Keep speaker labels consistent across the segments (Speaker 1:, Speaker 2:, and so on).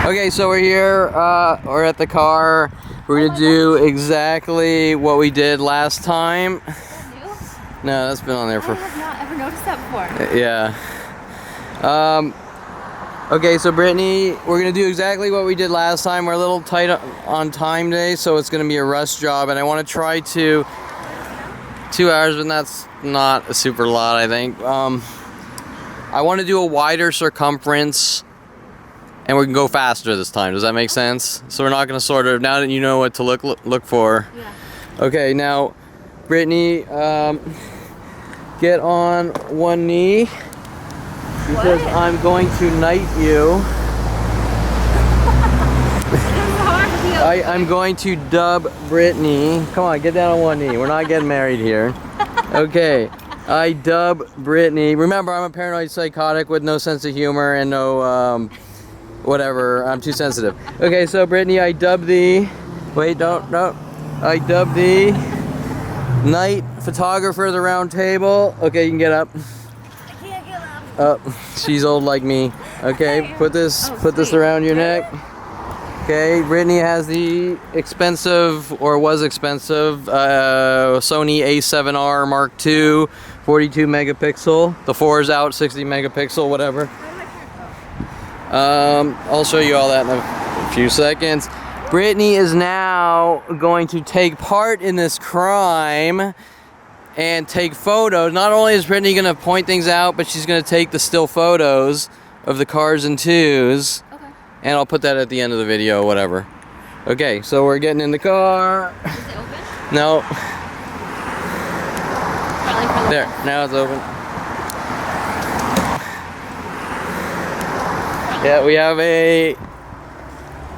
Speaker 1: Okay, so we're here, we're at the car. We're gonna do exactly what we did last time. No, that's been on there for...
Speaker 2: I have not ever noticed that before.
Speaker 1: Yeah. Okay, so Brittany, we're gonna do exactly what we did last time. We're a little tight on time today, so it's gonna be a rush job, and I wanna try to... 2 hours, but that's not a super lot, I think. I wanna do a wider circumference, and we can go faster this time. Does that make sense? So we're not gonna sort of, now that you know what to look for.
Speaker 2: Yeah.
Speaker 1: Okay, now, Brittany, get on one knee, because
Speaker 2: What?
Speaker 1: I'm going to knight you. I'm going to dub Brittany. Come on, get down on one knee. We're not getting married here. Okay, I dub Brittany. Remember, I'm a paranoid psychotic with no sense of humor and no, whatever. I'm too sensitive. Okay, so Brittany, I dub thee. Wait, don't. I dub thee night photographer of the round table. Okay, you can get up.
Speaker 2: I can't get up.
Speaker 1: She's old like me. Okay, put this around your neck. Okay, Brittany has the expensive, or was expensive, Sony A7R Mark II, 42 megapixel. The 4 is out, 60 megapixel, whatever. I'll show you all that in a few seconds. Brittany is now going to take part in this crime and take photos. Not only is Brittany going to point things out, but she's going to take the still photos of the cars and twos. And I'll put that at the end of the video, whatever. Okay, so we're getting in the car.
Speaker 2: Is it open?
Speaker 1: No. There, now it's open. Yeah, we have a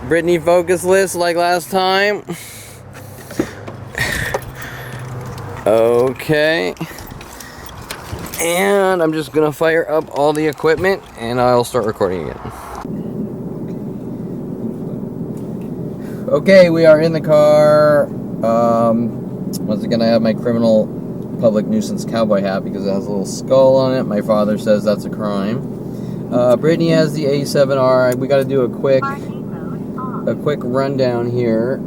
Speaker 1: Brittany focus list like last time. Okay. And I'm just gonna fire up all the equipment and I'll start recording again. Okay, we are in the car. Once again, I have my criminal public nuisance cowboy hat because it has a little skull on it. My father says that's a crime. Brittany has the A7R. We got to do a quick rundown here.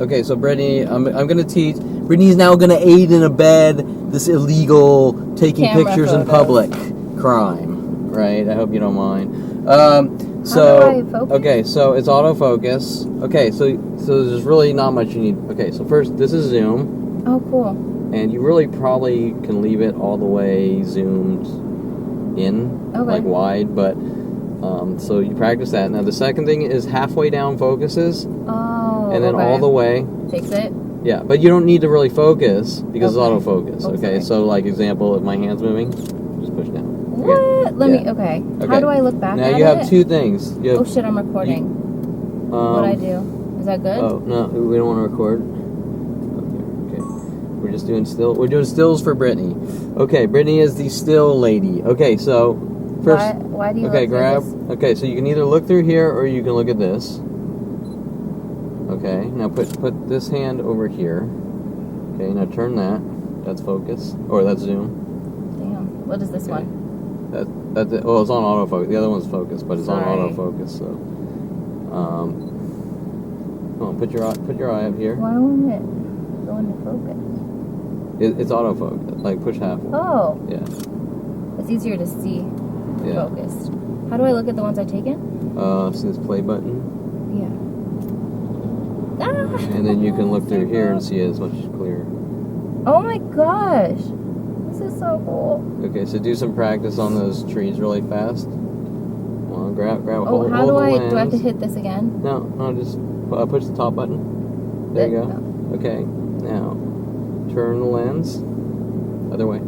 Speaker 1: Okay, so Brittany, I'm going to teach. Brittany's now going to aid and abet this illegal taking
Speaker 2: Camera
Speaker 1: pictures in
Speaker 2: photos.
Speaker 1: public crime, right? I hope you don't mind. Okay, so it's autofocus. Okay, so there's really not much you need. Okay, so first, this is zoom.
Speaker 2: Oh, cool.
Speaker 1: And you really probably can leave it all the way zoomed in, like wide, but, so you practice that. Now the second thing is halfway down focuses.
Speaker 2: Oh,
Speaker 1: and then all the way.
Speaker 2: Fix it?
Speaker 1: Yeah, but you don't need to really focus because it's autofocus, okay? So like example, if my hand's moving, just push down.
Speaker 2: What? Let me, okay. How do I look back
Speaker 1: now
Speaker 2: at
Speaker 1: you have two things. You have,
Speaker 2: oh shit, I'm recording. What'd I do? Is that good?
Speaker 1: Oh, no, we don't want to record. Okay. We're just doing we're doing stills for Brittany. Okay, Brittany is the still lady. Okay, so first.
Speaker 2: Why do you
Speaker 1: okay,
Speaker 2: look
Speaker 1: grab.
Speaker 2: through this?
Speaker 1: Okay, so you can either look through here or you can look at this. Okay, now put this hand over here. Okay, now turn that. That's focus. Or that's zoom.
Speaker 2: Damn. What is this one?
Speaker 1: That's it. Well, it's on autofocus. The other one's focus, but it's on autofocus. So, come on, put your eye up here.
Speaker 2: Why won't it go into focus?
Speaker 1: It's autofocus. Like push half.
Speaker 2: Oh.
Speaker 1: Yeah.
Speaker 2: It's easier to see focused. How do I look at the ones I've taken?
Speaker 1: See this play button.
Speaker 2: Yeah. Ah!
Speaker 1: And then you can look through here and see it as much clearer.
Speaker 2: Oh my gosh. This is so cool.
Speaker 1: Okay, so do some practice on those trees really fast. Well, grab, hold
Speaker 2: how do
Speaker 1: the
Speaker 2: I
Speaker 1: lens.
Speaker 2: do I have to hit this again?
Speaker 1: No, just push the top button. There you go.
Speaker 2: No.
Speaker 1: Okay, now turn the lens. Other way.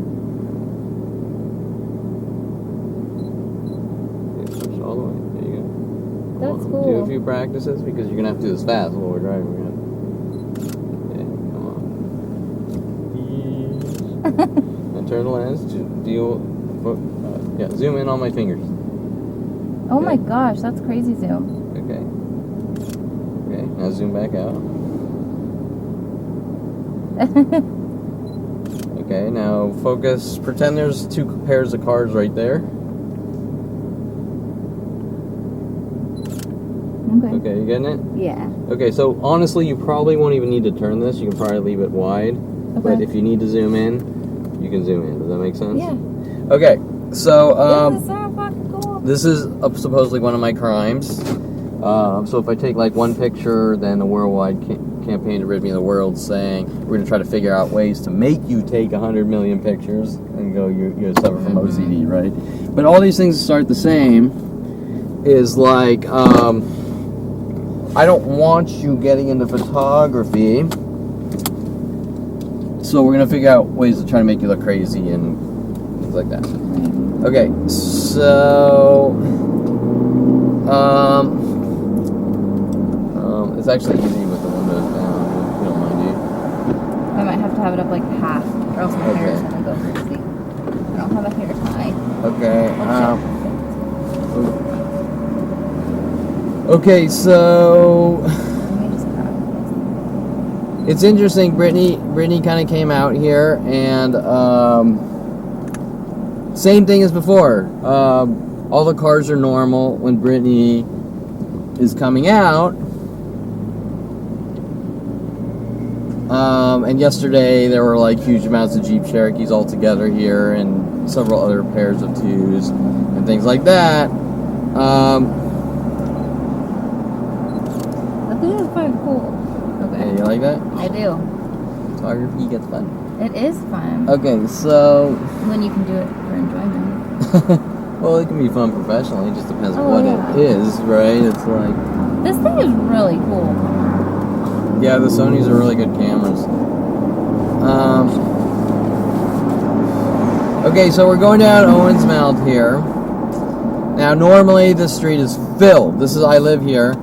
Speaker 1: Okay, push it all the way. There you go.
Speaker 2: That's cool.
Speaker 1: Do a few practices because you're gonna have to do this fast while we're driving. Okay, come on. And turn the lens. Zoom in on my fingers.
Speaker 2: Oh my gosh, that's crazy zoom.
Speaker 1: Okay. Okay, now zoom back out. Okay, now focus. Pretend there's two pairs of cards right there.
Speaker 2: Okay.
Speaker 1: Okay, you getting it?
Speaker 2: Yeah.
Speaker 1: Okay, so honestly, you probably won't even need to turn this. You can probably leave it wide.
Speaker 2: Okay.
Speaker 1: But if you need to zoom in, you can zoom in. Does that make sense?
Speaker 2: Yeah.
Speaker 1: Okay, so
Speaker 2: This is so fucking cool.
Speaker 1: this is supposedly one of my crimes. So if I take like one picture, then a worldwide campaign to rid me of the world saying we're going to try to figure out ways to make you take 100 million pictures and go you suffer from OCD, right? But all these things start the same. Is like I don't want you getting into photography, so we're going to figure out ways to try to make you look crazy and things like that. Okay, so it's actually easy with the windows down, if you don't mind, you.
Speaker 2: I might have to have it up like half, or else my hair is gonna go crazy. I don't have a hair tie.
Speaker 1: Okay.
Speaker 2: Oh,
Speaker 1: Okay, so
Speaker 2: let me just grab
Speaker 1: it's interesting. Brittany kind of came out here, and same thing as before. All the cars are normal when Brittany is coming out. And yesterday there were like huge amounts of Jeep Cherokees all together here, and several other pairs of twos and things like that.
Speaker 2: I think it's quite cool. Okay.
Speaker 1: Hey, you like that?
Speaker 2: I do.
Speaker 1: Photography gets fun.
Speaker 2: It is fun.
Speaker 1: Okay, so
Speaker 2: When you can do it for enjoyment.
Speaker 1: well, it can be fun professionally. It just depends on
Speaker 2: Oh,
Speaker 1: what
Speaker 2: yeah.
Speaker 1: it is, right? It's like
Speaker 2: This thing is really cool.
Speaker 1: yeah, the Sonys are really good cameras. Okay, so we're going down Owens Mount here. Now, normally this street is filled. I live here.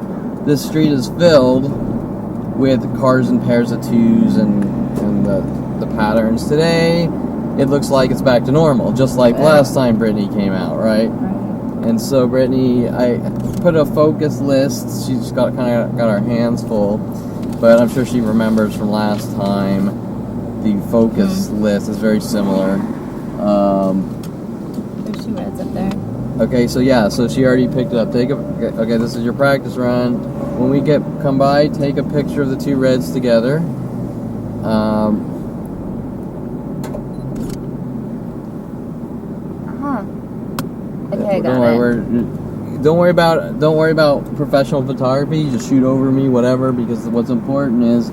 Speaker 1: This street is filled with cars and pairs of twos and the patterns. Today, it looks like it's back to normal, just like last time Brittany came out, right? And so Brittany, I put a focus list. She's got our hands full, but I'm sure she remembers from last time. The focus list is very similar.
Speaker 2: There's two reds up there.
Speaker 1: Okay, so yeah, so she already picked it up. Okay, this is your practice run. When we come by, take a picture of the two reds together.
Speaker 2: Okay, I got it.
Speaker 1: Don't worry about professional photography. Just shoot over me, whatever, because what's important is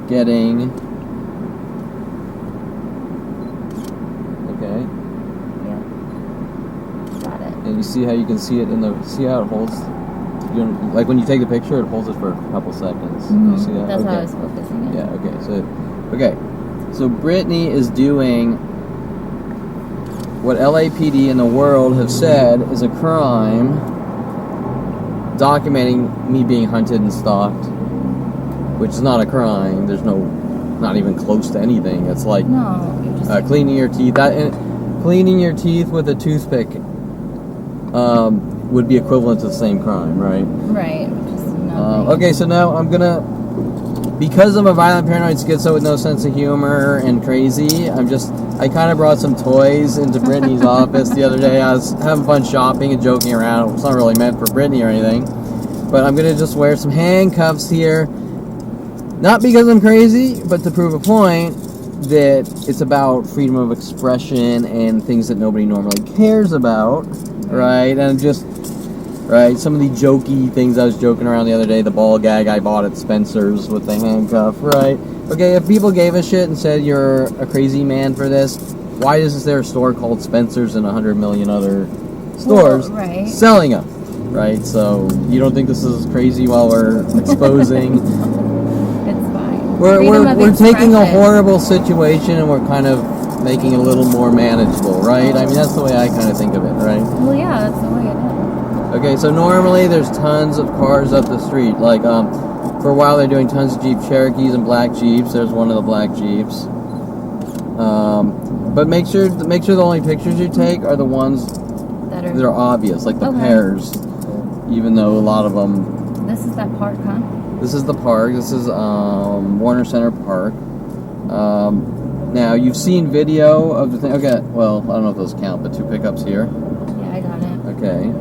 Speaker 1: getting. Okay.
Speaker 2: Yeah. Got it.
Speaker 1: And you see how you can see it see how it holds. Like when you take the picture, it holds it for a couple seconds.
Speaker 2: Mm-hmm.
Speaker 1: You see that?
Speaker 2: That's
Speaker 1: okay.
Speaker 2: how I was focusing it.
Speaker 1: Yeah. Okay. So Brittany is doing what LAPD and the world have said is a crime, documenting me being hunted and stalked, which is not a crime. There's not even close to anything. It's like
Speaker 2: No, you're just
Speaker 1: cleaning your teeth. Cleaning your teeth with a toothpick would be equivalent to the same crime, right?
Speaker 2: right. Just nothing.
Speaker 1: Okay, so now I'm gonna, because I'm a violent paranoid schizo with no sense of humor and crazy, I kind of brought some toys into Brittany's office the other day. I was having fun shopping and joking around. It's not really meant for Brittany or anything, but I'm gonna just wear some handcuffs here, not because I'm crazy, but to prove a point that it's about freedom of expression and things that nobody normally cares about, right? And right, some of the jokey things I was joking around the other day, the ball gag I bought at Spencer's with the handcuff, right? Okay, if people gave a shit and said you're a crazy man for this, why is there a store called Spencer's and 100 million other stores selling them, right? So you don't think this is crazy while we're exposing?
Speaker 2: It's fine.
Speaker 1: We're taking a horrible situation and we're kind of making it a little more manageable, right? I mean, that's the way I kind of think of it, right?
Speaker 2: Well, yeah, that's the way it is.
Speaker 1: Okay, so normally there's tons of cars up the street. Like, for a while they're doing tons of Jeep Cherokees and black Jeeps. There's one of the black Jeeps. But make sure the only pictures you take are the ones that are obvious, like the pairs. Even though a lot of them.
Speaker 2: This is that park, huh?
Speaker 1: This is the park. This is Warner Center Park. Now you've seen video of the thing. Okay, well I don't know if those count, but two pickups here.
Speaker 2: Yeah, I got it.
Speaker 1: Okay.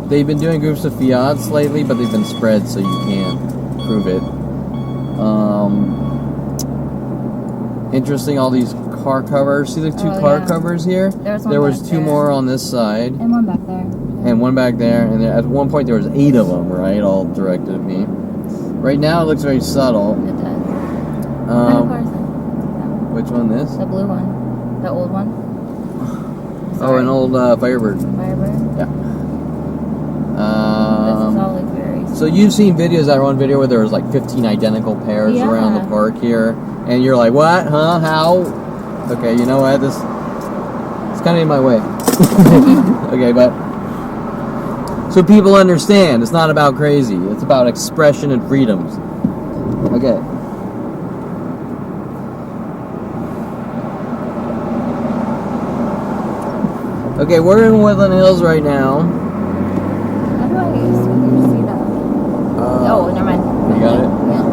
Speaker 1: they've been doing groups of fiats lately, but they've been spread so you can't prove it. Interesting, all these car covers. See the two car covers here? There was two more on this side.
Speaker 2: And one back there.
Speaker 1: And one back there. And at one point there was 8 of them, right? All directed at me. Right now it looks very subtle.
Speaker 2: It does. What kind of car is that?
Speaker 1: Which one, this?
Speaker 2: The blue one. The old one.
Speaker 1: Oh, an old Firebird.
Speaker 2: Firebird?
Speaker 1: Yeah.
Speaker 2: This is all like very...
Speaker 1: So you've seen videos, that one video where there was like 15 identical pairs around the park here. And you're like, what? Huh? How? Okay, you know what? It's kind of in my way. Okay, but... So people understand, it's not about crazy. It's about expression and freedoms. Okay. Okay, we're in Woodland Hills right now.
Speaker 2: How do I see that? Oh, never mind.
Speaker 1: You got it?
Speaker 2: Yeah.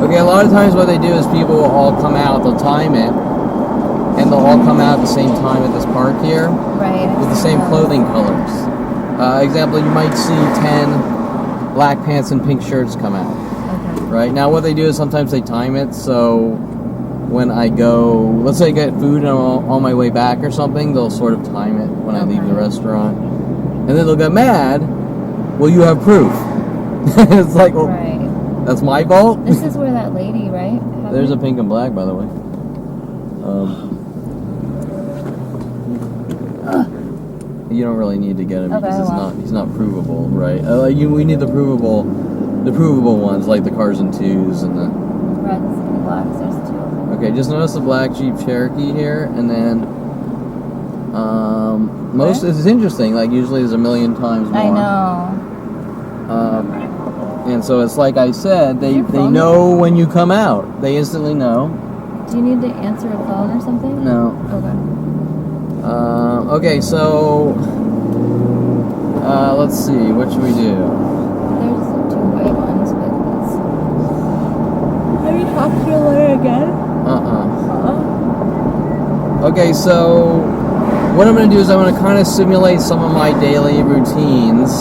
Speaker 1: Okay, a lot of times what they do is people will all come out, they'll time it, and they'll all come out at the same time at this park here.
Speaker 2: Right.
Speaker 1: With the same clothing colors. Example, you might see 10 black pants and pink shirts come out. Okay. Right? Now what they do is sometimes they time it, so when I go, let's say I get food and I'm on my way back or something, they'll sort of time it when I leave the restaurant. And then they'll get mad, well, you have proof. It's like, well, that's my fault?
Speaker 2: This is where that lady, right?
Speaker 1: There's a pink and black, by the way. You don't really need to get him because he's not provable, right? We need the provable ones, like the cars and twos and the
Speaker 2: reds and blacks. There's 2 of them.
Speaker 1: Okay, just notice the black Jeep Cherokee here, and then most. It's interesting. Like usually there's a million times more.
Speaker 2: I know.
Speaker 1: And so it's like I said, they know when you come out. They instantly know.
Speaker 2: Do you need to answer a phone or something?
Speaker 1: No.
Speaker 2: Okay.
Speaker 1: Okay, so let's see. What should we do?
Speaker 2: There's 2 white ones, but let's... Have you talked to your lawyer again?
Speaker 1: Okay, so what I'm going to do is I'm going to kind of simulate some of my daily routines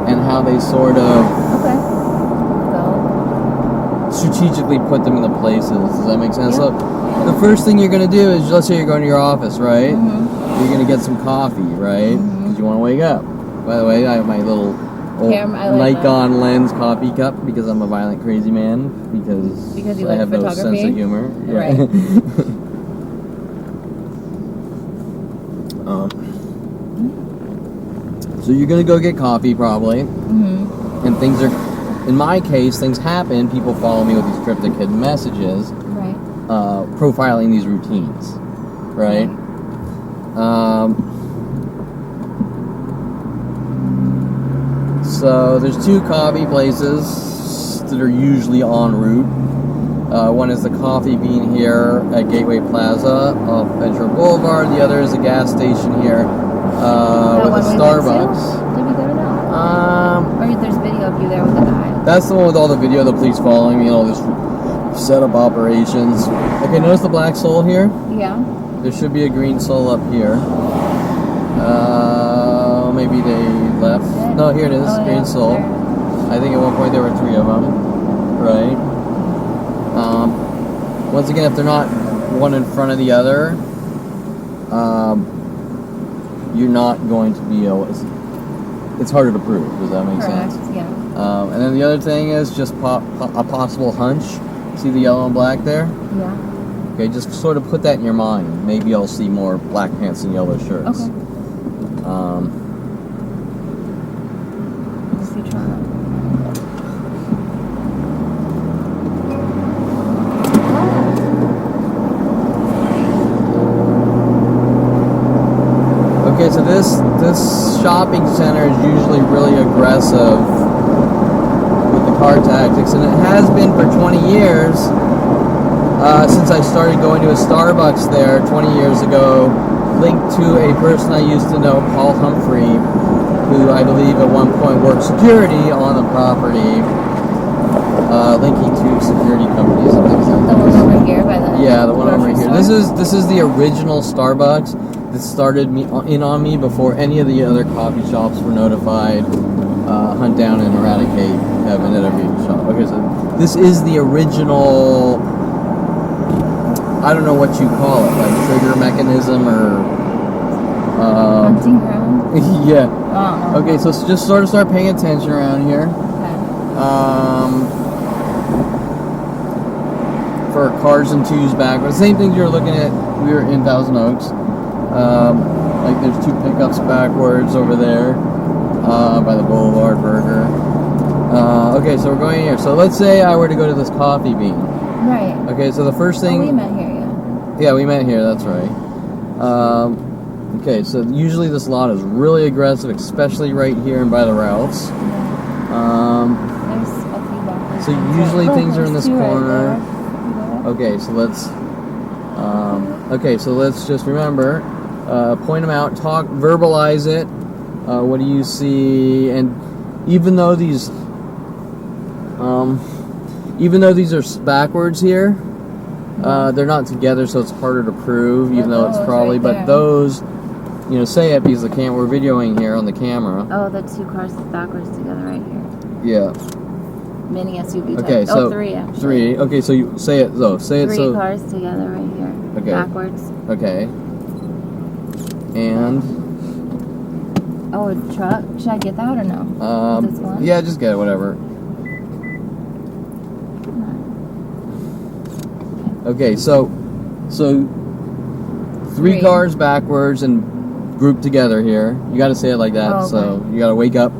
Speaker 1: and how they sort of strategically put them in the places. Does that make sense? So the first thing you're going to do is, let's say you're going to your office, right? You're going to get some coffee, right? Because you want to wake up. By the way, I have my little old Nikon lens coffee cup because I'm a violent, crazy man. Because
Speaker 2: you
Speaker 1: I
Speaker 2: like
Speaker 1: have no sense of humor.
Speaker 2: Right.
Speaker 1: So you're going to go get coffee probably. And things are, in my case, things happen. People follow me with these cryptic hidden messages.
Speaker 2: Right.
Speaker 1: Profiling these routines. Right? So there's 2 coffee places that are usually en route. One is the Coffee Bean here at Gateway Plaza off Ventura Boulevard. The other is a gas station here with a Starbucks.
Speaker 2: Did we go to that? Or there's video of you there with the guy.
Speaker 1: That's the one with all the video of the police following me and all this setup operations. Okay, notice the black soul here?
Speaker 2: Yeah.
Speaker 1: There should be a green soul up here. Maybe they left. No, here it is, green soul. I think at one point there were 3 of them. Right? Once again, if they're not one in front of the other, you're not going to be able. It's harder to prove. Does that make sense?
Speaker 2: Yeah.
Speaker 1: And then the other thing is just a possible hunch. See the yellow and black there?
Speaker 2: Yeah.
Speaker 1: Okay, just sort of put that in your mind. Maybe I'll see more black pants and yellow shirts.
Speaker 2: Okay. Just keep trying.
Speaker 1: Okay, so this shopping center is usually really aggressive with the car tactics, and it has been for 20 years since I started going to a Starbucks there 20 years ago, linked to a person I used to know, Paul Humphrey, who I believe at one point worked security on the property, linking to security companies and things like that.
Speaker 2: The one over here by the...
Speaker 1: Yeah, the one over here. This is the original Starbucks. this started on me before any of the other coffee shops were notified. Hunt down and eradicate Kevin at every shop. Okay, so this is the original. I don't know what you call it, like trigger mechanism or.
Speaker 2: Hunting ground?
Speaker 1: Yeah.
Speaker 2: Uh-uh.
Speaker 1: Okay, so just sort of start paying attention around here.
Speaker 2: Okay.
Speaker 1: For cars and twos backwards. Same thing you're looking at. We were in Thousand Oaks. Like there's two pickups backwards over there by the Boulevard Burger. Okay, so we're going here. So let's say I were to go to this coffee bean.
Speaker 2: Right.
Speaker 1: Okay, so the first thing.
Speaker 2: Oh, we met here, yeah.
Speaker 1: Yeah, we met here. That's right. Okay, so usually this lot is really aggressive, especially right here and by the Ralphs.
Speaker 2: There's a few boxes.
Speaker 1: So usually things are in this
Speaker 2: there's two right
Speaker 1: corner.
Speaker 2: there.
Speaker 1: Okay, so let's just remember, point them out, talk, verbalize it. What do you see? And even though these are backwards here, they're not together, so it's harder to prove. Even though it's probably,
Speaker 2: right
Speaker 1: but those, you know, say it because we're videoing here on the camera.
Speaker 2: Oh, the two cars backwards together right here.
Speaker 1: Yeah.
Speaker 2: Mini SUV type.
Speaker 1: Okay, so
Speaker 2: three actually.
Speaker 1: Three. Okay, so you say it though. Say it.
Speaker 2: Three cars together right here.
Speaker 1: Okay.
Speaker 2: Backwards.
Speaker 1: Okay. And.
Speaker 2: Oh, a truck. Should I get that or no? This one?
Speaker 1: Yeah, just get it. Whatever. Okay, so three cars backwards and grouped together here. You got to say it like that.
Speaker 2: Oh, okay.
Speaker 1: So you got to wake up.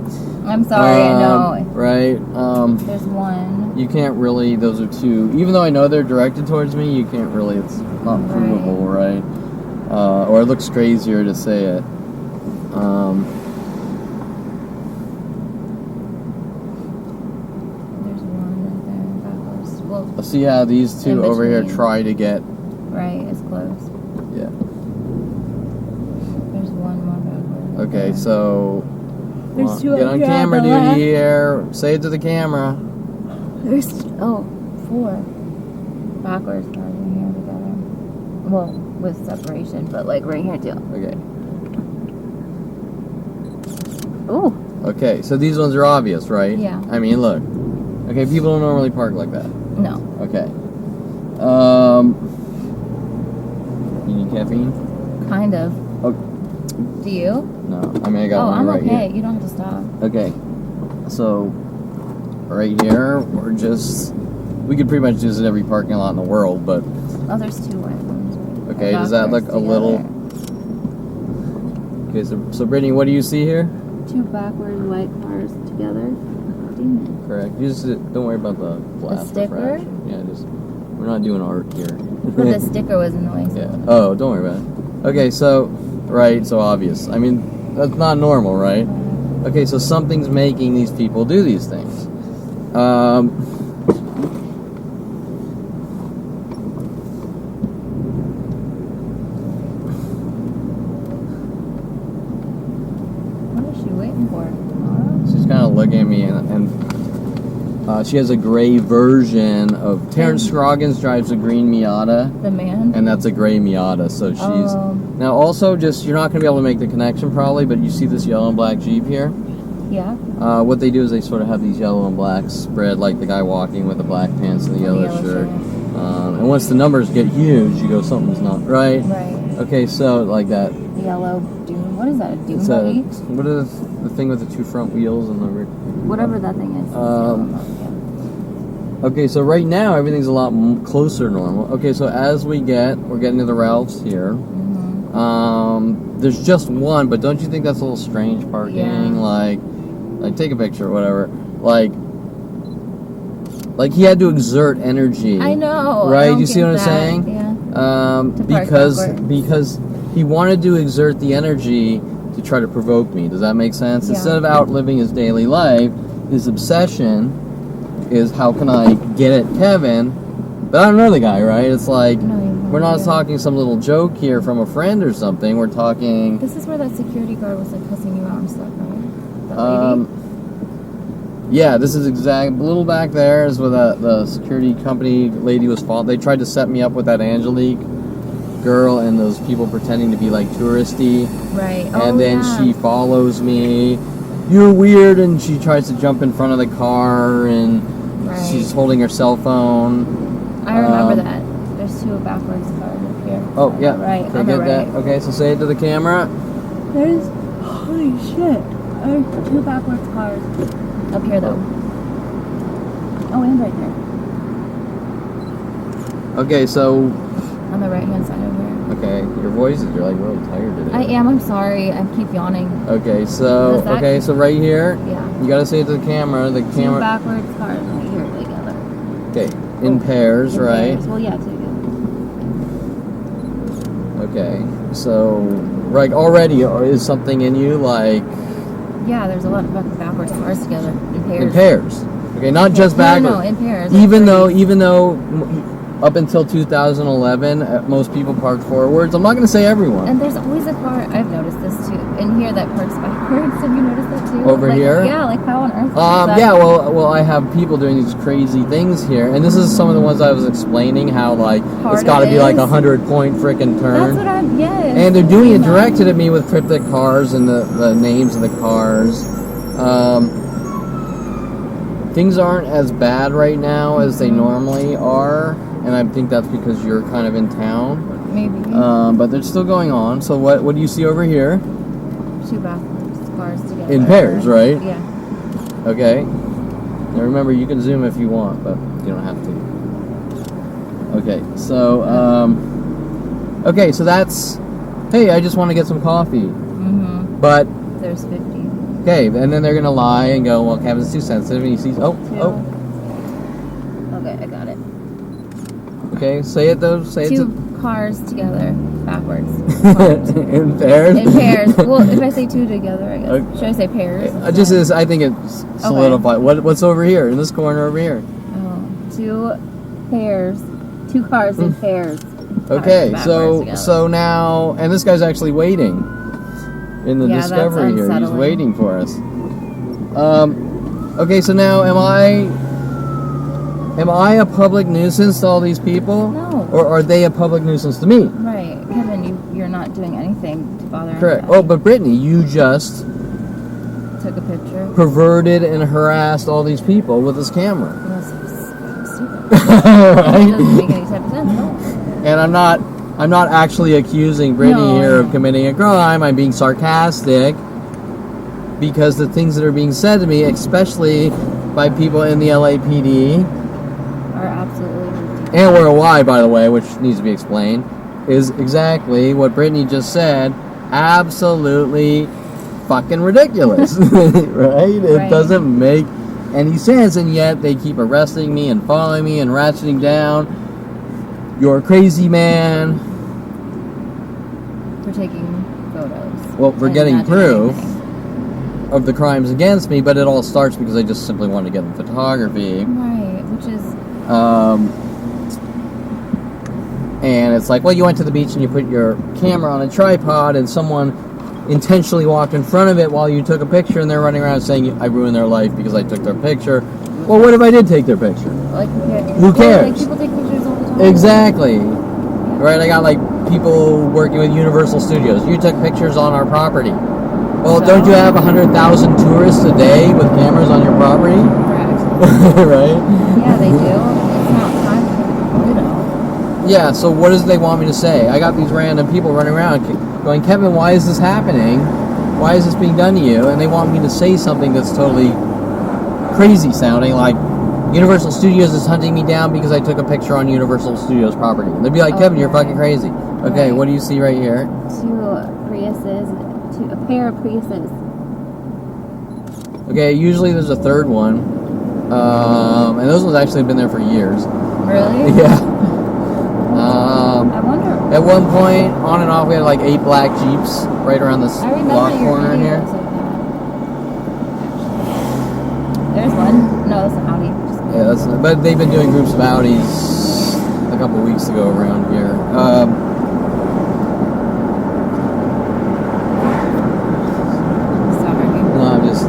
Speaker 2: I'm sorry, I know.
Speaker 1: Right.
Speaker 2: There's one.
Speaker 1: You can't really. Those are two. Even though I know they're directed towards me, you can't really. It's not provable, right? Or it looks crazier to say it.
Speaker 2: There's one right there backwards. Well,
Speaker 1: Let's see how these two over here try to get.
Speaker 2: Right, it's close.
Speaker 1: Yeah.
Speaker 2: There's one more backwards.
Speaker 1: Okay, so.
Speaker 2: There's two
Speaker 1: get on
Speaker 2: here
Speaker 1: camera,
Speaker 2: on the
Speaker 1: dude.
Speaker 2: left.
Speaker 1: Here. Say it to the camera.
Speaker 2: There's four backwards cars in here together. Well, with separation, but like right here too.
Speaker 1: Okay.
Speaker 2: Ooh.
Speaker 1: Okay, so these ones are obvious, right?
Speaker 2: Yeah.
Speaker 1: I mean, look. Okay, people don't normally park like that.
Speaker 2: No.
Speaker 1: Okay. You need caffeine?
Speaker 2: Kind of.
Speaker 1: Oh,
Speaker 2: Do you?
Speaker 1: no. I mean, I got one
Speaker 2: I'm
Speaker 1: right
Speaker 2: okay.
Speaker 1: here.
Speaker 2: You don't have to stop.
Speaker 1: Okay. So, right here, we could pretty much use it every parking lot in the world, but...
Speaker 2: Oh, there's two white ones. Right?
Speaker 1: Okay, does that look a little... Okay, so Brittany, what do you see here?
Speaker 2: Two backward white cars together.
Speaker 1: Correct. You just don't worry about the glass
Speaker 2: sticker?
Speaker 1: refraction. Yeah, we're not doing art here.
Speaker 2: But the sticker was in the way. So.
Speaker 1: Yeah. Oh, don't worry about it. Okay, so obvious. I mean, that's not normal, right? Okay, so something's making these people do these things.
Speaker 2: What is she waiting for?
Speaker 1: She's kind of looking at me, and she has a gray version of Terrence Scroggins drives a green Miata.
Speaker 2: The man?
Speaker 1: And that's a gray Miata, so she's... Now also, you're not going to be able to make the connection probably, but you see this yellow and black Jeep here?
Speaker 2: Yeah.
Speaker 1: What they do is they sort of have these yellow and black spread, like the guy walking with the black pants and the yellow shirt. And once the numbers get huge, you go, something's not right.
Speaker 2: Right.
Speaker 1: Okay, so like that.
Speaker 2: Yellow dune. What is that? A dune
Speaker 1: It's
Speaker 2: buggy?
Speaker 1: what is the thing with the two front wheels and the rear?
Speaker 2: Whatever that thing is.
Speaker 1: Okay, so right now everything's a lot closer to normal. Okay, so as we're getting to the Ralphs here.
Speaker 2: Mm-hmm.
Speaker 1: There's just one, but don't you think that's a little strange parking?
Speaker 2: Yeah.
Speaker 1: Like take a picture or whatever. Like he had to exert energy.
Speaker 2: I know.
Speaker 1: Right? You see what I'm saying?
Speaker 2: Yeah.
Speaker 1: Because he wanted to exert the energy to try to provoke me. Does that make sense?
Speaker 2: Yeah.
Speaker 1: Instead of outliving his daily life, his obsession is how can I get at Kevin? But I don't know the guy, right? It's like we're not talking some little joke here from a friend or something. We're talking.
Speaker 2: This is where that security guard was like cussing you out and stuff, right? That lady?
Speaker 1: Yeah, this is a little back there is where the security company lady was fault. They tried to set me up with that Angelique girl and those people pretending to be like touristy.
Speaker 2: Right.
Speaker 1: And then she follows me. You're weird, and she tries to jump in front of the car, and she's holding her cell phone.
Speaker 2: I remember that. There's 2 backwards cars up here.
Speaker 1: Oh, yeah.
Speaker 2: Right.
Speaker 1: Okay, get that. Okay, so say it to the camera.
Speaker 2: There's, holy shit. There's 2 backwards cars up here, though. Oh, and right there.
Speaker 1: Okay, so...
Speaker 2: On the right-hand side over here.
Speaker 1: Okay, your voice is, you're like really tired today.
Speaker 2: I am, I'm sorry. I keep yawning.
Speaker 1: Okay, so, so right here.
Speaker 2: Yeah.
Speaker 1: You gotta say it to the camera. The
Speaker 2: 2
Speaker 1: camera...
Speaker 2: backwards cars right here together.
Speaker 1: Okay, in pairs, right?
Speaker 2: Pairs. Well, yeah, 2.
Speaker 1: Okay, so, like, already is something in you, like...
Speaker 2: Yeah, there's a lot of backwards cars together, in pairs.
Speaker 1: In pairs. Okay, not just backwards.
Speaker 2: No, in pairs.
Speaker 1: Even though, up until 2011, most people parked forwards. I'm not going to say everyone.
Speaker 2: And there's always a car, I've noticed this too, in here that parks backwards. Have you noticed that too?
Speaker 1: Over here?
Speaker 2: Yeah, like how on earth is that?
Speaker 1: Yeah, well, I have people doing these crazy things here, and this is some of the ones I was explaining, how, like, it's got to be like 100-point freaking turn.
Speaker 2: That's what yes.
Speaker 1: And they're doing it directed at me with cryptic cars and the names of the cars. Things aren't as bad right now as they normally are, and I think that's because you're kind of in town.
Speaker 2: Maybe.
Speaker 1: But they're still going on. So what do you see over here?
Speaker 2: 2 backwards cars together.
Speaker 1: In pairs, right?
Speaker 2: Yeah.
Speaker 1: Okay. Now remember, you can zoom if you want, but you don't have to. Okay, so okay, so that's. Hey, I just want to get some coffee.
Speaker 2: Mm-hmm.
Speaker 1: But
Speaker 2: there's 50.
Speaker 1: Okay, and then they're gonna lie and go, well, Kevin's too sensitive, and he sees. Oh.
Speaker 2: Okay, I got it.
Speaker 1: Okay, say it though. Say
Speaker 2: 2
Speaker 1: it.
Speaker 2: 2 cars together, backwards.
Speaker 1: In pairs.
Speaker 2: In pairs. Well, if I say 2 together, I guess. Okay. Should I say pairs?
Speaker 1: Just as I think it's solidified. Okay. What's over here in this corner over here?
Speaker 2: Oh, 2 pairs, 2 cars in pairs.
Speaker 1: Okay, so now, and this guy's actually waiting in the discovery here. He's waiting for us. Okay, so now am I a public nuisance to all these people?
Speaker 2: No.
Speaker 1: Or are they a public nuisance to me?
Speaker 2: Right, Kevin, you're not doing anything to bother
Speaker 1: Correct.
Speaker 2: anybody.
Speaker 1: Oh, but Brittany, you just
Speaker 2: took a picture,
Speaker 1: perverted and harassed all these people with this camera.
Speaker 2: That's stupid.
Speaker 1: Right?
Speaker 2: It doesn't make any type of sense. No.
Speaker 1: And I'm not actually accusing Brittany here of committing a crime. I'm being sarcastic because the things that are being said to me, especially by people in the LAPD,
Speaker 2: are absolutely ridiculous.
Speaker 1: and we're a Y, by the way, which needs to be explained, is exactly what Brittany just said. Absolutely fucking ridiculous, right? It doesn't make any sense, and yet they keep arresting me and following me and ratcheting down. You're a crazy man.
Speaker 2: For taking photos.
Speaker 1: Well, for getting proof of the crimes against me, but it all starts because I just simply wanted to get in photography.
Speaker 2: Right, which is...
Speaker 1: and it's like, well, you went to the beach and you put your camera on a tripod and someone intentionally walked in front of it while you took a picture, and they're running around saying, I ruined their life because I took their picture. Well, what if I did take their picture?
Speaker 2: Like,
Speaker 1: who cares?
Speaker 2: Like, people take pictures all the time.
Speaker 1: Exactly. Right, I got like people working with Universal Studios. You took pictures on our property. Well, don't you have 100,000 tourists a day with cameras on your property?
Speaker 2: Correct.
Speaker 1: Right?
Speaker 2: Yeah, they do. It's not time for them.
Speaker 1: Yeah, so what does they want me to say? I got these random people running around going, Kevin, why is this happening? Why is this being done to you? And they want me to say something that's totally crazy sounding, like Universal Studios is hunting me down because I took a picture on Universal Studios property. And they'd be like, Kevin, you're fucking crazy. Okay, what do you see right here?
Speaker 2: 2 Priuses, a pair of Priuses.
Speaker 1: Okay, usually there's a third one. And those ones actually have been there for years.
Speaker 2: Really?
Speaker 1: Yeah.
Speaker 2: I wonder.
Speaker 1: At one point, on and off, we had like 8 black Jeeps right around this block corner here.
Speaker 2: There's one. No, that's an Audi.
Speaker 1: Yeah, but they've been doing groups of Audis a couple weeks ago around here.
Speaker 2: Sorry.
Speaker 1: No, it's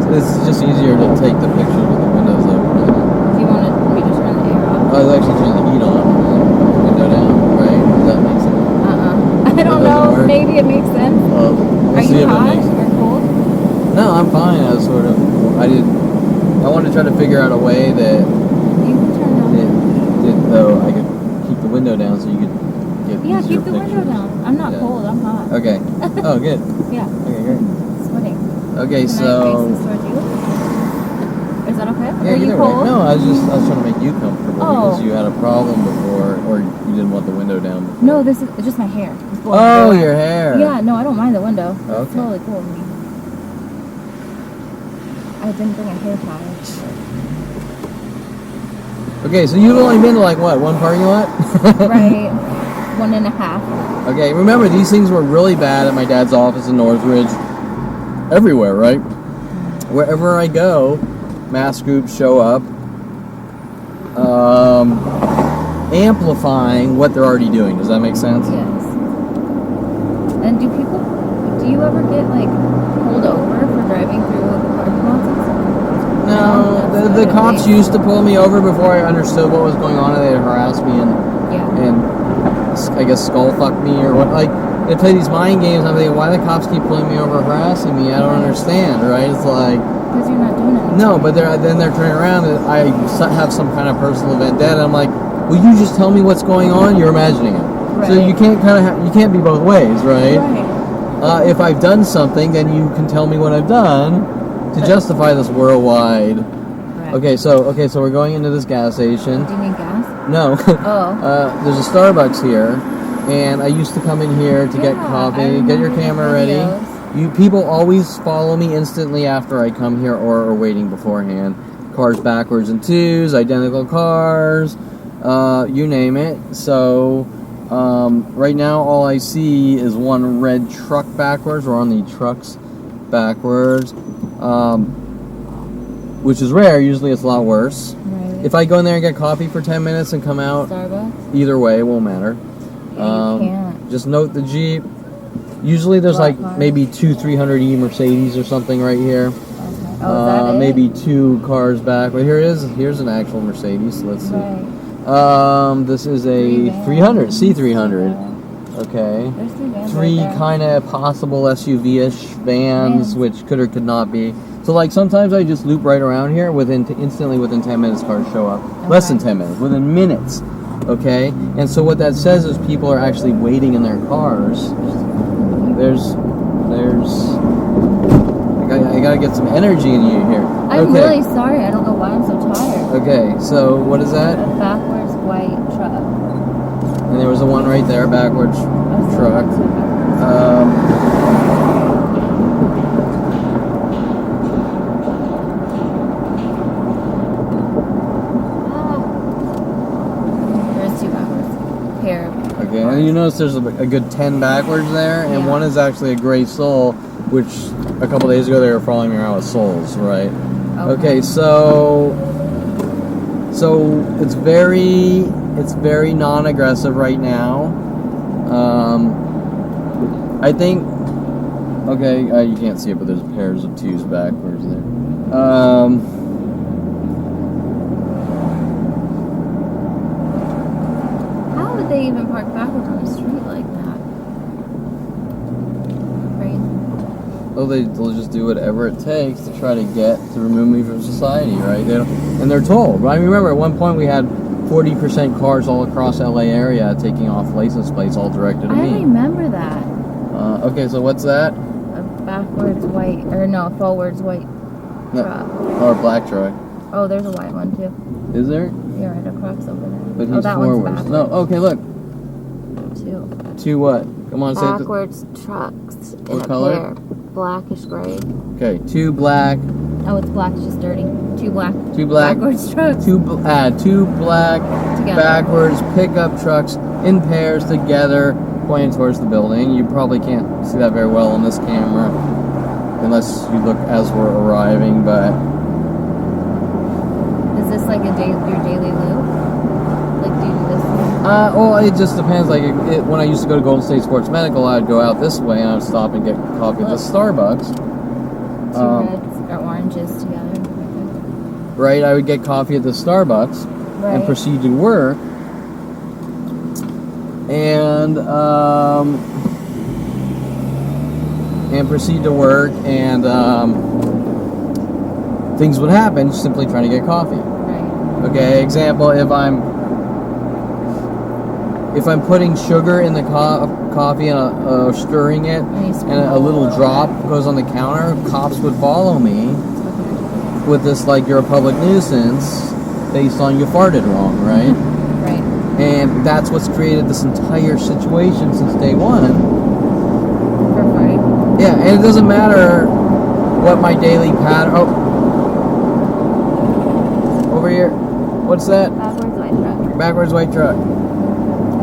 Speaker 1: just easier to take the pictures with the windows open.
Speaker 2: Do you want me to turn the air off?
Speaker 1: I was actually turning the heat on, window down, right? Does that make sense?
Speaker 2: don't know. Maybe it makes sense.
Speaker 1: Well, we'll
Speaker 2: Are
Speaker 1: see
Speaker 2: you
Speaker 1: if
Speaker 2: hot
Speaker 1: it makes sense.
Speaker 2: or cold?
Speaker 1: No, I'm fine. I wanted to try to figure out a way that
Speaker 2: You can turn on.
Speaker 1: though I could keep the window down so you could get
Speaker 2: Yeah,
Speaker 1: easier
Speaker 2: keep the
Speaker 1: pictures.
Speaker 2: window down. I'm not
Speaker 1: Yeah.
Speaker 2: cold. I'm hot.
Speaker 1: Okay. Oh, good.
Speaker 2: Yeah.
Speaker 1: Okay, great.
Speaker 2: Sweating.
Speaker 1: Okay,
Speaker 2: Can
Speaker 1: so.
Speaker 2: I face this towards you? Is that okay?
Speaker 1: Yeah,
Speaker 2: Are you
Speaker 1: either
Speaker 2: cold?
Speaker 1: way. No, I was trying to make you comfortable because
Speaker 2: Oh.
Speaker 1: you had a problem before, or you didn't want the window down before.
Speaker 2: No, this is just my hair. It's blowing
Speaker 1: Oh,
Speaker 2: everywhere.
Speaker 1: your hair.
Speaker 2: Yeah, no, I don't mind the window. It's
Speaker 1: Okay.
Speaker 2: totally cool with me. I didn't bring a hair tie.
Speaker 1: Okay, so you've only been to like what, one parking lot?
Speaker 2: Right. 1.5.
Speaker 1: Okay, remember these things were really bad at my dad's office in Northridge. Everywhere, right? Wherever I go, mass groups show up, amplifying what they're already doing. Does that make sense?
Speaker 2: Yes. And do you ever get like pulled over for driving through the parking lots?
Speaker 1: No,
Speaker 2: that's
Speaker 1: the
Speaker 2: good,
Speaker 1: cops
Speaker 2: right?
Speaker 1: used to pull me over before I understood what was going on, and they'd harass me
Speaker 2: Yeah.
Speaker 1: and I guess skull fuck me or what. Like they play these mind games. I'm thinking, why the cops keep pulling me over, harassing me? I don't understand, right? It's like.
Speaker 2: Because you're not doing anything.
Speaker 1: No, but then they're turning around and I have some kind of personal vendetta. I'm like, will you just tell me what's going on? You're imagining it.
Speaker 2: Right.
Speaker 1: So you can't you can't be both ways, right?
Speaker 2: Right.
Speaker 1: If I've done something, then you can tell me what I've done to justify this worldwide.
Speaker 2: Right.
Speaker 1: Okay, so we're going into this gas station.
Speaker 2: Do you need gas?
Speaker 1: No.
Speaker 2: Oh.
Speaker 1: There's a Starbucks here, and I used to come in here to get
Speaker 2: Yeah, I
Speaker 1: coffee. Get your
Speaker 2: remember the
Speaker 1: camera ready.
Speaker 2: videos.
Speaker 1: You people always follow me instantly after I come here or are waiting beforehand. Cars backwards in twos, identical cars, you name it. So right now all I see is one red truck backwards. We're on the trucks backwards, which is rare. Usually it's a lot worse.
Speaker 2: Right.
Speaker 1: If I go in there and get coffee for 10 minutes and come out,
Speaker 2: Starbucks?
Speaker 1: either way, it won't matter.
Speaker 2: Yeah, you can't.
Speaker 1: Just note the Jeep. Usually there's
Speaker 2: Black
Speaker 1: like
Speaker 2: cars.
Speaker 1: maybe 2 300E Mercedes or something right here.
Speaker 2: Okay. Oh, is that it?
Speaker 1: Maybe 2 cars back. Well, here's an actual Mercedes. So let's see.
Speaker 2: Right.
Speaker 1: This is a
Speaker 2: Three vans.
Speaker 1: 300 C300.
Speaker 2: Yeah.
Speaker 1: Okay.
Speaker 2: There's 3 vans
Speaker 1: 3
Speaker 2: right there.
Speaker 1: kind of possible SUV-ish vans,
Speaker 2: Vans.
Speaker 1: which could or could not be. So like sometimes I just loop right around here instantly within 10 minutes cars show up. Less than
Speaker 2: Okay.
Speaker 1: 10 minutes, within minutes. Okay? And so what that says is people are actually waiting in their cars. I gotta get some energy in you here.
Speaker 2: I'm really sorry. I don't know why I'm so tired.
Speaker 1: Okay, so what is that?
Speaker 2: A backwards white truck.
Speaker 1: And there was a one right there, backwards truck.
Speaker 2: There's 2 backwards. Pair.
Speaker 1: Okay, and you notice there's a good 10 backwards there, and
Speaker 2: Yeah.
Speaker 1: one is actually a gray soul, which a couple days ago they were following me around with souls, right? Okay, so it's very non-aggressive right now. I think. Okay, you can't see it, but there's pairs of 2s backwards there.
Speaker 2: How would they even park backwards on the street like that? Crazy.
Speaker 1: Well, they'll just do whatever it takes to try to remove me from society, right? And they're told. Right? I mean, remember, at one point we had 40% cars all across LA area taking off license plates all directed at me.
Speaker 2: I remember that.
Speaker 1: Okay, so what's that?
Speaker 2: A backwards white, or no, forwards white truck.
Speaker 1: Or a black truck.
Speaker 2: Oh, there's a white one too.
Speaker 1: Is there?
Speaker 2: You're right, a croc's over there.
Speaker 1: But
Speaker 2: Oh,
Speaker 1: he's
Speaker 2: that
Speaker 1: forwards.
Speaker 2: one's
Speaker 1: No,
Speaker 2: backwards.
Speaker 1: okay, look.
Speaker 2: 2.
Speaker 1: 2 what? Come on, say it.
Speaker 2: Backwards trucks in
Speaker 1: What
Speaker 2: a
Speaker 1: color?
Speaker 2: pair. Blackish gray.
Speaker 1: Okay, 2 black.
Speaker 2: Oh, it's black, it's just dirty. 2 black.
Speaker 1: 2 black.
Speaker 2: Backwards trucks.
Speaker 1: 2 black
Speaker 2: Together.
Speaker 1: backwards pickup trucks in pairs together pointing towards the building. You probably can't see that very well on this camera unless you look as we're arriving, but
Speaker 2: Is this like your daily loop? Like, do you do this?
Speaker 1: well, it just depends. Like when I used to go to Golden State Sports Medical, I'd go out this way and I'd stop and get coffee at the Starbucks.
Speaker 2: 2 reds or oranges together.
Speaker 1: Right, I would get coffee at the Starbucks
Speaker 2: Right.
Speaker 1: and proceed to work. And and proceed to work, and things would happen simply trying to get coffee.
Speaker 2: Right.
Speaker 1: Okay, example, if I'm putting sugar in the coffee and stirring it, and a little drop goes on the counter, cops would follow me with this, like, you're a public nuisance based on you farted wrong, right?
Speaker 2: Right.
Speaker 1: And that's what's created this entire situation since day one.
Speaker 2: For farting?
Speaker 1: Yeah, and it doesn't matter what my daily pattern... Oh. Over here. What's that?
Speaker 2: Backwards white truck.
Speaker 1: Backwards white truck.
Speaker 2: I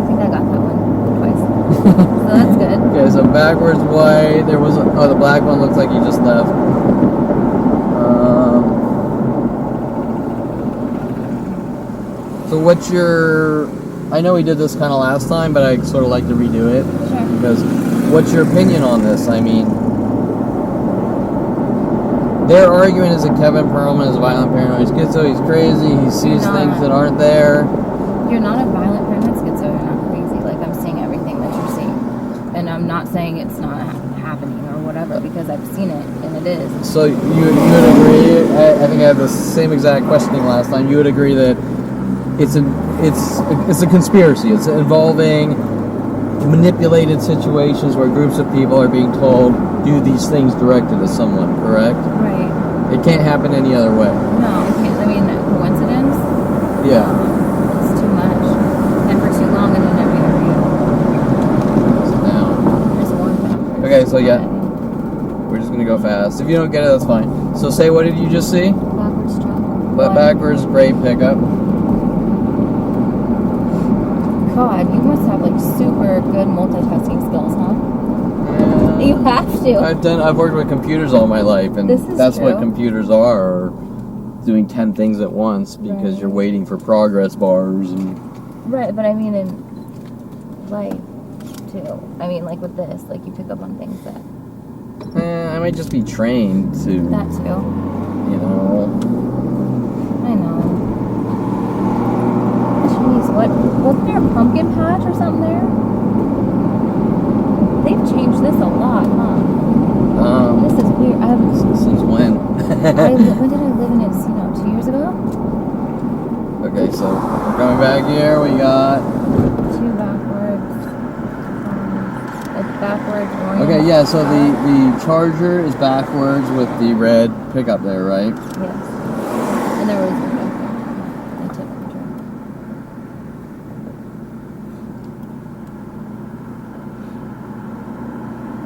Speaker 2: think I got that one twice. So that's good.
Speaker 1: Okay, so backwards white. There was the black one looks like he just left. So what's your... I know we did this kind of last time, but I'd sort of like to redo it.
Speaker 2: Sure.
Speaker 1: Because what's your opinion on this? I mean, their argument is that Kevin Perlman is a violent paranoid schizo. He's crazy. He sees things that aren't there.
Speaker 2: You're not a violent paranoid schizo. You're not crazy. Like, I'm seeing everything that you're seeing. And I'm not saying it's not happening or whatever, because I've seen it, and it is.
Speaker 1: So you would agree... I think I had the same exact questioning last time. You would agree that it's a conspiracy. It's involving manipulated situations where groups of people are being told do these things directed to someone, correct?
Speaker 2: Right.
Speaker 1: It can't happen any other way.
Speaker 2: No, it can't. I mean, coincidence?
Speaker 1: Yeah.
Speaker 2: It's too much. And for too long, and it never There's one backwards.
Speaker 1: Okay, so yeah. We're just gonna go fast. If you don't get it, that's fine. So say, what did you just see?
Speaker 2: Backwards truck.
Speaker 1: Backwards, great pickup.
Speaker 2: God, you must have like super good multitasking skills, huh? You have to.
Speaker 1: I've worked with computers all my life, and that's
Speaker 2: true.
Speaker 1: what computers are doing 10 things at once because you're waiting for progress bars and...
Speaker 2: Right, but I mean in life too. I mean, like with this, like you pick up on things that...
Speaker 1: I might just be trained to...
Speaker 2: That too.
Speaker 1: You know...
Speaker 2: I know. Jeez, wasn't there a pumpkin patch or something there? They've changed this a lot, huh? This is weird.
Speaker 1: Since when?
Speaker 2: When did I live in Encino? 2 years ago?
Speaker 1: Okay, so we're coming back here. We got...
Speaker 2: Two backwards. It's backwards. Orange.
Speaker 1: Okay, yeah, so the Charger is backwards with the red pickup there, right?
Speaker 2: Yes. And there was... I took control.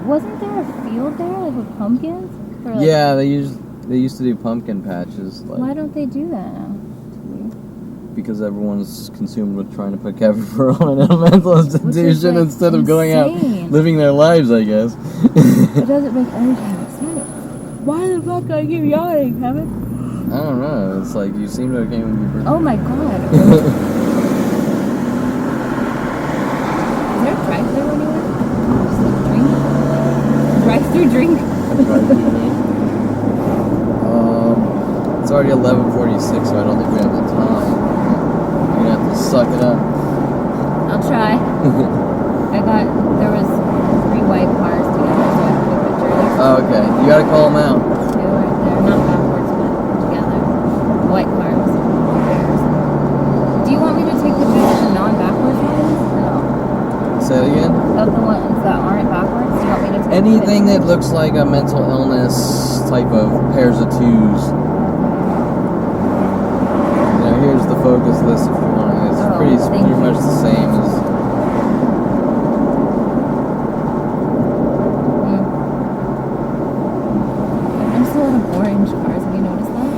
Speaker 2: Wasn't there a field there, like with pumpkins? Or like,
Speaker 1: Yeah, they used to do pumpkin patches. Like,
Speaker 2: why don't they do that now?
Speaker 1: because everyone's consumed with trying to put Kevin Perlman in a mental institution
Speaker 2: like
Speaker 1: instead of going out
Speaker 2: insane.
Speaker 1: living their lives, I guess.
Speaker 2: It doesn't make any sense. Why the fuck are you yawning, Kevin?
Speaker 1: I don't know. It's like you seem to have came with me.
Speaker 2: Oh my god. Is there a drive-thru anywhere? Just like drink? Drive-thru drink?
Speaker 1: It's already 11:46, so I don't think we have the time. You're gonna have to suck it up.
Speaker 2: I'll try. There was 3 white cars together, so I took a picture.
Speaker 1: Oh, okay. You gotta call them out.
Speaker 2: 2 right there. Not backwards, but together. White cars. Do you want me to take pictures of the non-backwards ones? No.
Speaker 1: Say it again?
Speaker 2: Of the ones that aren't backwards? Do you want me to take
Speaker 1: Anything
Speaker 2: pictures?
Speaker 1: that looks like a mental illness type of pairs of twos. Here's the focus list if you want. It's pretty much the same as...
Speaker 2: I'm still in orange cars. Have you noticed that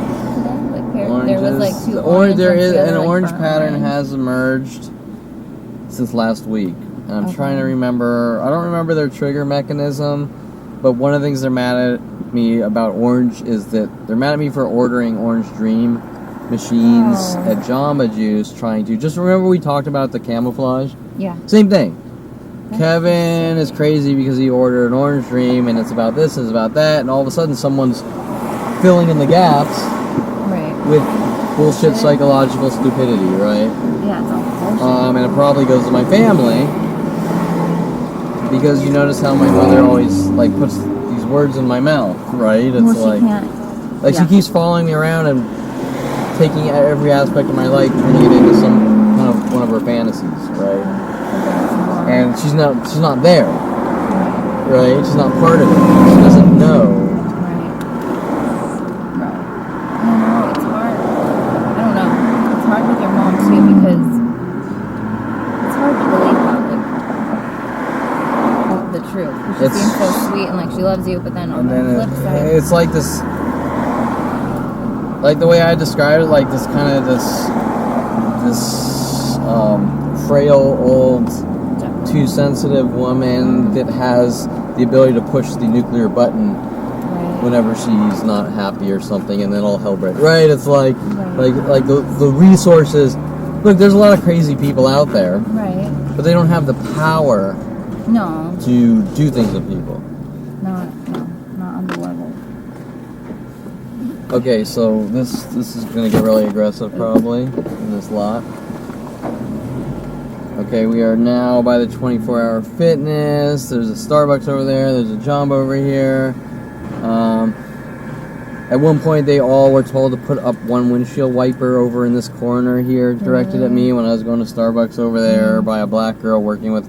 Speaker 2: today? Like there was like 2 orange.
Speaker 1: There is
Speaker 2: together,
Speaker 1: an
Speaker 2: like
Speaker 1: orange
Speaker 2: burnt
Speaker 1: pattern
Speaker 2: orange.
Speaker 1: has emerged since last week. And I'm trying to remember... I don't remember their trigger mechanism, but one of the things they're mad at me about orange is that they're mad at me for ordering Orange Dream machines at Jamba Juice, trying to... Just remember we talked about the camouflage?
Speaker 2: Yeah.
Speaker 1: Same thing. Kevin is crazy because he ordered an Orange Dream, and it's about this, and it's about that, and all of a sudden someone's filling in the gaps with bullshit psychological stupidity, right?
Speaker 2: Yeah, it's all bullshit.
Speaker 1: And it probably goes to my family, because you notice how my mother always, like, puts these words in my mouth, right? It's
Speaker 2: well, she
Speaker 1: like,
Speaker 2: can't.
Speaker 1: like
Speaker 2: Yeah.
Speaker 1: she keeps following me around and taking every aspect of my life, turning it into some kind of one of her fantasies, right? And she's not there, right? She's not part of it. She doesn't know.
Speaker 2: Right. I don't know. It's hard. I don't know. It's hard with your mom too because it's hard to believe that, like, the truth. She seems so sweet and like she loves you, but then on the flip side,
Speaker 1: it's like this. Like the way I describe it, like this kind of this frail old, too sensitive woman that has the ability to push the nuclear button whenever she's not happy or something, and then all hell breaks. Right? It's like the resources. Look, there's a lot of crazy people out there,
Speaker 2: right?
Speaker 1: But they don't have the power.
Speaker 2: No.
Speaker 1: To do things with people.
Speaker 2: Not on the level.
Speaker 1: Okay, so this is gonna get really aggressive probably in this lot. Okay, we are now by the 24-hour fitness. There's a Starbucks over there. There's a Jamba over here. At one point, they all were told to put up one windshield wiper over in this corner here, directed at me when I was going to Starbucks over there by a black girl working with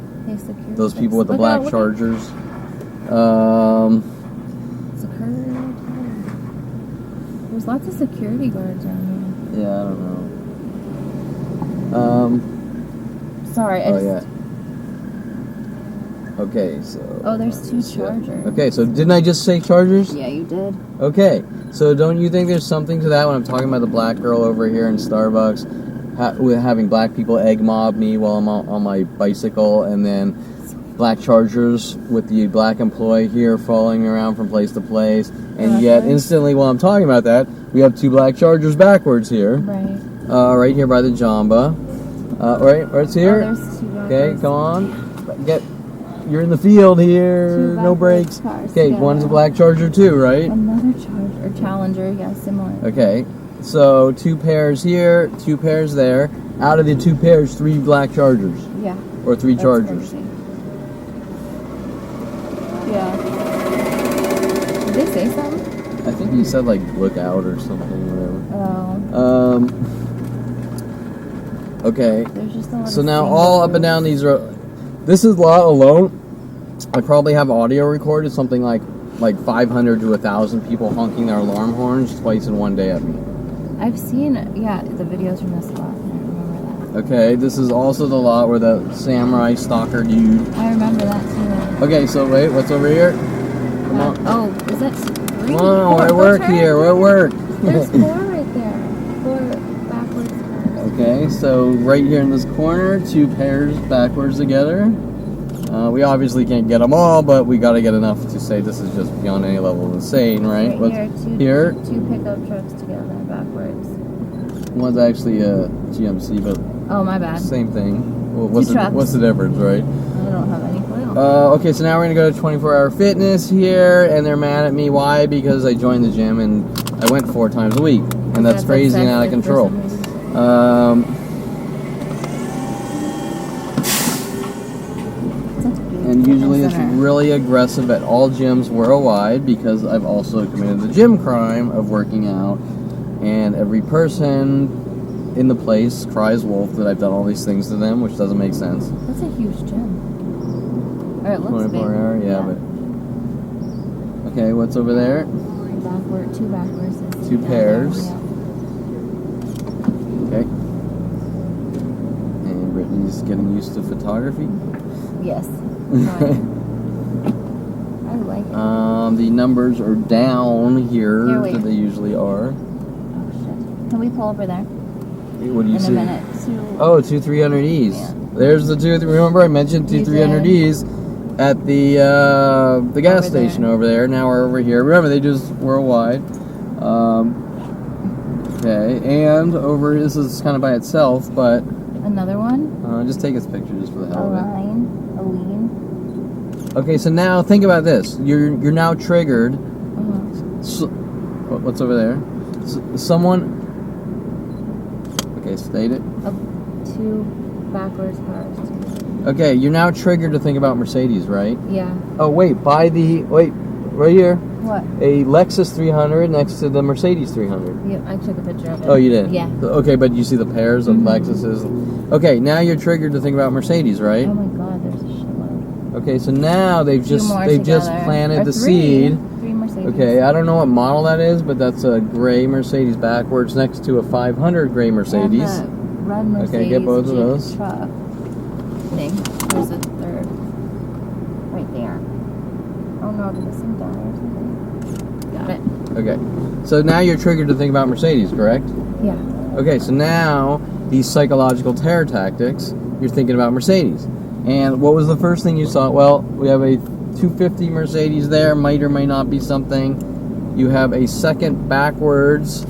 Speaker 1: those people with the black Chargers.
Speaker 2: There's lots of security guards around
Speaker 1: here. Yeah, I don't know.
Speaker 2: Sorry,
Speaker 1: Okay, so...
Speaker 2: Oh, there's two Chargers.
Speaker 1: Okay, so didn't I just say Chargers?
Speaker 2: Yeah, you did.
Speaker 1: Okay, so don't you think there's something to that when I'm talking about the black girl over here in Starbucks with having black people egg mob me while I'm on my bicycle, and then black Chargers with the black employee here following around from place to place, and yet instantly while I'm talking about that, we have two black Chargers backwards here.
Speaker 2: Right.
Speaker 1: Right here by the Jamba. Right here.
Speaker 2: Oh, there's two
Speaker 1: okay, come on. You're in the field here. No brakes. Okay, one's a black Charger too, right?
Speaker 2: Another Charger or Challenger, yeah, similar.
Speaker 1: Okay, so two pairs here, two pairs there. Out of the two pairs, three black Chargers.
Speaker 2: Yeah.
Speaker 1: Or three Chargers.
Speaker 2: Crazy. Yeah. Did they say something?
Speaker 1: I think he said like look out or something, whatever.
Speaker 2: Oh.
Speaker 1: Okay.
Speaker 2: There's just a lot
Speaker 1: so now all up and down these roads. This is lot alone. I probably have audio recorded something like 500 to 1,000 people honking their alarm horns twice in one day at me.
Speaker 2: I've seen, the videos from this lot. I remember that.
Speaker 1: Okay, this is also the lot where the samurai stalker dude.
Speaker 2: I remember that too.
Speaker 1: Okay, so wait, what's over here? Come on.
Speaker 2: Oh, is that three?
Speaker 1: Come on, we're at work here. We're at work.
Speaker 2: There's four right there. Four backwards cars.
Speaker 1: Okay, so right here in this corner, two pairs backwards together. We obviously can't get them all, but we got to get enough to say this is just beyond any level of insane, right?
Speaker 2: Here, two pickup trucks together backwards.
Speaker 1: One's actually a GMC, but
Speaker 2: oh, my bad.
Speaker 1: Same thing. Well, what's the difference, right?
Speaker 2: I don't have any clue.
Speaker 1: Okay, so now we're gonna go to 24-hour fitness here, and they're mad at me. Why? Because I joined the gym and I went 4 times a week, and that's crazy and out of control. And usually it's really aggressive at all gyms worldwide because I've also committed the gym crime of working out, and every person in the place cries wolf that I've done all these things to them, which doesn't make sense.
Speaker 2: That's a huge gym. Or it looks
Speaker 1: 24-hour, yeah, but... Okay, what's over there?
Speaker 2: Two backwards.
Speaker 1: Two pairs. Okay. And Brittany's getting used to photography.
Speaker 2: Yes. I like it.
Speaker 1: The numbers are down here that they usually are.
Speaker 2: Oh, shit. Can we pull over there?
Speaker 1: What do you see?
Speaker 2: In a minute.
Speaker 1: Two 300Es.
Speaker 2: Yeah.
Speaker 1: There's the two. Remember I mentioned two 300Es at the gas station over there. Now we're over here. Remember they do this worldwide. Okay, and over this is kind of by itself, but
Speaker 2: another one.
Speaker 1: Just take its picture just for the hell of it.
Speaker 2: A lean.
Speaker 1: Okay, so now think about this. You're now triggered. So, what's over there? Someone. Okay, state it.
Speaker 2: Two backwards cars.
Speaker 1: Okay, you're now triggered to think about Mercedes, right?
Speaker 2: Yeah.
Speaker 1: Oh wait, right here.
Speaker 2: What?
Speaker 1: A Lexus 300 next to the Mercedes 300.
Speaker 2: Yeah, I took a picture of it.
Speaker 1: Oh, you did?
Speaker 2: Yeah.
Speaker 1: Okay, but you see the pairs of Lexuses. Okay, now you're triggered to think about Mercedes, right?
Speaker 2: Oh my God, there's a shitload.
Speaker 1: Okay, so now they've just planted the
Speaker 2: three.
Speaker 1: seed.
Speaker 2: 3 Mercedes.
Speaker 1: Okay, I don't know what model that is, but that's a gray Mercedes backwards next to a 500 gray Mercedes.
Speaker 2: And the red Mercedes.
Speaker 1: Okay, get both of those.
Speaker 2: Truck thing. There's a third right there. Oh no, did this thing die or something? Got it.
Speaker 1: Okay, so now you're triggered to think about Mercedes, correct?
Speaker 2: Yeah.
Speaker 1: Okay, so now these psychological terror tactics, you're thinking about Mercedes. And what was the first thing you saw? Well, we have a 250 Mercedes there, might or might not be something. You have a second backwards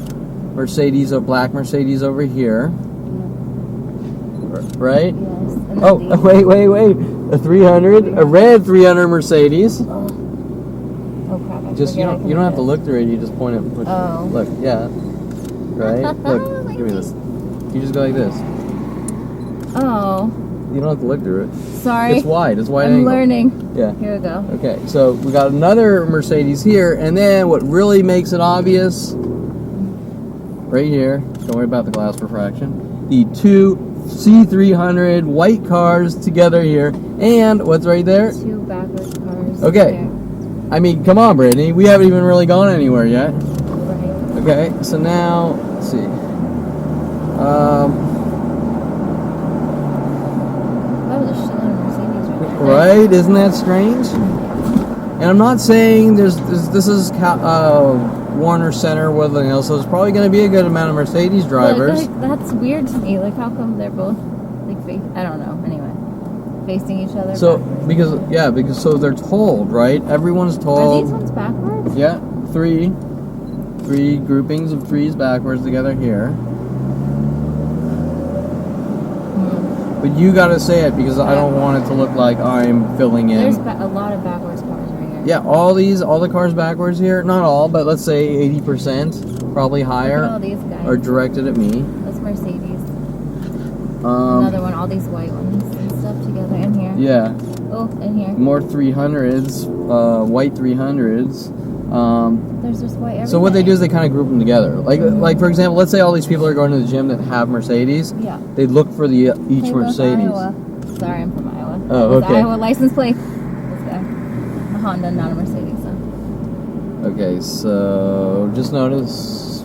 Speaker 1: Mercedes, a black Mercedes over here. Right?
Speaker 2: Yes.
Speaker 1: Oh, wait. A 300, a red 300 Mercedes.
Speaker 2: Oh crap!
Speaker 1: Just you don't have to look through it. You just point it. Push
Speaker 2: Oh.
Speaker 1: Look, yeah. Right? Look, give me this. You just go like this.
Speaker 2: Oh.
Speaker 1: You don't have to look through it.
Speaker 2: Sorry.
Speaker 1: It's wide. It's wide
Speaker 2: I'm
Speaker 1: angle.
Speaker 2: learning.
Speaker 1: Yeah.
Speaker 2: Here we go.
Speaker 1: Okay, so we got another Mercedes here, and then what really makes it obvious, right here. Don't worry about the glass refraction. The two C300 white cars together here, and what's right there?
Speaker 2: 2 backwards cars.
Speaker 1: Okay.
Speaker 2: There.
Speaker 1: I mean, come on, Brittany. We haven't even really gone anywhere yet.
Speaker 2: Right.
Speaker 1: Okay, so now, let's see.
Speaker 2: That was a shitload of Mercedes right there.
Speaker 1: Right? Isn't that strange? And I'm not saying this is Warner Center, Woodland Hills, so there's probably going to be a good amount of Mercedes drivers.
Speaker 2: But, that's weird to me. Like, how come they're both like I don't know. Anyway, facing each other.
Speaker 1: So
Speaker 2: backwards.
Speaker 1: because so they're told, right? Everyone's
Speaker 2: Are
Speaker 1: told.
Speaker 2: these ones backwards?
Speaker 1: Yeah, three groupings of threes backwards together here. But you gotta say it because I don't want it to look like I'm filling in.
Speaker 2: There's a lot of backwards cars right here.
Speaker 1: Yeah, all the cars backwards here, not all, but let's say 80%, probably higher,
Speaker 2: Look at all these guys.
Speaker 1: are directed at me.
Speaker 2: That's Mercedes. Another one, all these white ones and stuff together in here.
Speaker 1: Yeah,
Speaker 2: Oh, in here.
Speaker 1: more 300s, white 300s.
Speaker 2: There's just white everywhere.
Speaker 1: So what they do is they kind of group them together. Like for example, let's say all these people are going to the gym that have Mercedes.
Speaker 2: Yeah.
Speaker 1: They look for each
Speaker 2: Hey, look,
Speaker 1: Mercedes.
Speaker 2: Iowa. Sorry, I'm from Iowa.
Speaker 1: Oh,
Speaker 2: It's
Speaker 1: okay.
Speaker 2: Iowa license plate. This guy. A Honda, not a Mercedes. So.
Speaker 1: Okay, so just notice,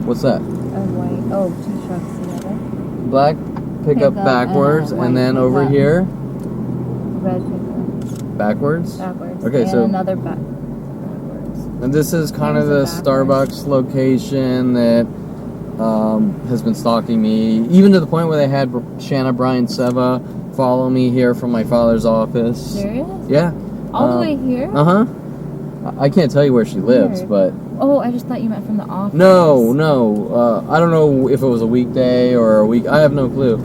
Speaker 1: what's that?
Speaker 2: A white. Oh, 2 trucks together.
Speaker 1: Black pickup
Speaker 2: Pickup
Speaker 1: backwards,
Speaker 2: and
Speaker 1: and
Speaker 2: white
Speaker 1: then over
Speaker 2: pickup.
Speaker 1: here,
Speaker 2: Red pickup.
Speaker 1: backwards.
Speaker 2: Backwards.
Speaker 1: Okay,
Speaker 2: and
Speaker 1: so
Speaker 2: another backwards.
Speaker 1: and this is kind of the
Speaker 2: There's a backwards.
Speaker 1: Starbucks location that has been stalking me, even to the point where they had Shanna Bryan Seva follow me here from my father's office.
Speaker 2: Serious?
Speaker 1: Yeah.
Speaker 2: All the way here?
Speaker 1: Uh-huh. I can't tell you where she lives,
Speaker 2: Weird.
Speaker 1: but
Speaker 2: Oh, I just thought you meant from the office.
Speaker 1: no. I don't know if it was a weekday or a week. I have no clue.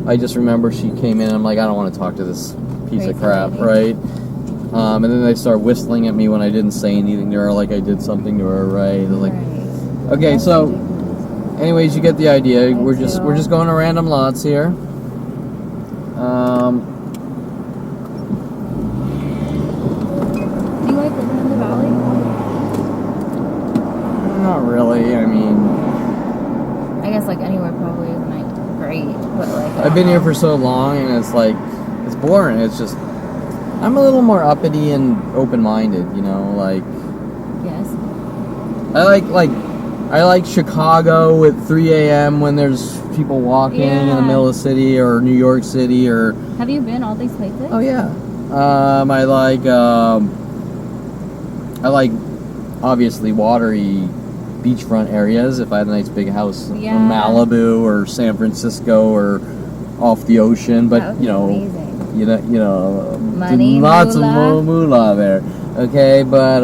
Speaker 1: I just remember she came in and I'm like, I don't want to talk to this piece of
Speaker 2: Crazy
Speaker 1: crap,
Speaker 2: lady.
Speaker 1: right? And then they start whistling at me when I didn't say anything to her, like I did something to her, right? They're like,
Speaker 2: Right.
Speaker 1: okay,
Speaker 2: That's
Speaker 1: so
Speaker 2: ridiculous.
Speaker 1: anyways, you get the idea.
Speaker 2: I
Speaker 1: We're just
Speaker 2: do.
Speaker 1: going to random lots here.
Speaker 2: Do you like living in the valley?
Speaker 1: Not really. I mean,
Speaker 2: I guess like anywhere probably isn't like great, but like
Speaker 1: I've been here for so long, and it's like it's boring. It's just I'm a little more uppity and open-minded, you know. Like
Speaker 2: Yes.
Speaker 1: I like Chicago at 3 a.m. when there's people walking in the
Speaker 2: Yeah.
Speaker 1: middle of the city, or New York City, or
Speaker 2: Have you been all these places?
Speaker 1: oh yeah. I like obviously watery beachfront areas. If I had a nice big house in
Speaker 2: Yeah.
Speaker 1: Malibu or San Francisco or off the ocean,
Speaker 2: That
Speaker 1: but
Speaker 2: would
Speaker 1: you
Speaker 2: be
Speaker 1: know,
Speaker 2: amazing. Money,
Speaker 1: lots
Speaker 2: moolah.
Speaker 1: of moolah there. Okay, but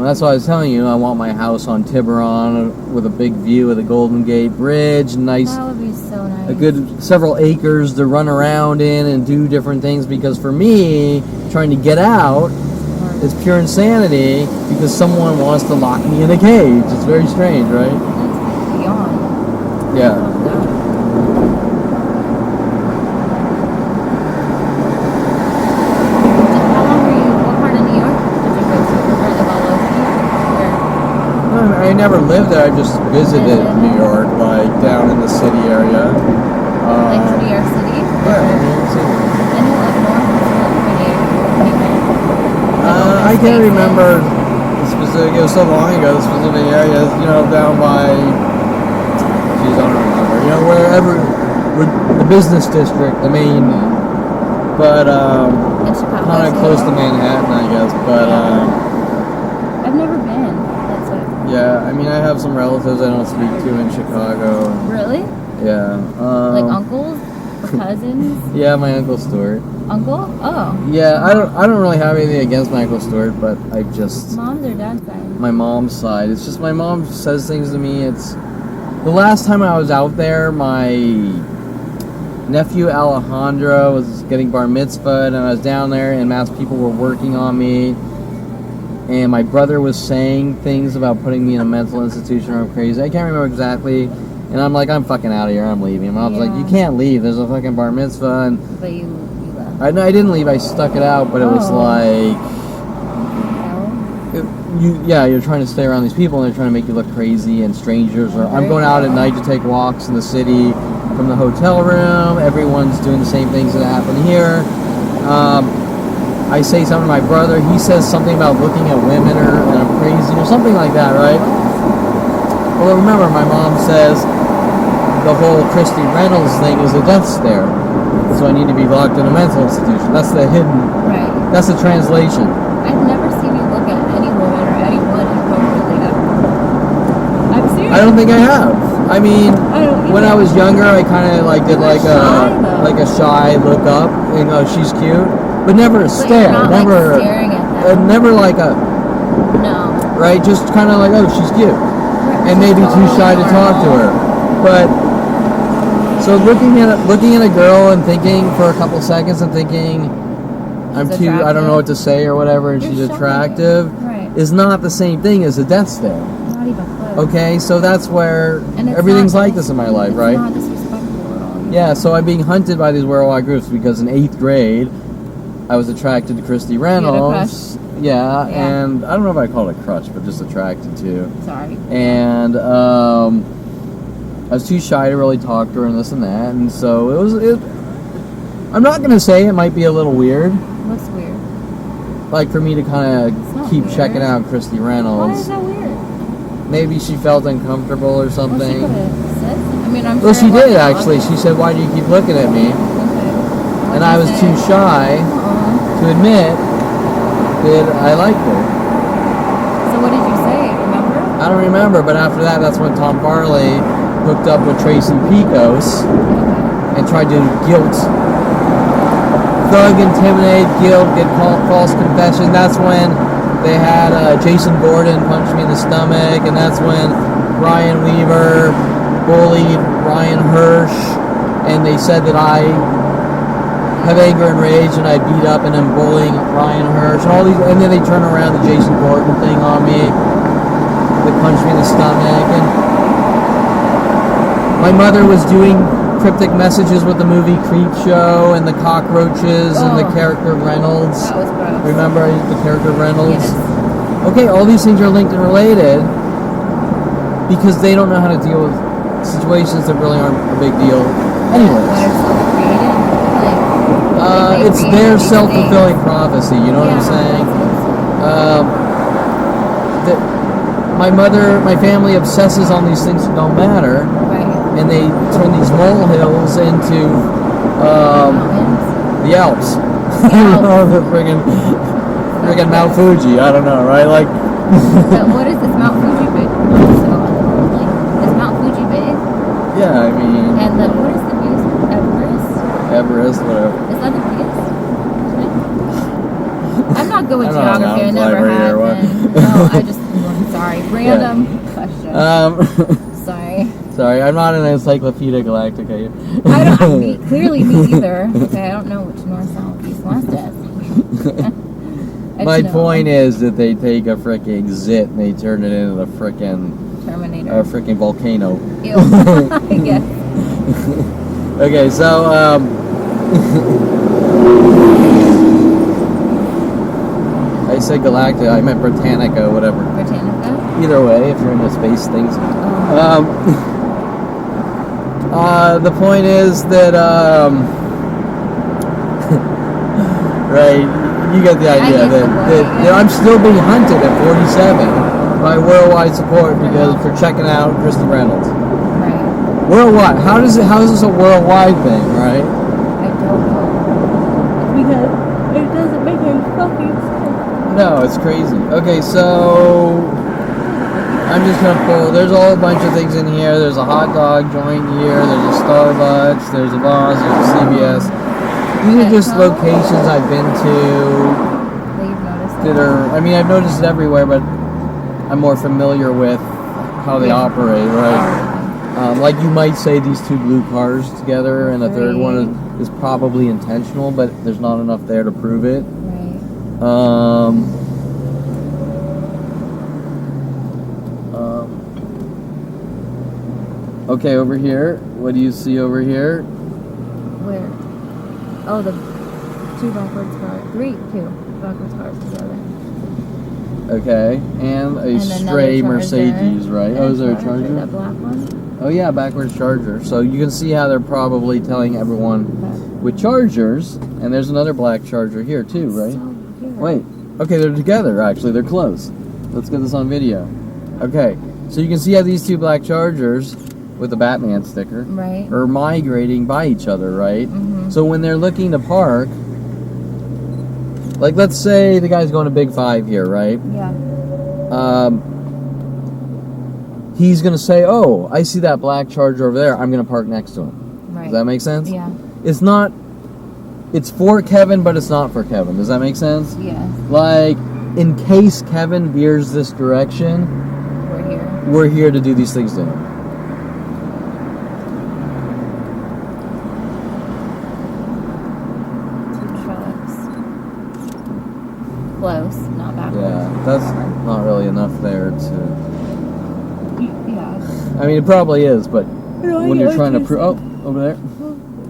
Speaker 1: that's what I was telling you. I want my house on Tiburon with a big view of the Golden Gate Bridge, nice,
Speaker 2: That would be so nice.
Speaker 1: a good several acres to run around in and do different things. Because for me, trying to get out is pure insanity because someone wants to lock me in a cage. It's very strange, right?
Speaker 2: That's beyond.
Speaker 1: Yeah.
Speaker 2: Love that. How long were you? What part of New York did you go to? Or like all over?
Speaker 1: never lived there. I just visited New York, like down in the city area.
Speaker 2: Like New York City?
Speaker 1: Yeah, New York City.
Speaker 2: I know up north is really pretty.
Speaker 1: I can't remember the specific. It was so long ago. The specific areas, you know, down by. Geez, I don't remember. You know, wherever the business district, the main. But kind of close to Manhattan, I guess. But
Speaker 2: I've never been. That's what.
Speaker 1: Yeah, I mean, I have some relatives I don't speak to in Chicago.
Speaker 2: Really?
Speaker 1: Yeah.
Speaker 2: Like uncles or cousins?
Speaker 1: Yeah, my Uncle Stuart.
Speaker 2: Uncle? Oh.
Speaker 1: Yeah, I don't really have anything against my Uncle Stuart, but I just
Speaker 2: Mom's or dad's side?
Speaker 1: my mom's side. It's just my mom says things to me. It's the last time I was out there, my nephew Alejandro was getting bar mitzvah, and I was down there, and mass people were working on me. And my brother was saying things about putting me in a mental institution or I'm crazy. I can't remember exactly. And I'm like, I'm fucking out of here. I'm leaving. And I was like, you can't leave. There's a fucking bar mitzvah. And
Speaker 2: But you left.
Speaker 1: I didn't leave. I stuck it out. But it was like, you're trying to stay around these people and they're trying to make you look crazy and strangers. Or I'm going out at night to take walks in the city from the hotel room. Everyone's doing the same things that happen here. I say something to my brother, he says something about looking at women and I'm crazy or something like that, right? Well, remember, my mom says the whole Christy Reynolds thing is a death stare. So I need to be locked in a mental institution. That's the hidden, that's the translation.
Speaker 2: I've never seen you look at any woman or anyone inappropriately ever. I'm serious.
Speaker 1: I don't think I have. I mean, when I was younger, I kind of like did like a shy look up and go, she's cute. But never a stare, never,
Speaker 2: like staring at them.
Speaker 1: Never like a,
Speaker 2: no,
Speaker 1: right? Just kind of like, oh, she's cute, and maybe too shy to talk to her. But so looking at a girl and thinking for a couple seconds and thinking, I'm too, I don't know what to say or whatever, and she's attractive, is not the same thing as a death stare.
Speaker 2: Not even close.
Speaker 1: Okay, so that's where everything's like this in my life, right?
Speaker 2: Not disrespectful at all.
Speaker 1: Yeah, so I'm being hunted by these worldwide groups because in 8th grade. I was attracted to Christy Reynolds. Yeah, and I don't know if I call it a crush, but just attracted to.
Speaker 2: Sorry.
Speaker 1: And I was too shy to really talk to her and this and that, and so I'm not gonna say it might be a little weird.
Speaker 2: What's weird?
Speaker 1: Like for me to kind of keep checking out Christy Reynolds.
Speaker 2: Why is that weird?
Speaker 1: Maybe she felt uncomfortable or something.
Speaker 2: Well, she could have said something. I mean, I'm
Speaker 1: well,
Speaker 2: sure
Speaker 1: she did actually. She said, "Why do you keep looking at me?"
Speaker 2: Okay.
Speaker 1: And I was too shy to admit that I liked her.
Speaker 2: So what did you say? Remember?
Speaker 1: I don't remember, but after that, that's when Tom Farley hooked up with Tracy Picos and tried to thug, intimidate, guilt, get false confession. That's when they had Jason Gordon punch me in the stomach, and that's when Ryan Weaver bullied Ryan Hirsch, and they said that I have anger and rage, and I beat up and I'm bullying Ryan Hirsch, and all these, and then they turn around the Jason Gordon thing on me. They punched me in the stomach, and my mother was doing cryptic messages with the movie Creep Show and the cockroaches and the character Reynolds.
Speaker 2: That was gross.
Speaker 1: Remember the character Reynolds?
Speaker 2: Yes.
Speaker 1: Okay, all these things are linked and related because they don't know how to deal with situations that really aren't a big deal. Anyways. It's their self-fulfilling prophecy, you know what I'm saying? My family obsesses on these things that don't matter, and they turn these molehills into the Alps. The friggin' Mount Fuji, I don't know, right? Like.
Speaker 2: But what is this Mount Fuji big? Is Mount Fuji big?
Speaker 1: Yeah, I mean.
Speaker 2: And what is the biggest?
Speaker 1: Everest, whatever.
Speaker 2: Is that the biggest? I'm not good with geography. I never have been. No, I'm sorry. Random question. Sorry,
Speaker 1: I'm not an Encyclopedia Galactica here.
Speaker 2: Clearly me either. Okay, I don't know which north, south, east, west is.
Speaker 1: My point is that they take a frickin' zit and they turn it into the frickin'
Speaker 2: Terminator.
Speaker 1: A frickin' volcano.
Speaker 2: Ew. I guess.
Speaker 1: Okay, so I said Galactica, I meant Britannica, whatever.
Speaker 2: Britannica?
Speaker 1: either way, if you're into space things. The point is that, right, you get the idea that you know, I'm still being hunted at 47 by worldwide support because for checking out Kristen Reynolds.
Speaker 2: Right.
Speaker 1: Worldwide. How is this a worldwide thing, right?
Speaker 2: I don't know. Because it doesn't make any fucking sense.
Speaker 1: No, it's crazy. Okay, so I'm just gonna pull. There's a whole bunch of things in here. There's a hot dog joint here. There's a Starbucks. There's a Boss. There's a CVS. These are just locations I've been to
Speaker 2: That you've noticed
Speaker 1: that are. I mean, I've noticed it everywhere, but I'm more familiar with how they operate, right? Like you might say, these two blue cars together, and the third one is probably intentional, but there's not enough there to prove it.
Speaker 2: Right.
Speaker 1: Okay, over here. What do you see over here?
Speaker 2: Where? Oh, the two backwards cars. Two backwards cars together.
Speaker 1: Okay, and a stray Mercedes, right? Oh, is there a Charger?
Speaker 2: That black one?
Speaker 1: Oh yeah, backwards Charger. So you can see how they're probably telling everyone with Chargers, and there's another black Charger here too, right?
Speaker 2: So weird.
Speaker 1: Wait, okay, they're together actually, they're close. Let's get this on video. Okay, so you can see how these two black Chargers with the Batman sticker are migrating by each other, right?
Speaker 2: Mm-hmm.
Speaker 1: So when they're looking to park, like let's say the guy's going to Big Five here, right?
Speaker 2: Yeah.
Speaker 1: He's going to say, oh, I see that black Charger over there. I'm going to park next to him.
Speaker 2: Right.
Speaker 1: Does that make sense?
Speaker 2: Yeah.
Speaker 1: It's for Kevin, but it's not for Kevin. Does that make sense?
Speaker 2: Yeah.
Speaker 1: Like, in case Kevin veers this direction, we're here to do these things to him.
Speaker 2: Two trucks. Close, not backwards.
Speaker 1: Yeah, that's not really enough there to...
Speaker 2: Yeah.
Speaker 1: I mean, it probably is, but when you're trying to prove... Oh, over there.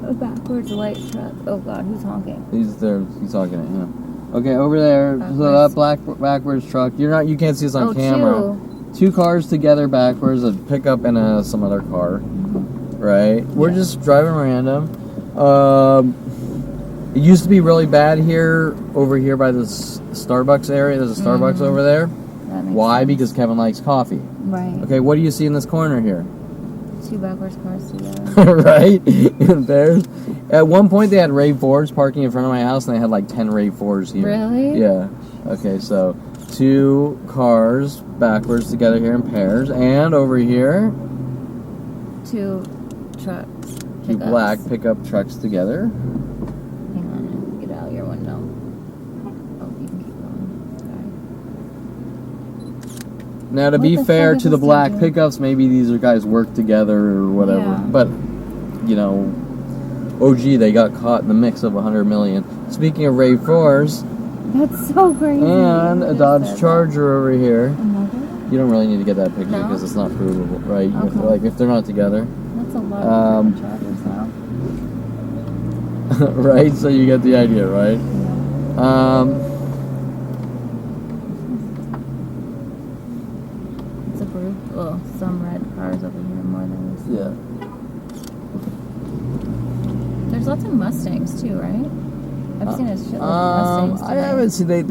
Speaker 2: A backwards light truck. Oh God, who's honking?
Speaker 1: He's there. He's honking at him. Okay, over there. So that black backwards truck. You can't see this on camera. Two cars together backwards, a pickup and some other car. Right? We're just driving random. It used to be really bad here, over here by the Starbucks area. There's a Starbucks over there. Why? Sense. Because Kevin likes coffee.
Speaker 2: Right.
Speaker 1: Okay, what do you see in this corner here?
Speaker 2: Two backwards cars together.
Speaker 1: Right? There's. At one point, they had RAV4s parking in front of my house, and they had like 10 RAV4s here.
Speaker 2: Really?
Speaker 1: Yeah. Okay, so two cars backwards together here in pairs, and over here,
Speaker 2: two trucks.
Speaker 1: Two black pickup trucks together.
Speaker 2: Hang on, get out your window. Oh, you can keep going.
Speaker 1: Now, to be fair to the black pickups, maybe these guys work together or whatever. Yeah. But, you know, oh gee, they got caught in the mix of 100 million. Speaking of RAV4s.
Speaker 2: That's so crazy.
Speaker 1: And a Dodge Charger over here.
Speaker 2: Another?
Speaker 1: You don't really need to get that picture because it's not provable, right? Okay. If they're not together.
Speaker 2: That's a lot of Chargers now.
Speaker 1: Right? So you get the idea, right?
Speaker 2: Yeah. Oh, some red cars over here more than this.
Speaker 1: Yeah.
Speaker 2: There's lots of Mustangs too, right? I've seen a shitload of Mustangs today.
Speaker 1: I haven't seen. They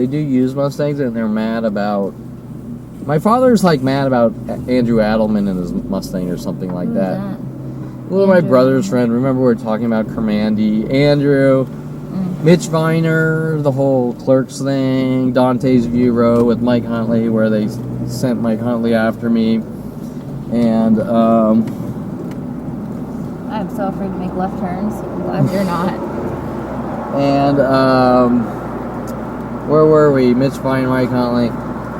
Speaker 1: do use Mustangs, and they're mad about. My father's like mad about Andrew Adelman and his Mustang or something like that. Well, my brother's friend. Remember we were talking about Kermandy, Andrew, Mitch Viner, the whole Clerks thing, Dante's View Row with Mike Huntley, where they sent Mike Huntley after me, and
Speaker 2: I'm so afraid to make left turns. I'm glad you're not.
Speaker 1: And where were we? Mitch Viner, Mike Huntley.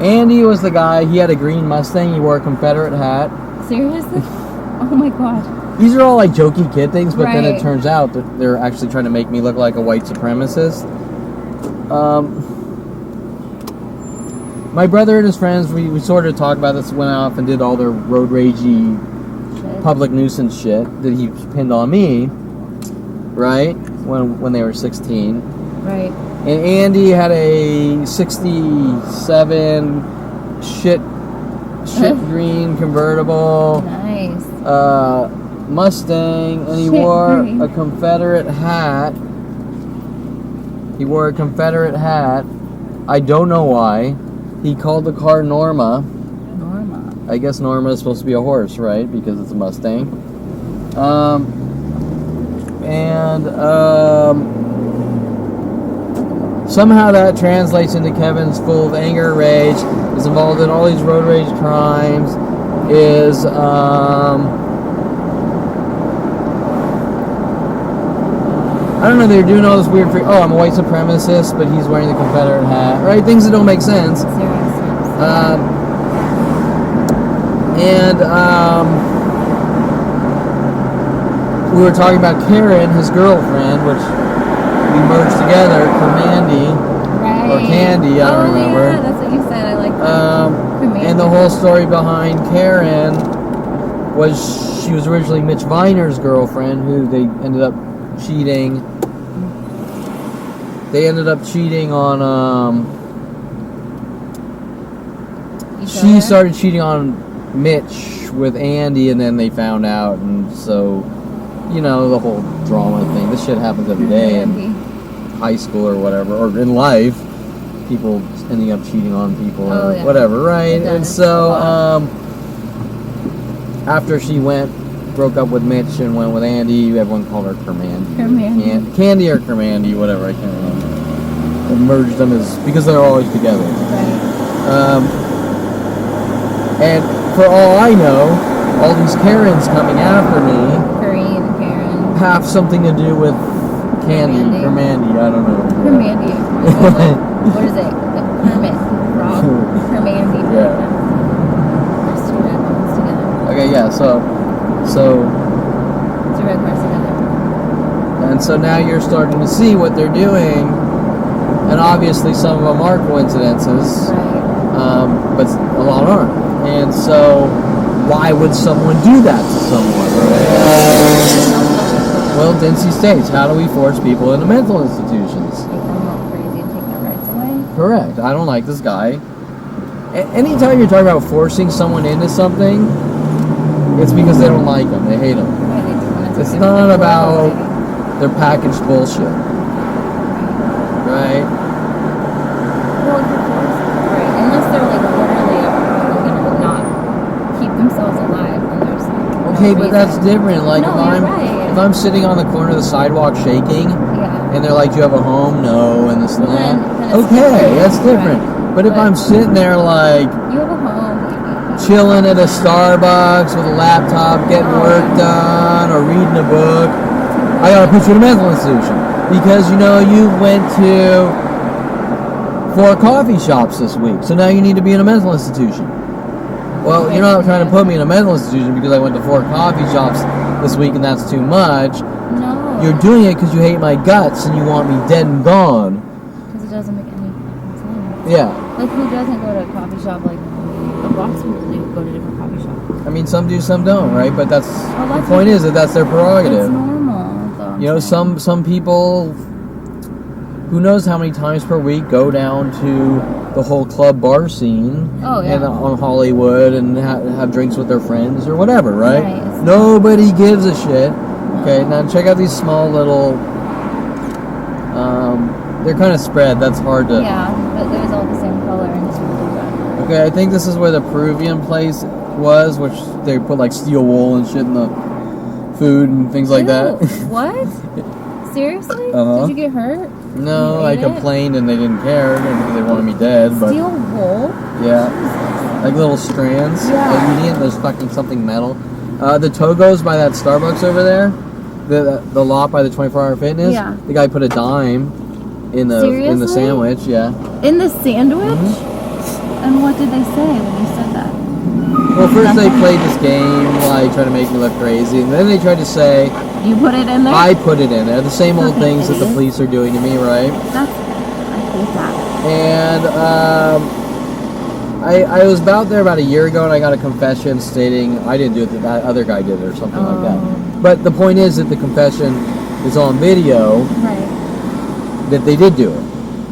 Speaker 1: Andy was the guy. He had a green Mustang. He wore a Confederate hat.
Speaker 2: Seriously? Oh my God.
Speaker 1: These are all like jokey kid things, but then it turns out that they're actually trying to make me look like a white supremacist. My brother and his friends, we sort of talked about this, went off and did all their road ragey public nuisance shit that he pinned on me, right? When they were 16.
Speaker 2: Right.
Speaker 1: And Andy had a 67 shit green convertible.
Speaker 2: Nice.
Speaker 1: Mustang, and he
Speaker 2: Shit
Speaker 1: wore
Speaker 2: green.
Speaker 1: a Confederate hat. He wore a Confederate hat. I don't know why. He called the car Norma.
Speaker 2: Norma.
Speaker 1: I guess Norma is supposed to be a horse, right? Because it's a Mustang. Somehow that translates into Kevin's full of anger, rage, is involved in all these road rage crimes, is, I don't know, they're doing all this weird oh, I'm a white supremacist, but he's wearing the Confederate hat, right? Things that don't make sense. We were talking about Karen, his girlfriend, which we merged together, Comandy, or Candy, I don't remember.
Speaker 2: Yeah, that's what you said. I like that.
Speaker 1: And the whole story behind Karen was she was originally Mitch Viner's girlfriend, who they ended up cheating. They ended up cheating on. She started cheating on Mitch with Andy, and then they found out, and so. You know, the whole drama thing. This shit happens every day in high school or whatever, or in life. People ending up cheating on people or whatever, right? And so, after she broke up with Mitch and went with Andy, everyone called her Kermandy. Candy or Kermandy, whatever, I can't remember. And merged them because they're always together.
Speaker 2: Right.
Speaker 1: And for all I know, all these Karens coming after me have something to do with Candy, Kermandy, I don't know.
Speaker 2: Kermandy. What is it? The Kermit Frog. Kermandy.
Speaker 1: Yeah.
Speaker 2: There's two red ones together.
Speaker 1: Okay, yeah, so.
Speaker 2: Two red cars together.
Speaker 1: And so now you're starting to see what they're doing, and obviously some of them are coincidences,
Speaker 2: right.
Speaker 1: But a lot aren't. And so, why would someone do that to someone, right? Well, Dempsey states, how do we force people into mental institutions?
Speaker 2: Make them all crazy and take their rights away?
Speaker 1: Correct. I don't like this guy. Anytime you're talking about forcing someone into something, it's because they don't like them. They hate them.
Speaker 2: Right,
Speaker 1: it's not about their packaged bullshit. Right?
Speaker 2: Well, right. Unless they're like literally gonna not keep themselves alive, then there's
Speaker 1: okay, but that's different. Like if I'm sitting on the corner of the sidewalk shaking, and they're like, "Do you have a home?" No, and this and that. Okay, that's different. Right. But if I'm sitting there like
Speaker 2: you have a home,
Speaker 1: chilling at a Starbucks with a laptop, getting work done, or reading a book, I gotta put you in a mental institution because you went to 4 coffee shops this week, so now you need to be in a mental institution. Well, you're not trying to put me in a mental institution because I went to 4 coffee shops this week and that's too much.
Speaker 2: No.
Speaker 1: You're doing it because you hate my guts and you want me dead and gone.
Speaker 2: Because it doesn't make any sense.
Speaker 1: Yeah.
Speaker 2: Like, who doesn't go to a coffee shop? Like, lots of people do go to different coffee shops.
Speaker 1: I mean, some do, some don't, right? But the point is that that's their prerogative.
Speaker 2: It's normal.
Speaker 1: Some people, who knows how many times per week, go down to the whole club bar scene and on Hollywood and have drinks with their friends or whatever, right? Nobody gives a shit. Okay, now check out these small little. They're kind of spread. That's hard to.
Speaker 2: Yeah, but there's all the same color and it's really good.
Speaker 1: Okay, I think this is where the Peruvian place was, which they put like steel wool and shit in the food and things like that.
Speaker 2: What? Seriously? Did you get hurt?
Speaker 1: No, I complained and they didn't care because they wanted me dead.
Speaker 2: Steel wool?
Speaker 1: Yeah. Like little strands.
Speaker 2: Yeah.
Speaker 1: Idiot, there's fucking something metal. The Togos by that Starbucks over there, the lot by the 24-hour fitness.
Speaker 2: Yeah.
Speaker 1: The guy put a dime in the sandwich. Yeah.
Speaker 2: In the sandwich? Mm-hmm. And what did they say when you said that?
Speaker 1: Well, first they played this game, like trying to make me look crazy, and then they tried to say
Speaker 2: you put it in there.
Speaker 1: I put it in there. The same old things that the police are doing to me, right?
Speaker 2: I hate that.
Speaker 1: And I was there about a year ago, and I got a confession stating I didn't do it, that other guy did it, or something like that. But the point is that the confession is on video.
Speaker 2: Right.
Speaker 1: That they did do it.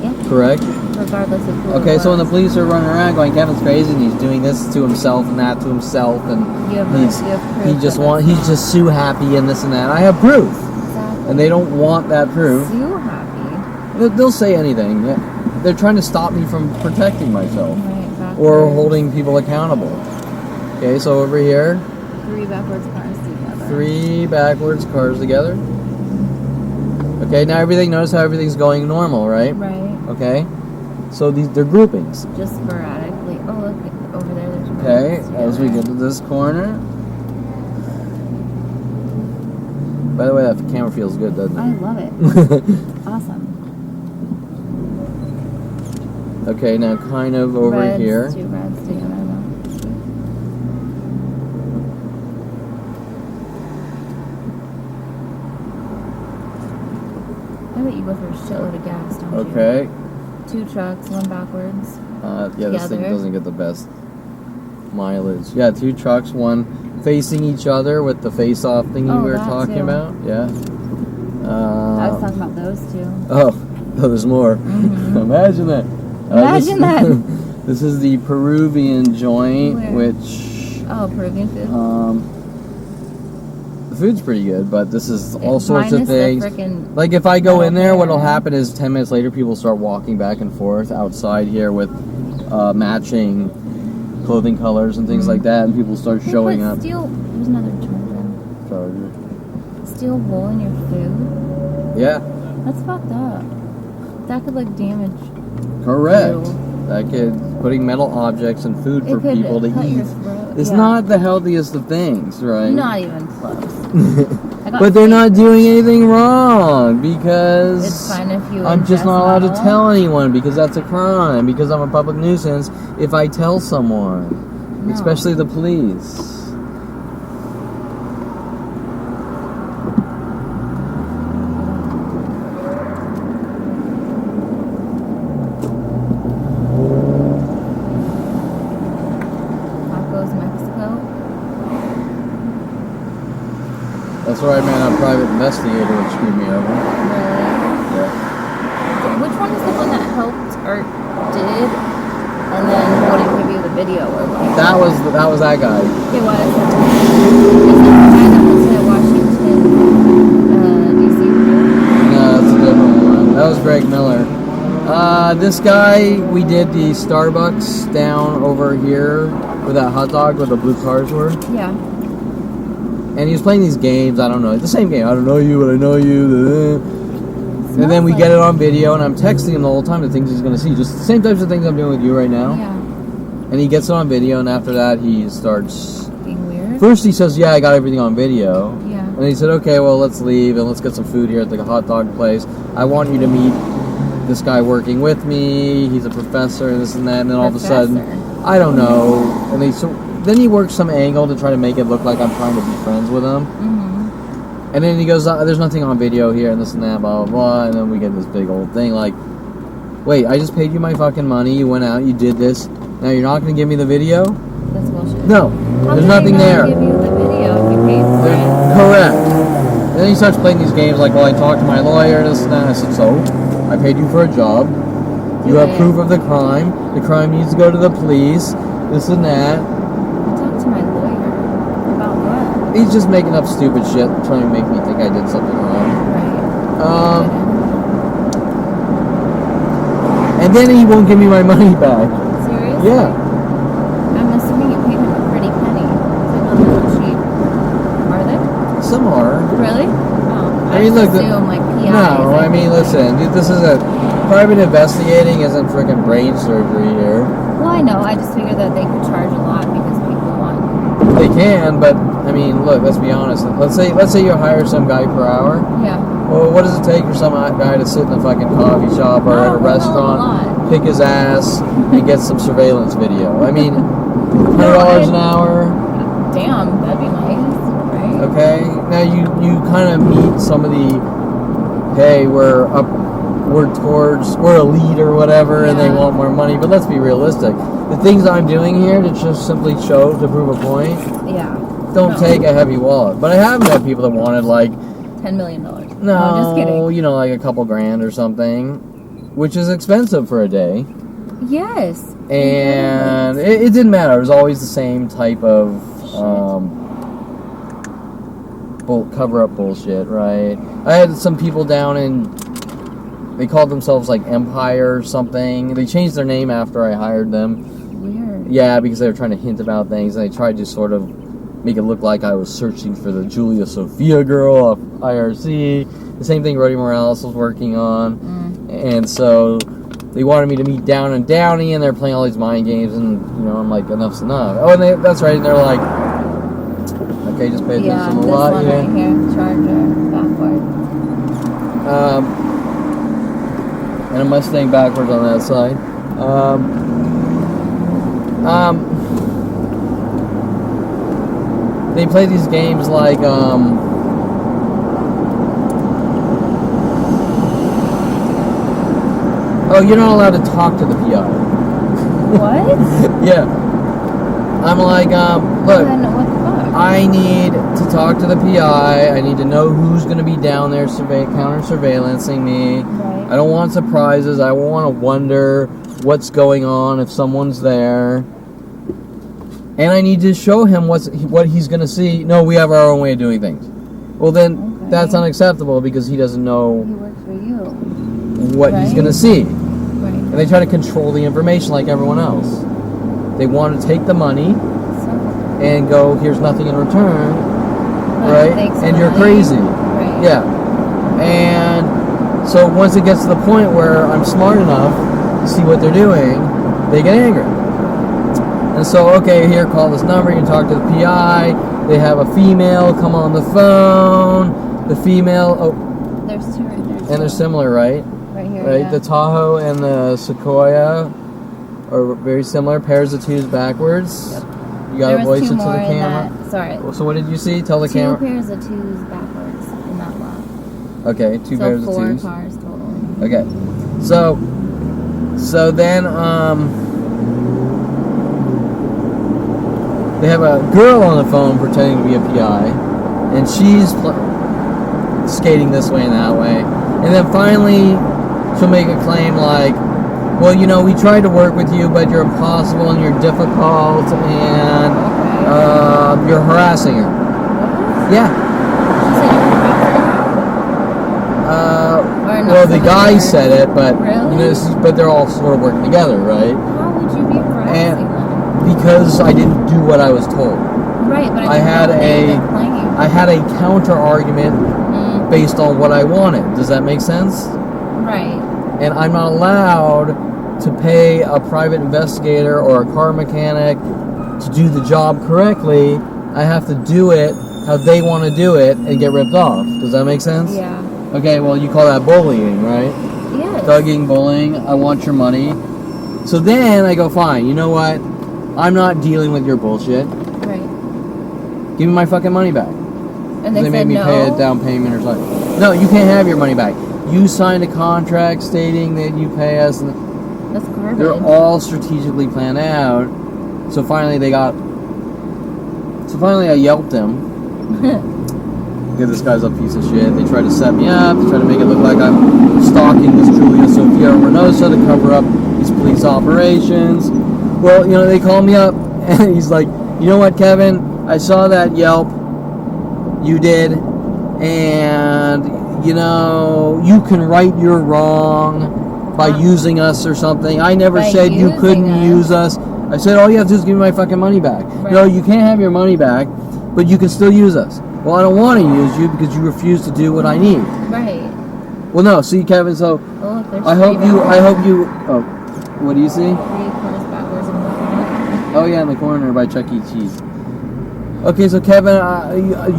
Speaker 2: Yeah.
Speaker 1: Correct?
Speaker 2: regardless of who.
Speaker 1: Okay,
Speaker 2: it
Speaker 1: so when the
Speaker 2: was.
Speaker 1: police are running around going, Kevin's crazy and he's doing this to himself and that to himself and
Speaker 2: You have proof
Speaker 1: he's just so happy and this and that. I have proof.
Speaker 2: Exactly.
Speaker 1: And they don't want that proof.
Speaker 2: So happy.
Speaker 1: They'll say anything. They're trying to stop me from protecting myself.
Speaker 2: Right, backwards.
Speaker 1: Or holding people accountable. Okay, so over here.
Speaker 2: 3 backwards cars together.
Speaker 1: 3 backwards cars together. Okay, now notice how everything's going normal, right?
Speaker 2: Right.
Speaker 1: Okay. So they're groupings.
Speaker 2: Just sporadically. Oh, look, over there, there's
Speaker 1: Okay,
Speaker 2: roads
Speaker 1: as we
Speaker 2: together.
Speaker 1: get to this corner. By the way, that camera feels good, doesn't
Speaker 2: I
Speaker 1: it?
Speaker 2: love it. Awesome.
Speaker 1: Okay, now kind of over
Speaker 2: Reds,
Speaker 1: here.
Speaker 2: 2 reds together, though. I bet you go through a shitload of gas, don't you?
Speaker 1: Okay.
Speaker 2: 2 trucks, 1 backwards.
Speaker 1: Yeah, this thing
Speaker 2: Together.
Speaker 1: doesn't get the best mileage. Yeah, 2 trucks, 1 facing each other with the face-off thingy
Speaker 2: Oh,
Speaker 1: we were
Speaker 2: that
Speaker 1: talking
Speaker 2: too.
Speaker 1: about. Yeah.
Speaker 2: I was talking about those 2.
Speaker 1: Oh, there's more.
Speaker 2: Mhm.
Speaker 1: Imagine that.
Speaker 2: Imagine that.
Speaker 1: This is the Peruvian joint,
Speaker 2: Where?
Speaker 1: which
Speaker 2: Oh, Peruvian food?
Speaker 1: the food's pretty good, but this is all sorts of
Speaker 2: Minus the
Speaker 1: things.
Speaker 2: frickin'
Speaker 1: Like if I go in there, what'll
Speaker 2: metal
Speaker 1: happen is 10 minutes later, people start walking back and forth outside here with matching clothing colors and things like that, and people start
Speaker 2: They
Speaker 1: showing
Speaker 2: put
Speaker 1: up.
Speaker 2: There's another charger.
Speaker 1: Charger.
Speaker 2: Steel wool in your food?
Speaker 1: Yeah,
Speaker 2: That's fucked up. That could like damage.
Speaker 1: correct.
Speaker 2: you.
Speaker 1: That kid putting metal objects in food
Speaker 2: It
Speaker 1: for
Speaker 2: could
Speaker 1: people to
Speaker 2: cut
Speaker 1: eat.
Speaker 2: your throat.
Speaker 1: It's
Speaker 2: Yeah.
Speaker 1: not the healthiest of things, right?
Speaker 2: Not even close. I got
Speaker 1: But they're not
Speaker 2: sick.
Speaker 1: doing anything wrong because
Speaker 2: It's fine if you
Speaker 1: I'm just
Speaker 2: ingest
Speaker 1: not allowed to
Speaker 2: metal.
Speaker 1: tell anyone because that's a crime because I'm a public nuisance if I tell someone,
Speaker 2: No.
Speaker 1: especially the police.
Speaker 2: Tacos, Mexico.
Speaker 1: That's where I met a private investigator who screwed me over.
Speaker 2: Really?
Speaker 1: Yeah.
Speaker 2: Which one is the one that helped or did, and then wouldn't give you the video or like?
Speaker 1: That was that guy.
Speaker 2: Okay, what is it? Is that the guy that was at Washington, D.C.
Speaker 1: No, that's a different one. That was Greg Miller. This guy, we did the Starbucks down over here where that hot dog where the blue cars were.
Speaker 2: Yeah.
Speaker 1: And he was playing these games, I don't know, the same game. I don't know you, but I know you. And then we get it on video, and I'm texting him the whole time the things he's going to see. Just the same types of things I'm doing with you right now.
Speaker 2: Yeah.
Speaker 1: And he gets it on video, and after that, he starts...
Speaker 2: Being weird.
Speaker 1: First he says, yeah, I got everything on video.
Speaker 2: Yeah.
Speaker 1: And he said, okay, well, let's leave, and let's get some food here at the hot dog place. I want you to meet this guy working with me. He's a professor, and this and that. And then all of a sudden, I don't know. And then he works some angle to try to make it look like I'm trying to be friends with him.
Speaker 2: Mm-hmm.
Speaker 1: And then he goes, there's nothing on video here, and this and that, blah, blah, blah. And then we get this big old thing like, wait, I just paid you my fucking money. You went out, you did this. Now you're not going to give me the video?
Speaker 2: That's bullshit.
Speaker 1: No.
Speaker 2: How
Speaker 1: There's
Speaker 2: can
Speaker 1: nothing
Speaker 2: they
Speaker 1: there.
Speaker 2: not give you the video if you paid for
Speaker 1: There's,
Speaker 2: it?
Speaker 1: correct. And then he starts playing these games like, well, I talked to my lawyer, this and that. I said, so? I paid you for a job. You have proof of the crime. The crime needs to go to the police. This and that.
Speaker 2: Talk to my lawyer about what?
Speaker 1: He's just making up stupid shit, trying to make me think I did something wrong.
Speaker 2: Right.
Speaker 1: And then he won't give me my money back.
Speaker 2: Seriously?
Speaker 1: Yeah.
Speaker 2: I'm assuming you paid him a pretty penny. They're not that cheap. Are they?
Speaker 1: Some are.
Speaker 2: Really? Oh.
Speaker 1: I mean,
Speaker 2: just
Speaker 1: look,
Speaker 2: assume like PIs.
Speaker 1: no, I mean, listen, dude, this is a private investigating isn't freaking brain surgery here.
Speaker 2: Well, I know. I just figured that they could charge a lot because people want.
Speaker 1: They can, but I mean, look, let's be honest. Let's say you hire some guy per hour.
Speaker 2: Yeah.
Speaker 1: Well, what does it take for some guy to sit in a fucking coffee shop or at a restaurant, pick his ass, and get some surveillance video? I mean, $100 an hour.
Speaker 2: Damn, that'd be nice, right?
Speaker 1: Okay. Now you kind of meet some of the, hey, we're elite or whatever, and they
Speaker 2: Yeah.
Speaker 1: want more money. But let's be realistic. The things I'm doing here to just simply show to prove a point
Speaker 2: Yeah.
Speaker 1: don't
Speaker 2: No.
Speaker 1: take a heavy wallet. But I have met people that wanted like
Speaker 2: $10 million.
Speaker 1: no,
Speaker 2: just kidding.
Speaker 1: you know, like a couple grand or something. which is expensive for a day.
Speaker 2: Yes.
Speaker 1: And it didn't matter. It was always the same type of cover-up bullshit, right? I had some people down in, they called themselves like Empire or something. They changed their name after I hired them.
Speaker 2: Weird.
Speaker 1: Yeah, because they were trying to hint about things, and they tried to sort of make it look like I was searching for the Julia Sophia girl off IRC. The same thing Roddy Morales was working on. And so they wanted me to meet Down and Downey, and they're playing all these mind games, and, you know, I'm like, enough's enough. Oh, and that's right, and they're like, okay, just pay attention a lot.
Speaker 2: This one right here, charger, backward.
Speaker 1: And a Mustang backwards on that side. They play these games like, oh, you're not allowed to talk to the PI.
Speaker 2: What?
Speaker 1: Yeah. I'm like, look,
Speaker 2: Then what the fuck?
Speaker 1: I need to talk to the PI. I need to know who's going to be down there counter surveillancing me.
Speaker 2: Right.
Speaker 1: I don't want surprises. I want to wonder what's going on if someone's there. And I need to show him what he's going to see. No, we have our own way of doing things. Well, then that's unacceptable because he doesn't know
Speaker 2: He works for you.
Speaker 1: what he's going to see.
Speaker 2: Right.
Speaker 1: And they try to control the information like everyone else. They want to take the money and go, here's nothing in return, right? And you're crazy.
Speaker 2: Right.
Speaker 1: Yeah. And so once it gets to the point where I'm smart enough to see what they're doing, they get angry. And so, okay, here, call this number, you can talk to the PI. They have a female come on the phone. The female,
Speaker 2: There's two right there.
Speaker 1: and they're similar, right?
Speaker 2: Right here,
Speaker 1: Right?
Speaker 2: yeah.
Speaker 1: The Tahoe and the Sequoia are very similar, pairs of twos backwards.
Speaker 2: Yep.
Speaker 1: You gotta voice it to the camera.
Speaker 2: Sorry.
Speaker 1: So what did you see? Tell the
Speaker 2: Two
Speaker 1: camera.
Speaker 2: pairs of twos backwards in that lot.
Speaker 1: Okay, two pairs of
Speaker 2: So 4
Speaker 1: twos.
Speaker 2: cars total.
Speaker 1: Okay. So then they have a girl on the phone pretending to be a PI, and she's skating this way and that way. And then finally she'll make a claim like, well, you know, we tried to work with you, but you're impossible and you're difficult and you're harassing her.
Speaker 2: What?
Speaker 1: Yeah.
Speaker 2: Or not
Speaker 1: Well, the
Speaker 2: somebody
Speaker 1: guy
Speaker 2: there.
Speaker 1: said it, but
Speaker 2: Really?
Speaker 1: you know, but they're all sort of working together, right?
Speaker 2: How would you be harassing them?
Speaker 1: Because I didn't do what I was told.
Speaker 2: Right, but
Speaker 1: I had a counter argument
Speaker 2: Mm.
Speaker 1: based on what I wanted. Does that make sense?
Speaker 2: Right.
Speaker 1: And I'm not allowed to pay a private investigator or a car mechanic to do the job correctly. I have to do it how they want to do it and get ripped off. Does that make sense?
Speaker 2: Yeah.
Speaker 1: Okay, well, you call that bullying, right?
Speaker 2: Yes.
Speaker 1: Thugging, bullying, I want your money. So then I go, fine, you know what? I'm not dealing with your bullshit.
Speaker 2: Right.
Speaker 1: Give me my fucking money back.
Speaker 2: And they
Speaker 1: They made
Speaker 2: said
Speaker 1: me
Speaker 2: no.
Speaker 1: pay a down payment or something. No, you can't have your money back. You signed a contract stating that you pay us. And
Speaker 2: That's garbage.
Speaker 1: they're all strategically planned out. So finally I yelped them. This guy's a piece of shit. They tried to set me up. They tried to make it look like I'm stalking this Julia Sophia Reynosa to cover up these police operations. Well, you know, they called me up and he's like, you know what, Kevin? I saw that Yelp you did, and you know, you can right your wrong by using us or something. I never
Speaker 2: By
Speaker 1: said you
Speaker 2: using
Speaker 1: couldn't
Speaker 2: us.
Speaker 1: use us. I said all you have to do is give me my fucking money back.
Speaker 2: Right.
Speaker 1: No, you can't have your money back, but you can still use us. Well, I don't want to use you because you refuse to do what I need.
Speaker 2: Right.
Speaker 1: Well, no, see, Kevin, so
Speaker 2: Oh, look, there's
Speaker 1: I hope you, oh, what do you see?
Speaker 2: 3 cars backwards and 1
Speaker 1: Oh yeah, in the corner by Chuck E. Cheese. Okay, so Kevin,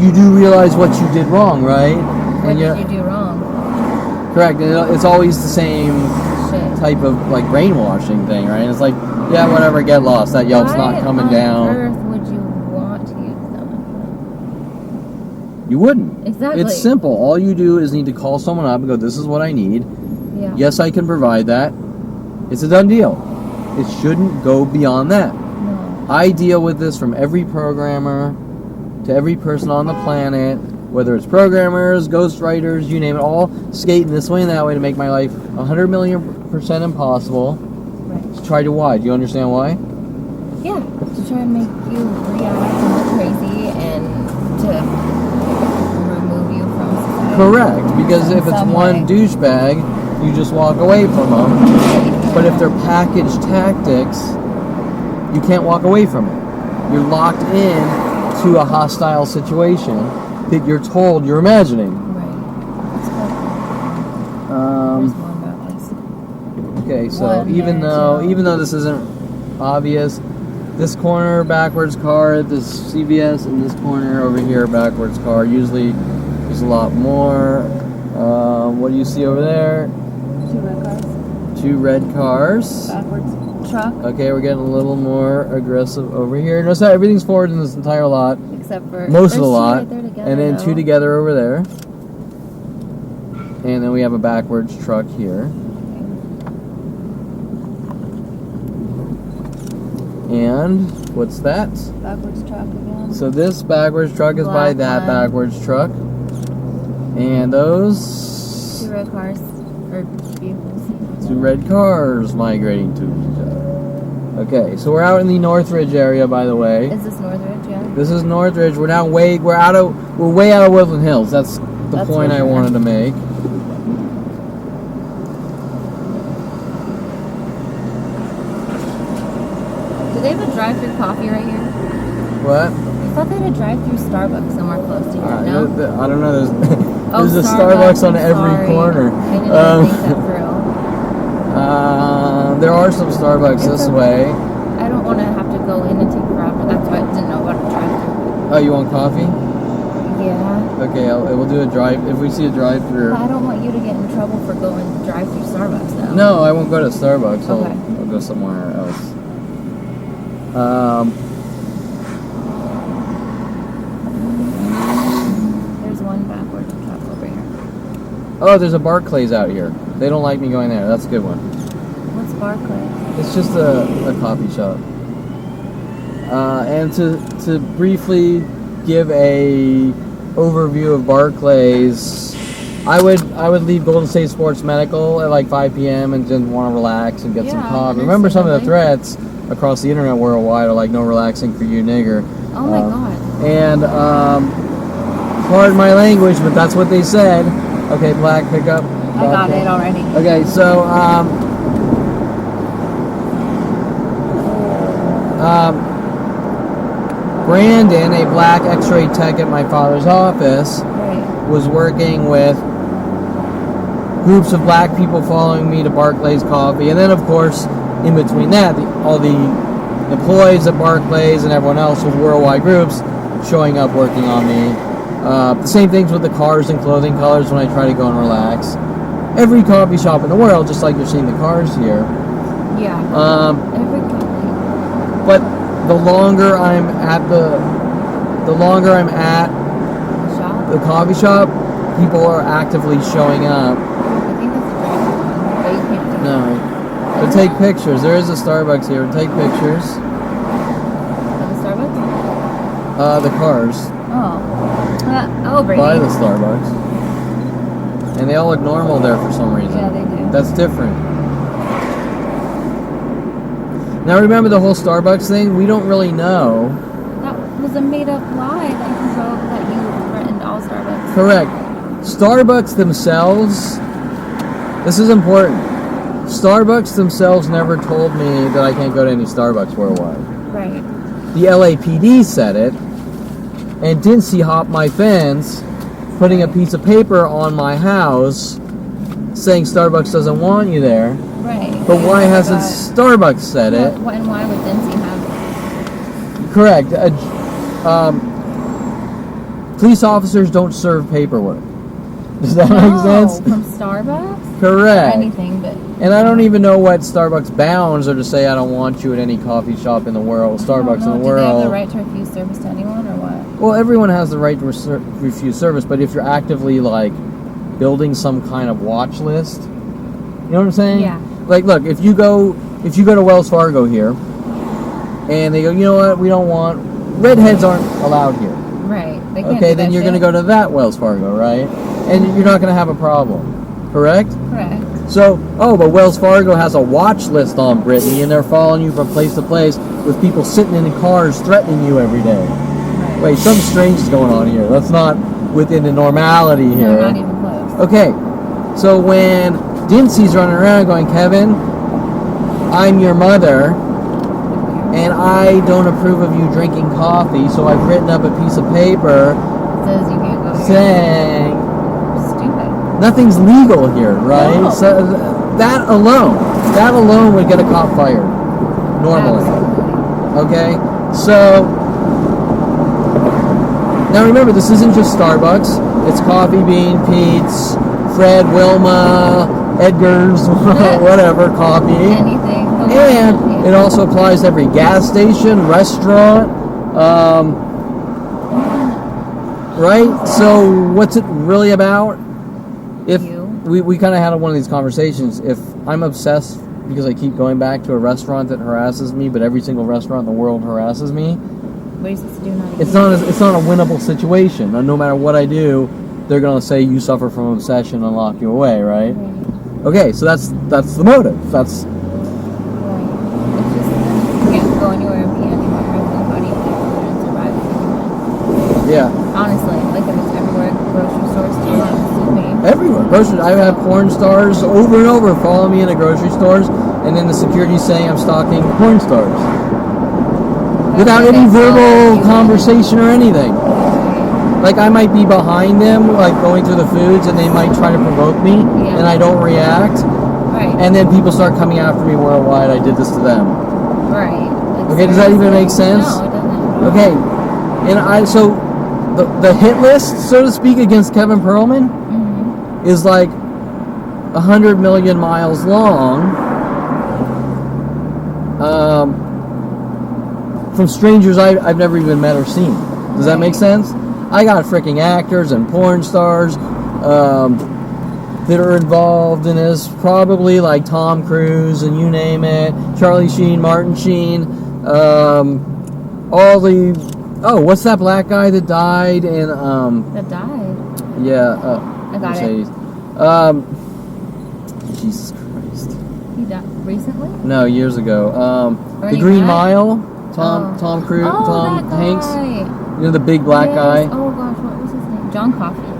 Speaker 1: you do realize what you did wrong, right?
Speaker 2: What did you do wrong?
Speaker 1: Correct. It's always the same
Speaker 2: Shit.
Speaker 1: type of like brainwashing thing, right? It's like, yeah, whatever, get lost. That Yelp's not coming down.
Speaker 2: Why on earth would you want to use them?
Speaker 1: You wouldn't.
Speaker 2: Exactly.
Speaker 1: It's simple. All you do is need to call someone up and go, this is what I need.
Speaker 2: Yeah.
Speaker 1: Yes, I can provide that. It's a done deal. It shouldn't go beyond that.
Speaker 2: No.
Speaker 1: I deal with this from every programmer to every person on the planet. whether it's programmers, ghostwriters, you name it, all skating this way and that way to make my life 100,000,000% impossible.
Speaker 2: Right.
Speaker 1: To try to why? Do you understand why?
Speaker 2: Yeah, to try and make you react and look crazy and to remove you from society.
Speaker 1: Correct, because if it's one douchebag, you just walk away from them. But if they're packaged tactics, you can't walk away from it. You're locked in to a hostile situation that you're told you're imagining.
Speaker 2: Right. There's one backwards.
Speaker 1: Okay, so even though this isn't obvious, this corner backwards car, this CVS, and this corner over here backwards car. Usually there's a lot more. What do you see over there?
Speaker 2: 2 red cars.
Speaker 1: 2 red cars.
Speaker 2: Backwards truck.
Speaker 1: Okay, we're getting a little more aggressive over here. Notice how everything's forward in this entire lot.
Speaker 2: Except for
Speaker 1: most of the lot.
Speaker 2: Right there together,
Speaker 1: and then 2 together over there. And then we have a backwards truck here. And what's that?
Speaker 2: Backwards truck again.
Speaker 1: So this backwards truck is by that backwards truck. And those
Speaker 2: 2 red cars. Or vehicles.
Speaker 1: 2 red cars migrating to each other. Okay, so we're out in the Northridge area, by the way.
Speaker 2: Is this Northridge, yeah?
Speaker 1: This is Northridge. We're way out of Woodland Hills. That's the point I wanted to make.
Speaker 2: Do they have a drive-through coffee right here?
Speaker 1: What?
Speaker 2: I thought they had a drive-through Starbucks somewhere close to here. No?
Speaker 1: I don't know. There's a
Speaker 2: Starbucks
Speaker 1: Starbucks on every corner.
Speaker 2: I didn't think that through.
Speaker 1: There are some Starbucks this way.
Speaker 2: I don't want to have to go in and take forever. That's why I didn't know about a drive-through.
Speaker 1: Oh, you want coffee?
Speaker 2: Yeah.
Speaker 1: Okay, we'll do a drive. If we see a drive-through.
Speaker 2: I don't want you to get in trouble for going to drive-through Starbucks, though.
Speaker 1: No, I won't go to Starbucks.
Speaker 2: Okay.
Speaker 1: I'll go somewhere else.
Speaker 2: There's one backwards truck over here.
Speaker 1: Oh, there's a Barclays out here. They don't like me going there. That's a good one.
Speaker 2: What's Barclays?
Speaker 1: It's just a coffee shop. And to briefly give a overview of Barclays, I would leave Golden State Sports Medical at like 5 p.m. and just want to relax and get some coffee. Remember, some of the threats across the internet worldwide are like, no relaxing for you, nigger.
Speaker 2: Oh my god.
Speaker 1: And pardon my language, but that's what they said. Okay, black pickup.
Speaker 2: I got it already.
Speaker 1: Okay, so Brandon, a black X-ray tech at my father's office, was working with groups of black people following me to Barclays Coffee, and then of course, in between that, all the employees at Barclays and everyone else with worldwide groups showing up working on me. The same things with the cars and clothing colors when I try to go and relax. Every coffee shop in the world, just like you're seeing the cars here.
Speaker 2: Yeah. Every coffee.
Speaker 1: But the longer I'm at the coffee shop, people are actively showing up.
Speaker 2: I think that's a drive-through one, but you can't do
Speaker 1: No. But take pictures. There is a Starbucks here. Take pictures.
Speaker 2: the Starbucks?
Speaker 1: The cars.
Speaker 2: Oh, Brittany.
Speaker 1: By the Starbucks. And they all look normal there for some reason.
Speaker 2: Yeah, they do.
Speaker 1: That's different. Now remember the whole Starbucks thing? We don't really know.
Speaker 2: That was a made-up lie that you threatened all Starbucks.
Speaker 1: Correct. Starbucks themselves, this is important. Starbucks themselves never told me that I can't go to any Starbucks worldwide.
Speaker 2: Right.
Speaker 1: The LAPD said it, and didn't see hop my fence putting a piece of paper on my house saying Starbucks doesn't want you there.
Speaker 2: Right.
Speaker 1: But why hasn't Starbucks said it?
Speaker 2: And why would Dincy have it?
Speaker 1: Correct. Police officers don't serve paperwork. Does that make sense?
Speaker 2: From Starbucks?
Speaker 1: Correct.
Speaker 2: Or anything, but...
Speaker 1: And I don't even know what Starbucks bounds are to say I don't want you at any coffee shop in the world, Starbucks in the world.
Speaker 2: Do they have the right to refuse service to anyone, or what?
Speaker 1: Well, everyone has the right to refuse service, but if you're actively, like, building some kind of watch list, you know what I'm saying?
Speaker 2: Yeah.
Speaker 1: Like, look, if you go to Wells Fargo here, and they go, you know what, we don't want, redheads aren't allowed here.
Speaker 2: Right. They can't
Speaker 1: Okay,
Speaker 2: do
Speaker 1: then
Speaker 2: that
Speaker 1: you're going to
Speaker 2: shit.
Speaker 1: go to that Wells Fargo, right? And you're not going to have a problem, correct?
Speaker 2: Correct.
Speaker 1: So, but Wells Fargo has a watch list on Brittany, and they're following you from place to place with people sitting in cars threatening you every day.
Speaker 2: Right.
Speaker 1: Wait, something strange is going on here. That's not within the normality here.
Speaker 2: No, not even close.
Speaker 1: Okay, so when Dincy's running around going, Kevin, I'm your mother, and I don't approve of you drinking coffee, so I've written up a piece of paper
Speaker 2: Says you can't go
Speaker 1: saying
Speaker 2: stupid.
Speaker 1: nothing's legal here, right?
Speaker 2: No.
Speaker 1: So that alone would get a cop fired, normally.
Speaker 2: Absolutely.
Speaker 1: Okay, so now remember, this isn't just Starbucks. It's Coffee Bean, Pete's, Fred, Wilma, Edgar's, whatever, coffee.
Speaker 2: Anything.
Speaker 1: And it also applies to every gas station, restaurant, right? So what's it really about? If we kind of had one of these conversations, if I'm obsessed because I keep going back to a restaurant that harasses me, but every single restaurant in the world harasses me,
Speaker 2: what are you supposed to do now?
Speaker 1: it's not a winnable situation. And no matter what I do, they're going to say you suffer from obsession and lock you away, right? Okay, so that's the motive. That's
Speaker 2: right. It's just you can't go anywhere and be anywhere. Nobody can survive if you can.
Speaker 1: yeah.
Speaker 2: Honestly, like if it's everywhere, grocery stores too, honestly.
Speaker 1: Everywhere. Grocery. I have porn stars over and over follow me in the grocery stores, and then the security's saying I'm stalking porn stars. Without any verbal conversation or anything. Like I might be behind them, like going through the foods, and they might try to provoke me, and I don't react.
Speaker 2: Right.
Speaker 1: And then people start coming after me worldwide. I did this to them.
Speaker 2: Right.
Speaker 1: Okay, does that even make sense?
Speaker 2: No, it doesn't.
Speaker 1: Okay, and so the hit list, so to speak, against Kevin Perlman is like 100 million miles long. From strangers I've never even met or seen. Does that make sense? I got freaking actors and porn stars that are involved in this, probably like Tom Cruise and you name it, Charlie Sheen, Martin Sheen, all the what's that black guy that died in
Speaker 2: That died.
Speaker 1: Yeah,
Speaker 2: I got it.
Speaker 1: Jesus Christ.
Speaker 2: He died recently?
Speaker 1: No, years ago. The
Speaker 2: Bernie
Speaker 1: Green
Speaker 2: Mac?
Speaker 1: Mile. Tom Cruise, Tom
Speaker 2: that
Speaker 1: Hanks.
Speaker 2: guy.
Speaker 1: You know, the big black guy.
Speaker 2: Oh gosh, what was his name? John Coffey in the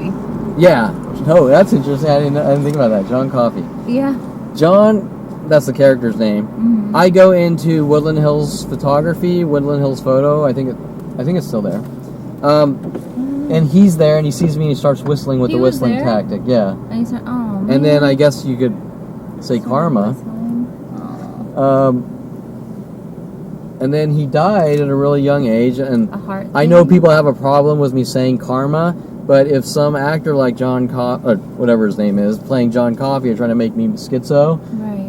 Speaker 2: movie.
Speaker 1: Yeah. Oh, that's interesting. I didn't think about that. John Coffey.
Speaker 2: Yeah.
Speaker 1: John, that's the character's name. I go into Woodland Hills photography, Woodland Hills photo. I think it's still there. And he's there, and he sees me, and he starts whistling with the whistling tactic. Yeah.
Speaker 2: And he said, "Oh man."
Speaker 1: And then I guess you could say karma. And then he died at a really young age, and I know people have a problem with me saying karma, but if some actor like John or whatever his name is, playing John Coffey or trying to make me schizo,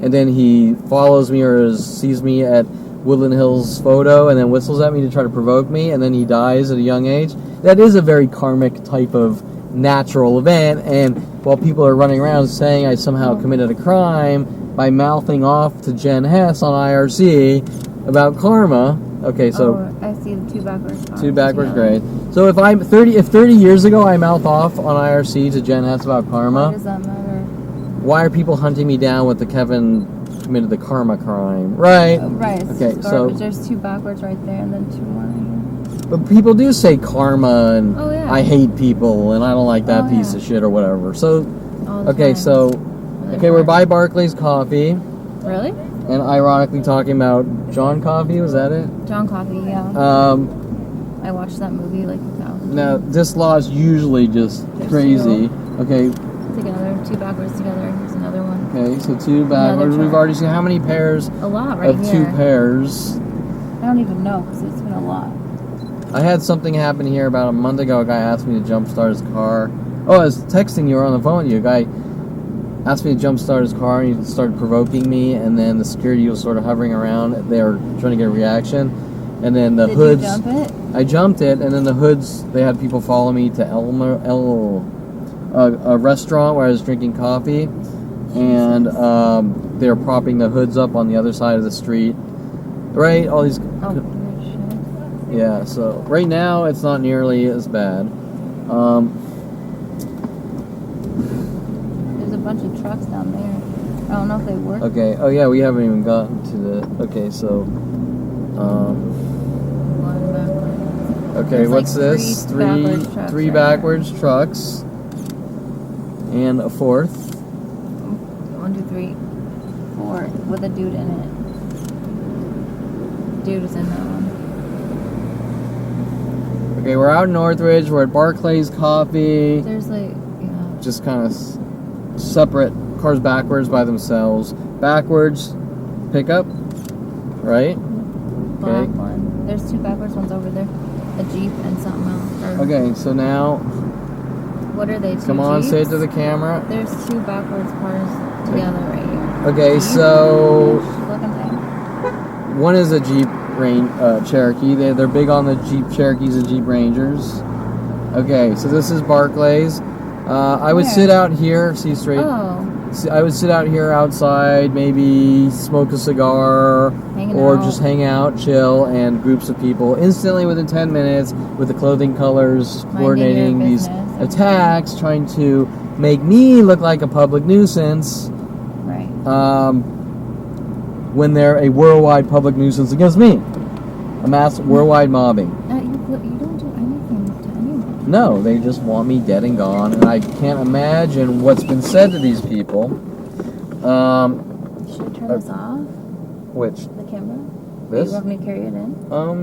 Speaker 1: and then he follows me or sees me at Woodland Hills photo and then whistles at me to try to provoke me, and then he dies at a young age, that is a very karmic type of natural event. And while people are running around saying I somehow committed a crime by mouthing off to Jen Hess on IRC about karma. Okay, so
Speaker 2: I see the two backwards.
Speaker 1: Two backwards, great. So if 30 years ago I mouth off on IRC to Jen Hess about karma,
Speaker 2: why does that matter?
Speaker 1: Why are people hunting me down with the Kevin committed the karma crime? Right.
Speaker 2: Right.
Speaker 1: Okay, so
Speaker 2: there's two backwards right there, and then two more here.
Speaker 1: But people do say karma and I hate people and I don't like that piece of shit or whatever. So okay, so we're by Barclay's Coffee.
Speaker 2: Really?
Speaker 1: And ironically talking about John Coffey, was that it?
Speaker 2: John Coffey, yeah. I watched that movie like 1,000.
Speaker 1: Now this law is usually just crazy. Okay.
Speaker 2: Together, two backwards together. Here's another one.
Speaker 1: Okay, so two backwards. We've already seen how many pairs?
Speaker 2: A lot, right
Speaker 1: of two pairs.
Speaker 2: I don't even know because it's been a lot.
Speaker 1: I had something happen here about a month ago. A guy asked me to jumpstart his car. Oh, I was texting you or on the phone with you. A guy asked me to jumpstart his car, and he started provoking me, and then the security was sort of hovering around. They were trying to get a reaction. And then the hoods...
Speaker 2: Did you jump it?
Speaker 1: I jumped it, and then the hoods, they had people follow me to a restaurant where I was drinking coffee, and they were propping the hoods up on the other side of the street. Right? All these... Yeah, so right now it's not nearly as bad.
Speaker 2: There's a bunch of trucks down there. I don't know if they work.
Speaker 1: Okay, oh yeah, we haven't even gotten to the... Okay, so...
Speaker 2: One backwards.
Speaker 1: Okay,
Speaker 2: There's
Speaker 1: what's
Speaker 2: like
Speaker 1: this?
Speaker 2: three
Speaker 1: Three backwards trucks. And a fourth.
Speaker 2: 1, 2, 3, 4. With a dude in it. Dude is in that one.
Speaker 1: Okay, we're out in Northridge. We're at Barclay's Coffee.
Speaker 2: There's like, yeah.
Speaker 1: Just kind of separate cars backwards by themselves. Backwards pickup, right?
Speaker 2: Black one. There's 2 backwards ones over there. A Jeep and something else.
Speaker 1: Okay, so now...
Speaker 2: What are they? 2
Speaker 1: Come on,
Speaker 2: Jeeps?
Speaker 1: say it to the camera.
Speaker 2: There's 2 backwards cars together right here.
Speaker 1: Okay,
Speaker 2: Jeep?
Speaker 1: so...
Speaker 2: Looking thing.
Speaker 1: One is a Jeep Cherokee. They're big on the Jeep Cherokees and Jeep Rangers. Okay, so this is Barclays. I would sit out here, see straight.
Speaker 2: Oh.
Speaker 1: I would sit out here outside, maybe smoke a cigar, or just hang out, chill, and groups of people. Instantly, within 10 minutes, with the clothing colors, coordinating these attacks, trying to make me look like a public nuisance.
Speaker 2: Right.
Speaker 1: When they're a worldwide public nuisance against me. A mass worldwide mobbing.
Speaker 2: You don't do anything to anyone.
Speaker 1: No, they just want me dead and gone, and I can't imagine what's been said to these people.
Speaker 2: Should I turn this off?
Speaker 1: Which?
Speaker 2: The camera?
Speaker 1: This?
Speaker 2: You want me to carry it in?
Speaker 1: No,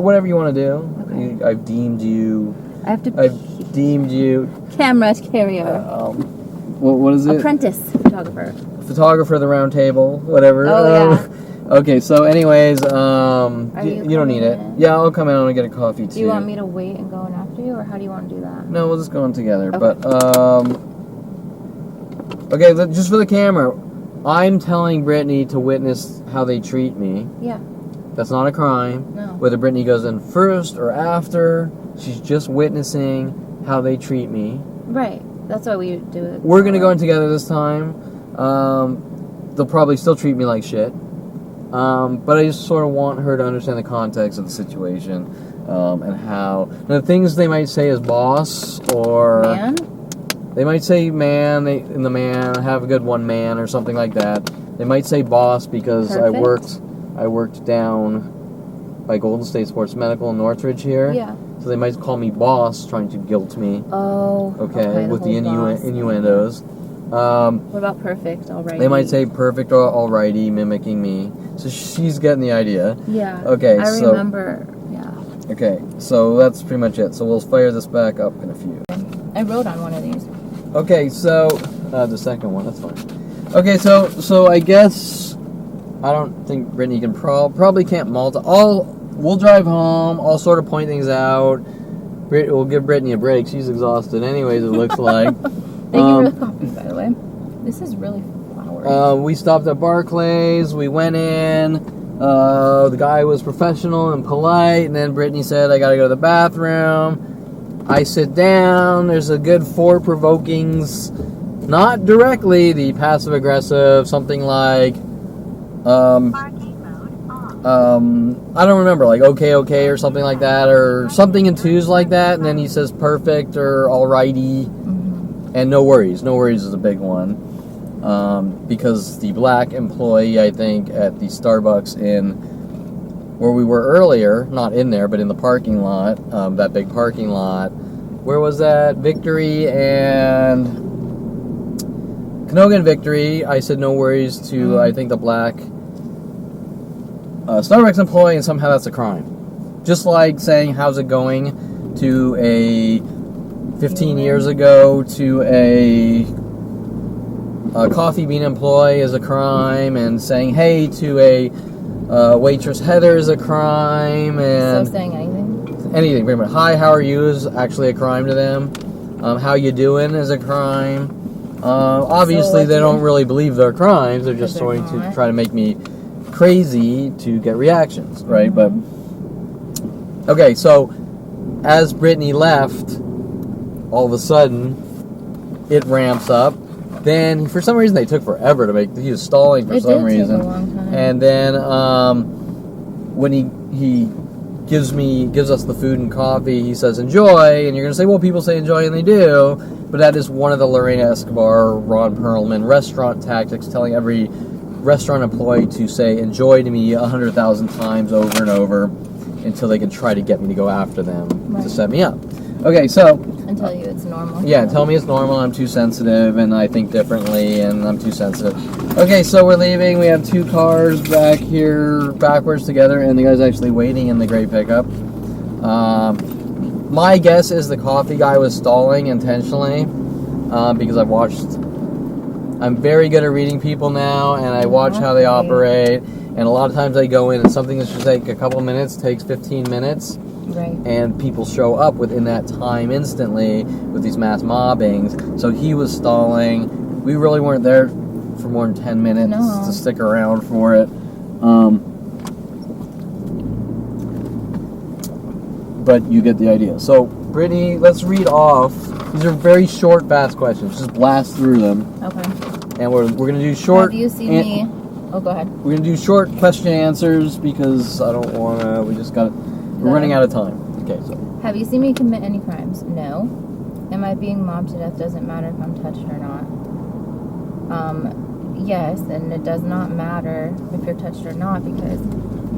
Speaker 1: whatever you want to do.
Speaker 2: Okay.
Speaker 1: I've deemed you...
Speaker 2: I've
Speaker 1: deemed you...
Speaker 2: Camera carrier.
Speaker 1: What is it?
Speaker 2: Apprentice photographer.
Speaker 1: Photographer of the round table, whatever.
Speaker 2: Oh, yeah.
Speaker 1: Okay, so anyways, you don't need it.
Speaker 2: in?
Speaker 1: Yeah, I'll come out and get a coffee too.
Speaker 2: Do you want me to wait and go in after you, or how do you want to do that?
Speaker 1: No, we'll just go in together.
Speaker 2: Okay.
Speaker 1: But, okay, just for the camera, I'm telling Brittany to witness how they treat me.
Speaker 2: Yeah.
Speaker 1: That's not a crime.
Speaker 2: No.
Speaker 1: Whether Brittany goes in first or after, she's just witnessing how they treat me.
Speaker 2: Right. That's why we do it.
Speaker 1: We're going to go in together this time. They'll probably still treat me like shit. But I just sort of want her to understand the context of the situation, and how the things they might say is boss, or
Speaker 2: Man?
Speaker 1: they might say man, in the man, have a good one man, or something like that. They might say boss because
Speaker 2: Perfect.
Speaker 1: I worked down by Golden State Sports Medical in Northridge here.
Speaker 2: Yeah.
Speaker 1: So they might call me boss, trying to guilt me.
Speaker 2: Oh.
Speaker 1: Okay, with the
Speaker 2: boss.
Speaker 1: innuendos.
Speaker 2: What about perfect? Alrighty.
Speaker 1: They might say perfect or alrighty, mimicking me. So she's getting the idea.
Speaker 2: Yeah.
Speaker 1: Okay,
Speaker 2: I
Speaker 1: so...
Speaker 2: remember, yeah.
Speaker 1: Okay, so that's pretty much it. So we'll fire this back up in a few.
Speaker 2: I wrote on one of these.
Speaker 1: Okay, so... the second one, that's fine. Okay, so I guess... I don't think Brittany can probably can't We'll drive home. I'll sort of point things out. We'll give Brittany a break. She's exhausted anyways, it looks like.
Speaker 2: Thank you for the coffee, by the way. This is really flowery.
Speaker 1: We stopped at Barclays. We went in. The guy was professional and polite. And then Brittany said, I got to go to the bathroom. I sit down. There's a good 4 provokings. Not directly. The passive-aggressive. Something like... I don't remember, like okay or something like that, or something in 2s like that, and then he says perfect or alrighty, and no worries is a big one, because the black employee, I think, at the Starbucks in where we were earlier, not in there, but in the parking lot, that big parking lot, where was that? Victory and Canogan Victory, I said no worries to, I think, the black Starbucks employee, and somehow that's a crime. Just like saying how's it going to a 15 years ago to a coffee bean employee is a crime, and saying hey to a waitress Heather is a crime, and
Speaker 2: so saying anything?
Speaker 1: Anything, pretty much. Hi, how are you is actually a crime to them. How you doing is a crime. Obviously, they don't really believe they're crimes. They're just trying to try to make me crazy to get reactions, right? But okay, so as Brittany left, all of a sudden it ramps up. Then for some reason they took forever to make. He was stalling for some reason,
Speaker 2: take a long time.
Speaker 1: and then when he gives us the food and coffee. He says enjoy, and you're gonna say, well, people say enjoy, and they do, but that is one of the Lorena Escobar, Ron Perlman restaurant tactics, telling every restaurant employee to say enjoy to me 100,000 times over and over until they can try to get me to go after them to set me up. Okay, so
Speaker 2: and tell you it's normal.
Speaker 1: Yeah, tell me it's normal. I'm too sensitive, and I think differently, and I'm too sensitive. Okay, so we're leaving. We have 2 cars back here, backwards together, and the guy's actually waiting in the gray pickup. My guess is the coffee guy was stalling intentionally, because I've watched. I'm very good at reading people now, and I watch how they operate. And a lot of times I go in, and something that should take a couple minutes takes 15 minutes.
Speaker 2: Right.
Speaker 1: And people show up within that time instantly with these mass mobbings. So he was stalling. We really weren't there for more than 10 minutes to stick around for it. But you get the idea. So, Brittany, let's read off. These are very short, fast questions. Just blast through them.
Speaker 2: Okay.
Speaker 1: And we're going to do short...
Speaker 2: Have you seen me... Oh, go ahead.
Speaker 1: We're going to do short question answers because I don't want to... We just got... We're running out of time. Okay, so.
Speaker 2: Have you seen me commit any crimes? No. Am I being mobbed to death? Doesn't matter if I'm touched or not. Yes, and it does not matter if you're touched or not because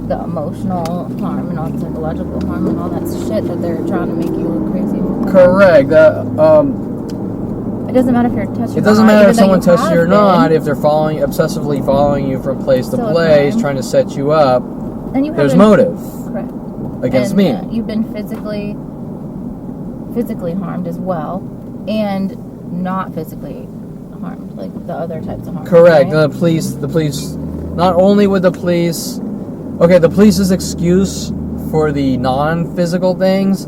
Speaker 2: the emotional harm and all the psychological harm and all that shit that they're trying to make you look crazy.
Speaker 1: Correct.
Speaker 2: It doesn't matter if you're touched or not.
Speaker 1: It doesn't matter if someone touched you or not. If they're obsessively following you from place to place, trying to set you up, there's motive.
Speaker 2: Correct.
Speaker 1: Against me.
Speaker 2: You've been physically harmed as well, and not physically harmed, like the other types of harm.
Speaker 1: Correct.
Speaker 2: Right?
Speaker 1: The police. Not only would the police. Okay, the police's excuse for the non-physical things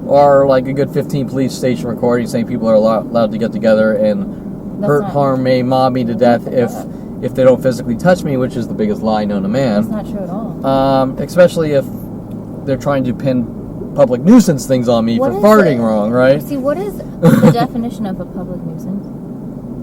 Speaker 1: are like a good 15 police station recordings saying people are allowed to get together and harm me, mob me to death if they don't physically touch me, which is the biggest lie known to man.
Speaker 2: That's not true at all.
Speaker 1: Especially if they're trying to pin public nuisance things on me for farting wrong, right?
Speaker 2: See, what is the definition of a public nuisance?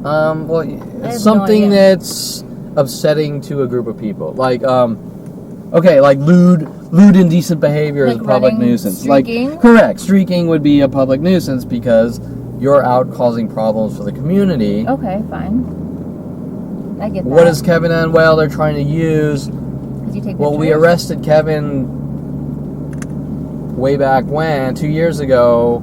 Speaker 1: Well, it's something that's upsetting to a group of people. Like, like lewd indecent behavior is a public nuisance.
Speaker 2: Streaking?
Speaker 1: Like, correct. Streaking would be a public nuisance because you're out causing problems for the community.
Speaker 2: Okay, fine. I get that.
Speaker 1: What is Kevin done? Well, they're trying to use... Well, we arrested Kevin way back when, 2 years ago,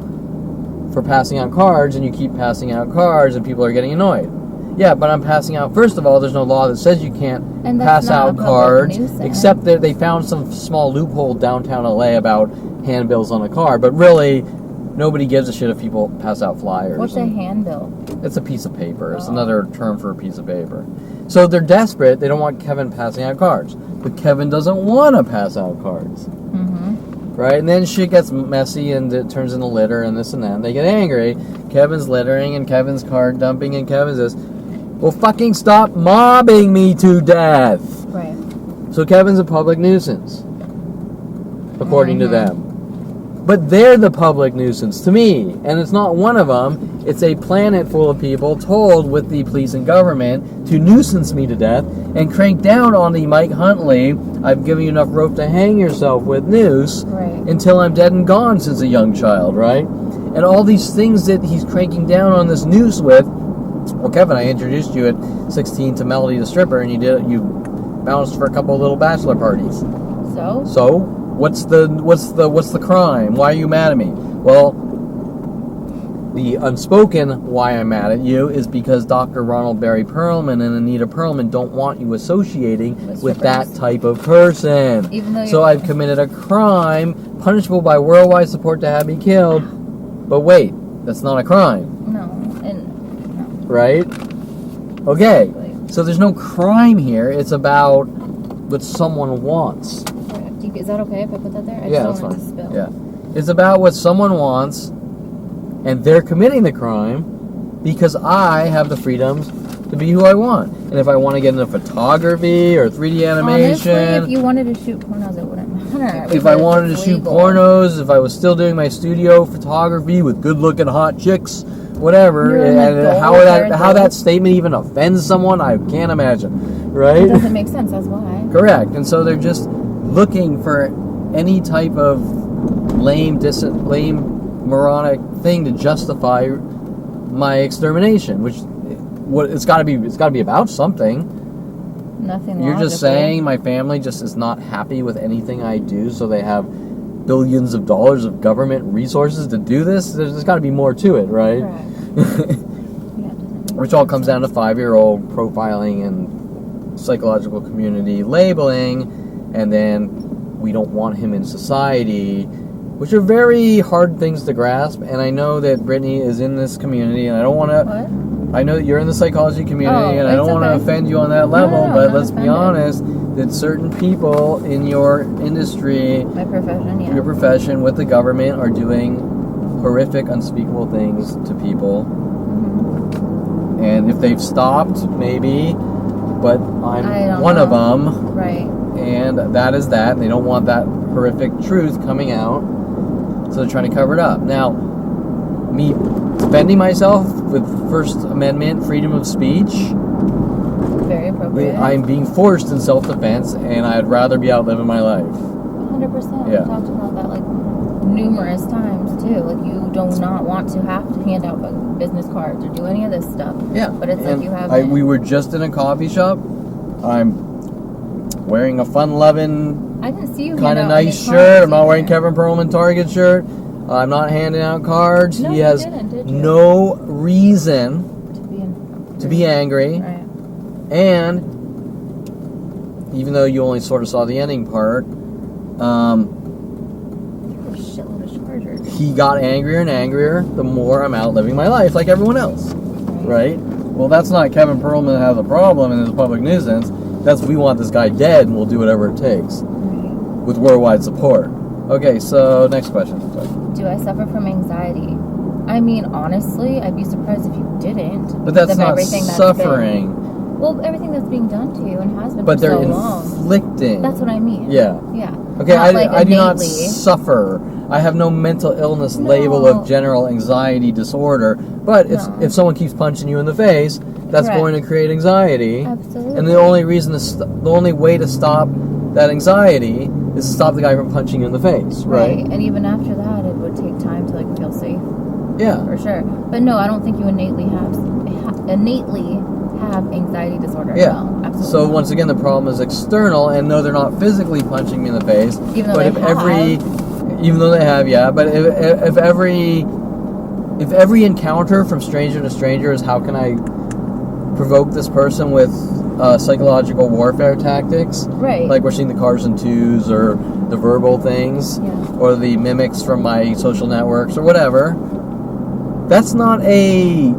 Speaker 1: for passing out cards, and you keep passing out cards, and people are getting annoyed. Yeah, but I'm passing out. First of all, there's no law that says you can't pass out cards, except that they found some small loophole downtown LA about handbills on a card. But really, nobody gives a shit if people pass out flyers.
Speaker 2: What's a handbill?
Speaker 1: It's a piece of paper. It's another term for a piece of paper. So they're desperate. They don't want Kevin passing out cards. But Kevin doesn't want to pass out cards. Right? And then shit gets messy and it turns into litter and this and that. And they get angry. Kevin's littering and Kevin's card dumping and Kevin's this. Well, fucking stop mobbing me to death.
Speaker 2: Right.
Speaker 1: So Kevin's a public nuisance, according to them. But they're the public nuisance to me. And it's not one of them. It's a planet full of people told with the police and government to nuisance me to death and crank down on the Mike Huntley, I've given you enough rope to hang yourself with noose until I'm dead and gone since a young child, right? And all these things that he's cranking down on this noose with. Well, Kevin, I introduced you at 16 to Melody the stripper, and you bounced for a couple of little bachelor parties. So what's the crime? Why are you mad at me? Well, the unspoken why I'm mad at you is because Dr. Ronald Barry Perlman and Anita Perlman don't want you associating with that type of person. So I've committed a crime punishable by worldwide support to have me killed. But wait, that's not a crime. Right? Okay. So there's no crime here. It's about what someone wants.
Speaker 2: Is that okay if I put that there?
Speaker 1: Yeah, that's fine. Yeah. It's about what someone wants, and they're committing the crime because I have the freedoms to be who I want. And if I want to get into photography or 3D animation...
Speaker 2: Honestly, if you wanted to shoot pornos, it wouldn't matter.
Speaker 1: If I wanted to shoot pornos, if I was still doing my studio photography with good-looking hot chicks... Whatever, and how that statement even offends someone, I can't imagine, right?
Speaker 2: It doesn't make sense, that's why.
Speaker 1: Correct, and so they're just looking for any type of lame, moronic thing to justify my extermination. Which, it's got to be about something.
Speaker 2: Nothing.
Speaker 1: You're just
Speaker 2: logically.
Speaker 1: saying my family just is not happy with anything I do, so they have billions of dollars of government resources to do this? There's got to be more to it, right?
Speaker 2: Correct.
Speaker 1: Which all comes down to 5-year-old profiling and psychological community labeling, and then we don't want him in society, which are very hard things to grasp. And I know that Brittany is in this community, and I don't want to...
Speaker 2: What?
Speaker 1: I know that you're in the psychology community, and I don't want to offend you on that level, but let's be honest, that certain people in your industry,
Speaker 2: my profession,
Speaker 1: your profession with the government, are doing horrific, unspeakable things to people.
Speaker 2: Mm-hmm.
Speaker 1: And if they've stopped, maybe, but I'm one of them.
Speaker 2: Right.
Speaker 1: And that is that, and they don't want that horrific truth coming out, so they're trying to cover it up. Now, me defending myself with First Amendment freedom of speech,
Speaker 2: very appropriate.
Speaker 1: I'm being forced in self-defense, and I'd rather be out living my life.
Speaker 2: 100%.
Speaker 1: Yeah.
Speaker 2: We talked about that like numerous times too. Like you do not want to have to hand out business cards or do any of this stuff.
Speaker 1: Yeah.
Speaker 2: But it's
Speaker 1: and
Speaker 2: like you have.
Speaker 1: We were just in a coffee shop. I'm wearing a fun-loving,
Speaker 2: I didn't see you
Speaker 1: kind of
Speaker 2: hand out
Speaker 1: nice
Speaker 2: any
Speaker 1: shirt.
Speaker 2: cards
Speaker 1: I'm not wearing
Speaker 2: either.
Speaker 1: Kevin Perlman Target shirt. I'm not handing out cards.
Speaker 2: No,
Speaker 1: He
Speaker 2: you
Speaker 1: has
Speaker 2: didn't, did you?
Speaker 1: no reason to be angry.
Speaker 2: Right.
Speaker 1: And even though you only sort of saw the ending part,
Speaker 2: Shitload of chargers.
Speaker 1: he got angrier and angrier the more I'm out living my life like everyone else. Right? Well, that's not Kevin Perlman that has a problem and is a public nuisance. That's we want this guy dead and we'll do whatever it takes with worldwide support. Okay, so next question. Sorry.
Speaker 2: Do I suffer from anxiety? I mean, honestly, I'd be surprised if you didn't.
Speaker 1: But that's
Speaker 2: because of
Speaker 1: not
Speaker 2: everything
Speaker 1: suffering.
Speaker 2: Well, everything that's being done to you and has been
Speaker 1: But
Speaker 2: for
Speaker 1: they're
Speaker 2: so long.
Speaker 1: inflicting.
Speaker 2: That's what I mean.
Speaker 1: Yeah.
Speaker 2: Yeah.
Speaker 1: Okay,
Speaker 2: Not
Speaker 1: I do not
Speaker 2: innately.
Speaker 1: suffer. I have no mental illness label of general anxiety disorder. But if someone keeps punching you in the face, that's
Speaker 2: Correct.
Speaker 1: going to create anxiety.
Speaker 2: Absolutely.
Speaker 1: And the only reason, the only way to stop that anxiety is to stop the guy from punching you in the face, right?
Speaker 2: And even after that, it would take time to like feel safe.
Speaker 1: Yeah.
Speaker 2: For sure. But no, I don't think you innately have anxiety disorder.
Speaker 1: Yeah.
Speaker 2: No, absolutely.
Speaker 1: So once again, the problem is external, and no, they're not physically punching me in the face.
Speaker 2: Even though
Speaker 1: but
Speaker 2: they
Speaker 1: if even though they have, yeah. But if every encounter from stranger to stranger is how can I provoke this person with psychological warfare tactics?
Speaker 2: Right.
Speaker 1: Like we're seeing the cars and twos, or the verbal things, or the mimics from my social networks, or whatever. That's not a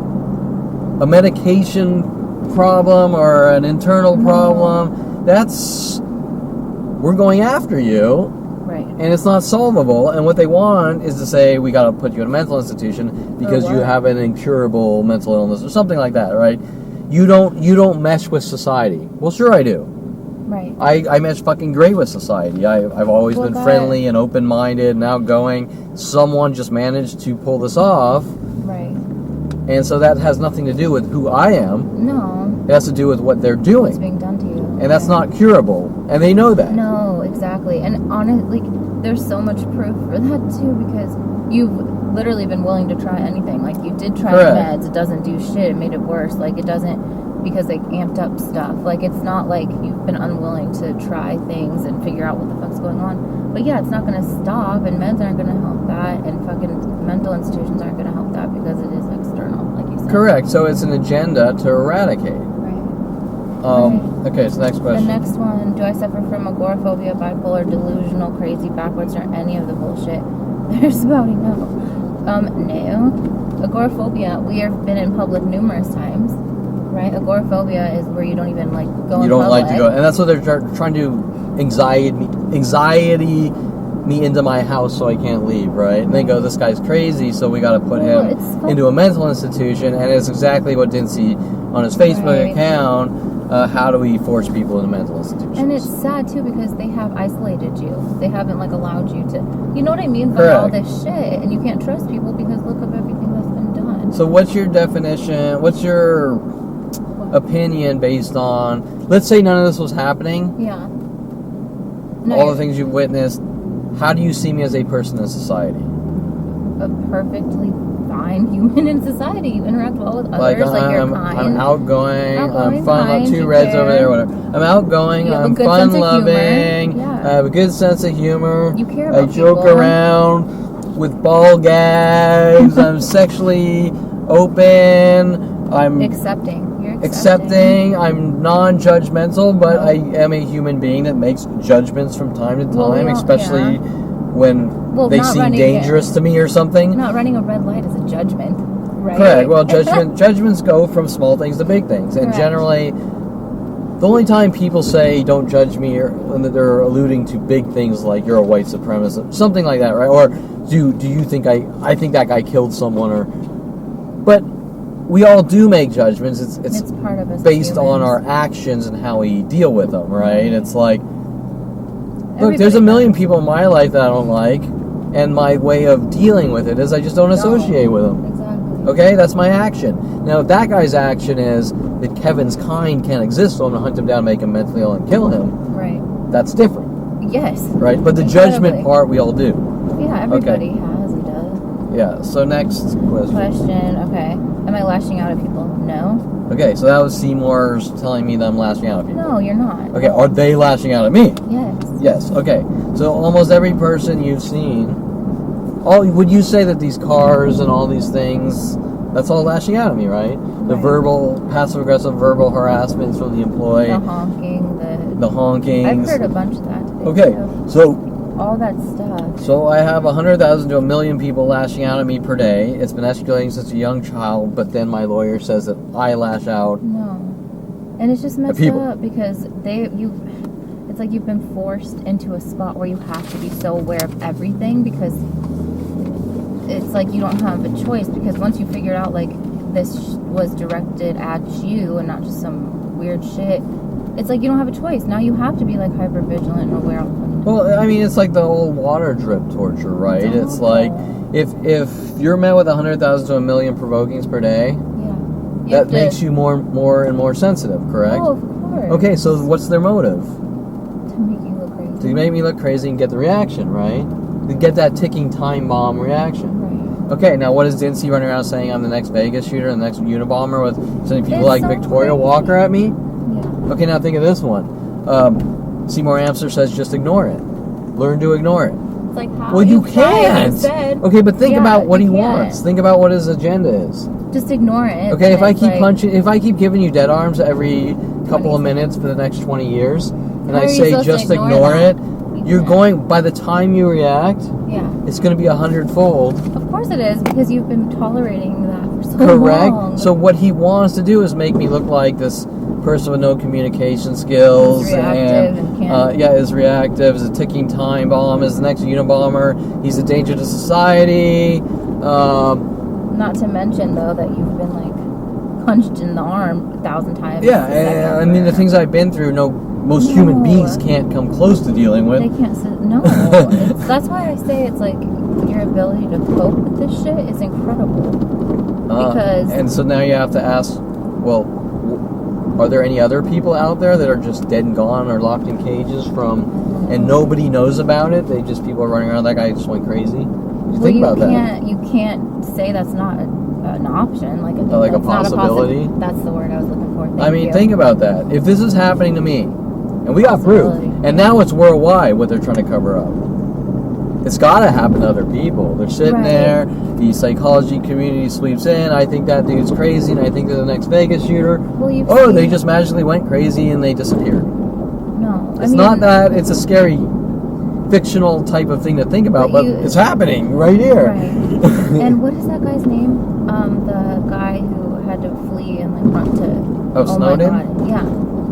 Speaker 1: medication problem or an internal problem. That's we're going after you.
Speaker 2: Right.
Speaker 1: And it's not solvable. And what they want is to say, we got to put you in a mental institution because you have an incurable mental illness or something like that, right? You don't mesh with society. Well, sure I do.
Speaker 2: Right.
Speaker 1: I mesh fucking great with society. I've always been friendly and open-minded and outgoing. Someone just managed to pull this off.
Speaker 2: Right.
Speaker 1: And so that has nothing to do with who I am.
Speaker 2: No.
Speaker 1: It has to do with what they're doing.
Speaker 2: What's being done to you.
Speaker 1: And that's not curable. And they know that.
Speaker 2: No, exactly. And honestly, there's so much proof for that too, because you've literally been willing to try anything. Like you did try the meds, it doesn't do shit, it made it worse. Like it doesn't, because they amped up stuff. Like it's not like you've been unwilling to try things and figure out what the fuck's going on. But yeah, it's not going to stop, and meds aren't going to help that, and fucking mental institutions aren't going to help that because it is external, like you said.
Speaker 1: Correct. So it's an agenda to eradicate. Okay, so next question.
Speaker 2: The next one, do I suffer from agoraphobia, bipolar, delusional, crazy, backwards, or any of the bullshit? They're spouting no. No. Agoraphobia, we have been in public numerous times, right? Agoraphobia is where you don't even like go in public. You don't like to go,
Speaker 1: and that's what they're trying to anxiety me into my house so I can't leave, right? And they go, this guy's crazy, so we got to put him into a mental institution, and it's exactly what Dincy on his Facebook account. How do we force people into mental institutions?
Speaker 2: And it's sad too because they have isolated you. They haven't like allowed you to, you know what I mean? For all this shit, and you can't trust people because look at everything that's been done.
Speaker 1: So what's your definition? What's your opinion based on? Let's say none of this was happening.
Speaker 2: Yeah.
Speaker 1: All the things you've witnessed how do you see me as a person in society?
Speaker 2: A perfectly fine human in society. You interact well with others.
Speaker 1: Like,
Speaker 2: You're kind.
Speaker 1: I'm outgoing. I'm fun.
Speaker 2: Kind,
Speaker 1: Two reds over there, whatever. I'm outgoing. I'm fun-loving.
Speaker 2: Yeah.
Speaker 1: I have a good sense of humor.
Speaker 2: You care about
Speaker 1: I joke
Speaker 2: people.
Speaker 1: around with ball gags. I'm sexually open. I'm
Speaker 2: accepting. You're
Speaker 1: accepting. I'm non-judgmental, but I am a human being that makes judgments from time to time, especially when they seem dangerous to me or something.
Speaker 2: Not running a red light is a judgment, right?
Speaker 1: Correct. Well, judgments go from small things to big things, and generally, the only time people say "don't judge me" or when they're alluding to big things like "you're a white supremacist," something like that, right? Or do you think I think that guy killed someone? Or but we all do make judgments. It's
Speaker 2: part of us
Speaker 1: based on our actions and how we deal with them, right? It's like, look, there's a million people in my life that I don't like, and my way of dealing with it is I just don't associate with them.
Speaker 2: Exactly.
Speaker 1: Okay, that's my action. Now, if that guy's action is that Kevin's kind can't exist, so I'm gonna hunt him down, make him mentally ill, and kill him. Right. That's different.
Speaker 2: Yes.
Speaker 1: Right, but the judgment part we all do.
Speaker 2: Yeah, everybody has and does.
Speaker 1: Yeah. So next question.
Speaker 2: Okay. Am I lashing out at people? No.
Speaker 1: Okay, so that was Seymour's telling me that I'm lashing out at people.
Speaker 2: No, you're not.
Speaker 1: Okay, are they lashing out at me?
Speaker 2: Yes.
Speaker 1: Yes, okay. So almost every person you've seen, would you say that these cars and all these things, that's all lashing out at me, right? The verbal, passive-aggressive verbal harassments from the employee.
Speaker 2: The honking,
Speaker 1: the honkings.
Speaker 2: I've heard a bunch of that today.
Speaker 1: Okay, so
Speaker 2: all that stuff.
Speaker 1: So I have 100,000 to 1 million people lashing out at me per day. It's been escalating since a young child, but then my lawyer says that I lash out.
Speaker 2: No, and it's just messed up because it's like you've been forced into a spot where you have to be so aware of everything because it's like you don't have a choice because once you figure out like this was directed at you and not just some weird shit, it's like you don't have a choice. Now you have to be like hyper vigilant and aware of them.
Speaker 1: Well, I mean, it's like the old water drip torture, right? It's like if you're met with 100,000 to 1 million provokings per day, that makes you more and more sensitive, correct?
Speaker 2: Oh, of course.
Speaker 1: Okay, so what's their motive?
Speaker 2: To make you look crazy.
Speaker 1: To make me look crazy and get the reaction, right? To get that ticking time bomb reaction. Right. Okay, now what is Dincy running around saying? I'm the next Vegas shooter, the next Unabomber with sending people like Victoria Walker at me? Yeah. Okay, now think of this one. Seymour Amster says just ignore it. Learn to ignore it.
Speaker 2: It's like how
Speaker 1: well, you can't. Okay, but think about what he wants. Think about what his agenda is.
Speaker 2: Just ignore it.
Speaker 1: Okay, if I keep giving you dead arms every couple of minutes for the next 20 years, and I say just ignore it, you're going, by the time you react, it's going to be 100-fold.
Speaker 2: Of course it is, because you've been tolerating that for so long.
Speaker 1: Correct. So what he wants to do is make me look like this person with no communication skills is reactive, is a ticking time bomb, is the next Unabomber, he's a danger to society.
Speaker 2: Not to mention though that you've been like punched in the arm 1,000 times.
Speaker 1: Yeah, I mean the things I've been through, most human beings can't come close to dealing with.
Speaker 2: They can't. That's why I say it's like your ability to cope with this shit is incredible.
Speaker 1: And so now you have to ask, well, are there any other people out there that are just dead and gone or locked in cages and nobody knows about it? People are running around, that guy just went crazy? Think about that. You can't say that's not an option. Like a possibility?
Speaker 2: That's the word I was looking for.
Speaker 1: Think about that. If this is happening to me, and we got proof, and now it's worldwide what they're trying to cover up. It's got to happen to other people. They're sitting there, the psychology community sweeps in, I think that dude's crazy, and I think they're the next Vegas shooter. Well, they just magically went crazy and they disappeared.
Speaker 2: No.
Speaker 1: It's not that, it's a scary, fictional type of thing to think about, but it's happening right here.
Speaker 2: Right. And what is that guy's name? The guy who had to flee and run to...
Speaker 1: Oh, Snowden?
Speaker 2: My God. Yeah.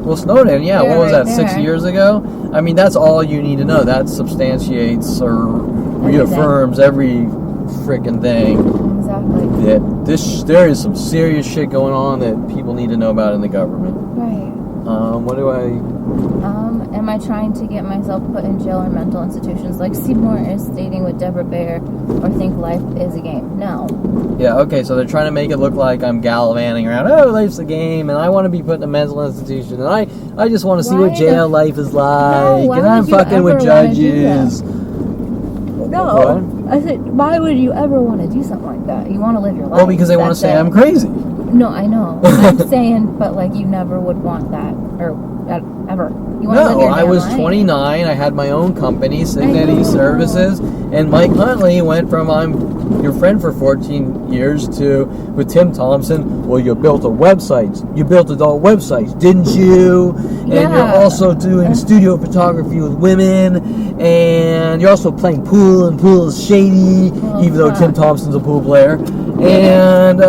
Speaker 1: Well, Snowden, what was that, 6 years ago? I mean, that's all you need to know. That substantiates or reaffirms every freaking thing.
Speaker 2: Exactly.
Speaker 1: That there is some serious shit going on that people need to know about in the government.
Speaker 2: Right.
Speaker 1: What do I...
Speaker 2: Am I trying to get myself put in jail or mental institutions like Seymour is stating with Deborah Baer, or think life is a game? No.
Speaker 1: Yeah, okay, so they're trying to make it look like I'm gallivanting around, life's a game, and I want to be put in a mental institution, and I just want to see what jail life is like, and I'm fucking with judges.
Speaker 2: No. What? I said, why would you ever want to do something like that? You want to live your life.
Speaker 1: Well, because they want to say I'm crazy.
Speaker 2: No, I know. I'm saying, but like, you never would want that, or ever. You want to live your
Speaker 1: I was
Speaker 2: life.
Speaker 1: 29. I had my own company, Signety Services, and Mike Huntley went from I'm your friend for 14 years to with Tim Thompson. Well, you built a website. You built adult websites, didn't you? And you're also doing studio photography with women, and you're also playing pool, and pool is shady, even though Tim Thompson's a pool player. And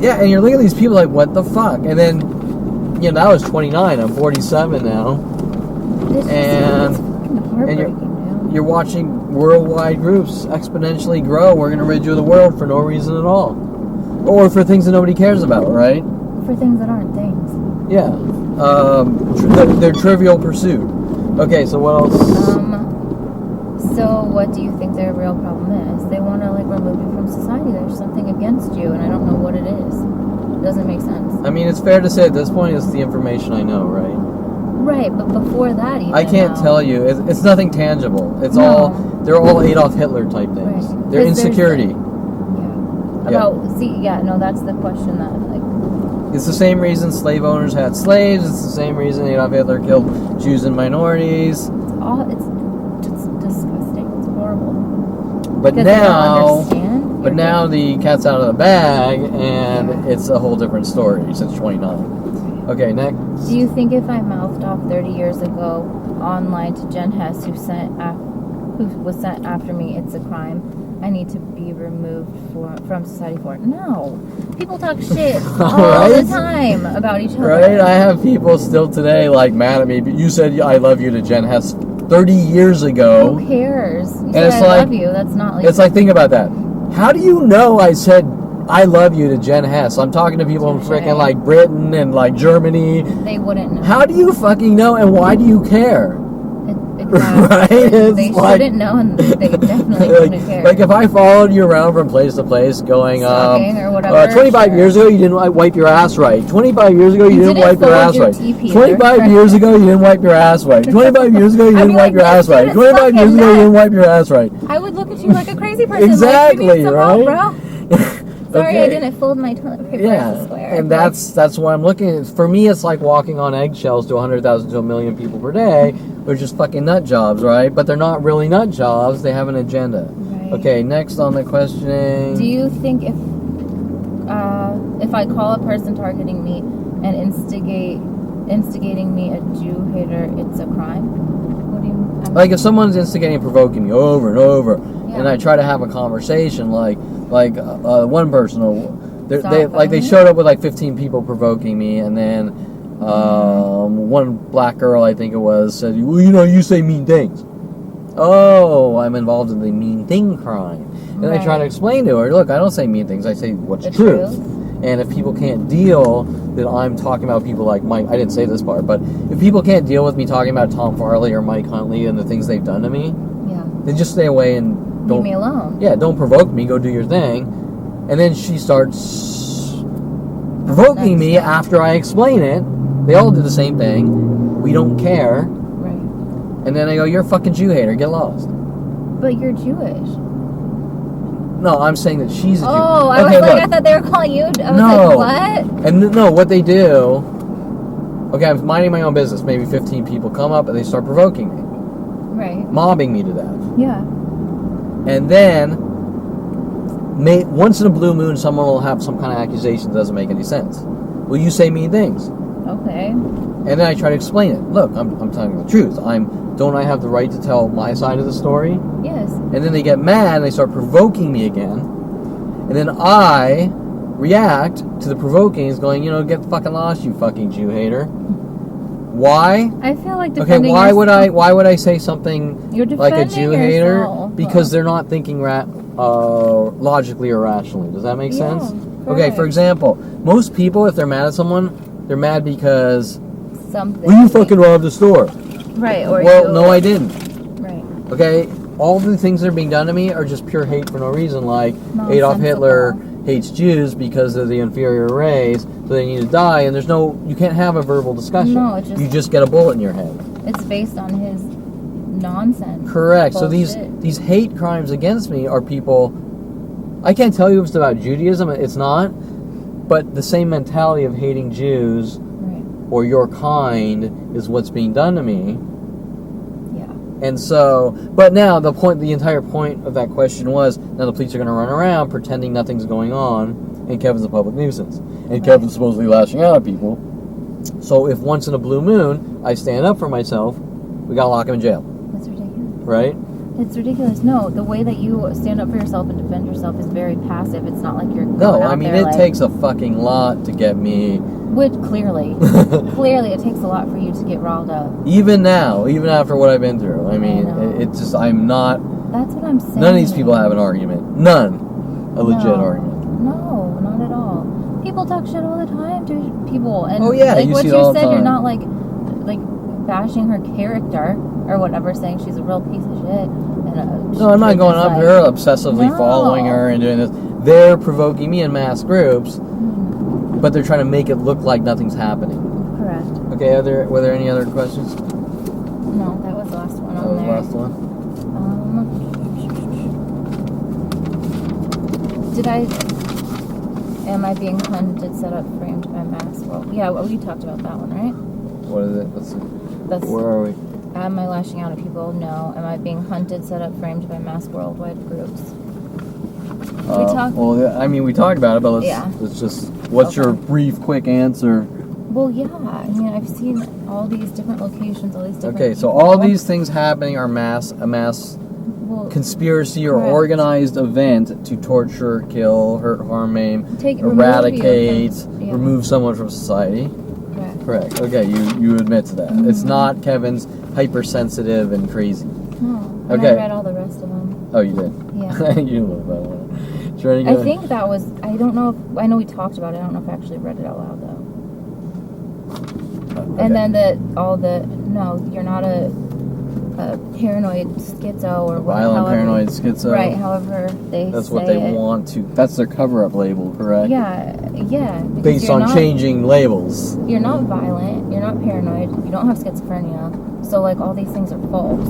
Speaker 1: yeah, and you're looking at these people like, what the fuck? And then, you know, I was 29. I'm 47 now. And you're watching worldwide groups exponentially grow. We're going to rid you of the world for no reason at all. Or for things that nobody cares about, right?
Speaker 2: For things that aren't things.
Speaker 1: Yeah. Their trivial pursuit. Okay, so what else?
Speaker 2: So what do you think their real problem is? They want to, like, remove you from society. There's something against you, and I don't know what it is. It doesn't make sense.
Speaker 1: I mean, it's fair to say at this point it's the information I know, right?
Speaker 2: Right, but before that, even
Speaker 1: I can't tell you. It's nothing tangible. It's all, they're all Adolf Hitler type things. Right. They're insecurity.
Speaker 2: That's the question that, like...
Speaker 1: It's the same reason slave owners had slaves. It's the same reason Adolf Hitler killed Jews and minorities.
Speaker 2: It's disgusting. It's horrible.
Speaker 1: But now the cat's out of the bag, and it's a whole different story since 29. Okay, next.
Speaker 2: Do you think if I mouthed off 30 years ago online to Jen Hess, who was sent after me, it's a crime? I need to be removed from society for it. No. People talk shit all the time about each other.
Speaker 1: Right? I have people still today like mad at me, but you said I love you to Jen Hess 30 years ago.
Speaker 2: Who cares? You said I love you. That's not like...
Speaker 1: It's like, think about that. How do you know I said I love you to Jen Hess? I'm talking to people in freaking like Britain and like Germany.
Speaker 2: They wouldn't know.
Speaker 1: How do you fucking know, and why do you care?
Speaker 2: Exactly. Right? They shouldn't know, and they definitely wouldn't care.
Speaker 1: Like if I followed you around from place to place going,
Speaker 2: or whatever,
Speaker 1: 25 years ago you didn't wipe your ass right. 25 years ago you didn't wipe your ass right. 25 years ago you didn't wipe your ass right. 25 years ago you didn't wipe your ass right. 25 years ago you didn't wipe your ass right.
Speaker 2: I would look at you like a crazy person.
Speaker 1: Exactly,
Speaker 2: like, right? Sorry, I didn't fold my toilet paper.
Speaker 1: And that's what I'm looking at. For me, it's like walking on eggshells to 100,000 to a million people per day. They're just fucking nut jobs, right? But they're not really nut jobs. They have an agenda. Right. Okay, next on the questioning.
Speaker 2: Do you think if I call a person targeting me and instigating me a Jew hater, it's a crime? What do you?
Speaker 1: Like if someone's instigating and provoking me over and over, and I try to have a conversation, like one person, they showed up with like 15 people provoking me, and then one black girl, I think it was, said, well, you know, you say mean things. Oh, I'm involved in the mean thing crime. And I try to explain to her, look, I don't say mean things, I say what's truth. And if people can't deal that I'm talking about people like Mike, I didn't say this part, but if people can't deal with me talking about Tom Farley or Mike Huntley and the things they've done to me, then just stay away and don't...
Speaker 2: Leave me alone.
Speaker 1: Yeah, don't provoke me, go do your thing. And then she starts provoking me after I explain it. They all do the same thing. We don't care.
Speaker 2: Right.
Speaker 1: And then I go, you're a fucking Jew hater, get lost.
Speaker 2: But you're Jewish.
Speaker 1: No, I'm saying that she's a Jew.
Speaker 2: Oh, I was like, I thought they were calling you. I was like, what?
Speaker 1: And no, what they do... Okay, I'm minding my own business. Maybe 15 people come up and they start provoking me.
Speaker 2: Right.
Speaker 1: Mobbing me to death.
Speaker 2: Yeah.
Speaker 1: And then, once in a blue moon, someone will have some kind of accusation that doesn't make any sense. Well, you say mean things.
Speaker 2: Okay.
Speaker 1: And then I try to explain it. Look, I'm telling you the truth. Don't I have the right to tell my side of the story?
Speaker 2: Yes.
Speaker 1: And then they get mad and they start provoking me again. And then I react to the provoking is going, you know, get fucking lost, you fucking Jew hater. Why?
Speaker 2: I feel like defending
Speaker 1: why would I say something like a Jew hater? Because they're not thinking logically or rationally. Does that make sense? Correct. Okay, for example, most people, if they're mad at someone, they're mad because
Speaker 2: something.
Speaker 1: Well, you fucking robbed the store.
Speaker 2: Right.
Speaker 1: No, I didn't.
Speaker 2: Right.
Speaker 1: Okay, all the things that are being done to me are just pure hate for no reason. Like Adolf Hitler hates Jews because of the inferior race, so they need to die, and you can't have a verbal discussion.
Speaker 2: No,
Speaker 1: you just get a bullet in your head.
Speaker 2: It's based on his nonsense.
Speaker 1: Correct.
Speaker 2: Bullshit.
Speaker 1: So these hate crimes against me are people. I can't tell you if it's about Judaism. It's not. But the same mentality of hating Jews or your kind is what's being done to me.
Speaker 2: Yeah.
Speaker 1: And so, but now the entire point of that question was, now the police are going to run around pretending nothing's going on, and Kevin's a public nuisance. And Kevin's supposedly lashing out at people. So if once in a blue moon I stand up for myself, we got to lock him in jail.
Speaker 2: That's ridiculous.
Speaker 1: Right?
Speaker 2: It's ridiculous. No, the way that you stand up for yourself and defend yourself is very passive. It's not like you're going
Speaker 1: No,
Speaker 2: out
Speaker 1: I mean,
Speaker 2: there,
Speaker 1: it
Speaker 2: like,
Speaker 1: takes a fucking lot to get me.
Speaker 2: Which clearly it takes a lot for you to get riled up.
Speaker 1: Even now, even after what I've been through. I mean, it's just, I'm not.
Speaker 2: That's what I'm saying.
Speaker 1: None of these people have an argument. None. A legit argument.
Speaker 2: No, not at all. People talk shit all the time to people. And
Speaker 1: oh, yeah,
Speaker 2: like
Speaker 1: you
Speaker 2: what
Speaker 1: see it
Speaker 2: you
Speaker 1: all the
Speaker 2: said,
Speaker 1: time.
Speaker 2: you're not like bashing her character or whatever, saying she's a real piece of shit.
Speaker 1: No, I'm not going up to her, obsessively following her and doing this. They're provoking me in mass groups, but they're trying to make it look like nothing's happening.
Speaker 2: Correct.
Speaker 1: Okay, were there any other questions?
Speaker 2: No, that was the last one
Speaker 1: That was the last one?
Speaker 2: Am I being hunted, set up, framed by mass? Well, yeah, we talked about that one, right?
Speaker 1: What is it? Let's see. Where are we?
Speaker 2: Am I lashing out at people? No. Am I being hunted, set up, framed by mass worldwide groups?
Speaker 1: Well, I mean, we talked about it, but let's just. What's your brief, quick answer?
Speaker 2: Well, yeah. I mean, I've seen all these different locations, all these different.
Speaker 1: Okay, so all these things happening are a mass conspiracy or organized event to torture, kill, hurt, harm, maim, eradicate, remove someone from society. Correct. Okay, you admit to that. It's not Kevin's hypersensitive and crazy.
Speaker 2: No.
Speaker 1: Okay.
Speaker 2: I read all the rest of them.
Speaker 1: Oh, you did?
Speaker 2: Yeah.
Speaker 1: You love that one.
Speaker 2: I think that was. I don't know. I know we talked about it. I don't know if I actually read it out loud though. Okay. And then no, you're not a paranoid schizo or
Speaker 1: violent paranoid schizo.
Speaker 2: Right. However
Speaker 1: that's what they want to. That's their cover-up label, correct?
Speaker 2: Yeah.
Speaker 1: Based on changing labels.
Speaker 2: You're not violent. You're not paranoid. You don't have schizophrenia. So like all these things are false.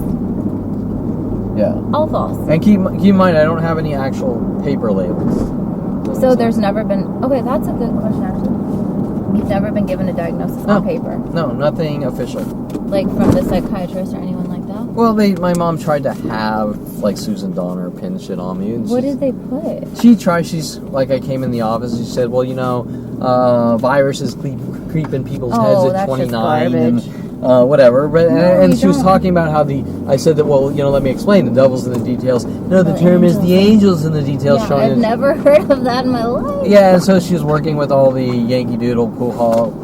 Speaker 1: Yeah.
Speaker 2: All false.
Speaker 1: And keep in mind, I don't have any actual paper labels.
Speaker 2: So there's never been. Okay, that's a good question actually. You've never been given a diagnosis on paper?
Speaker 1: No, nothing official.
Speaker 2: Like from the psychiatrist or anyone like that?
Speaker 1: Well, my mom tried to have like Susan Donner pin shit on me. And
Speaker 2: what did they put?
Speaker 1: She tried. She's like, I came in the office and she said, well, viruses creep in people's heads at 29 and whatever. But and she was talking about how I said that, well, let me explain. The devil's in the details. No, the term is the angels in the details.
Speaker 2: Yeah, I've never heard of that in my life.
Speaker 1: Yeah, and so she was working with all the Yankee Doodle pool hall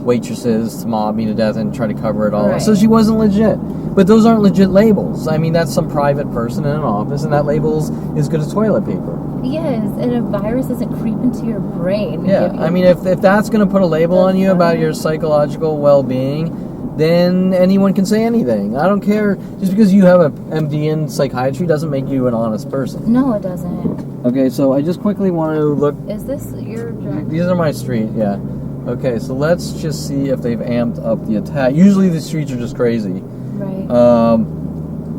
Speaker 1: waitresses to mob me to death and try to cover it all. Right. So she wasn't legit. But those aren't legit labels. I mean, that's some private person in an office, and that label's as good as toilet paper.
Speaker 2: Yes, and a virus doesn't creep into your brain.
Speaker 1: Yeah, I mean, if that's going to put a label on you about your psychological well-being, then anyone can say anything. I don't care. Just because you have a MD in psychiatry doesn't make you an honest person.
Speaker 2: No, it doesn't.
Speaker 1: Okay, so I just quickly want to look.
Speaker 2: Is this your direct?
Speaker 1: These are my street, yeah. Okay, so let's just see if they've amped up the attack. Usually the streets are just crazy.
Speaker 2: Right.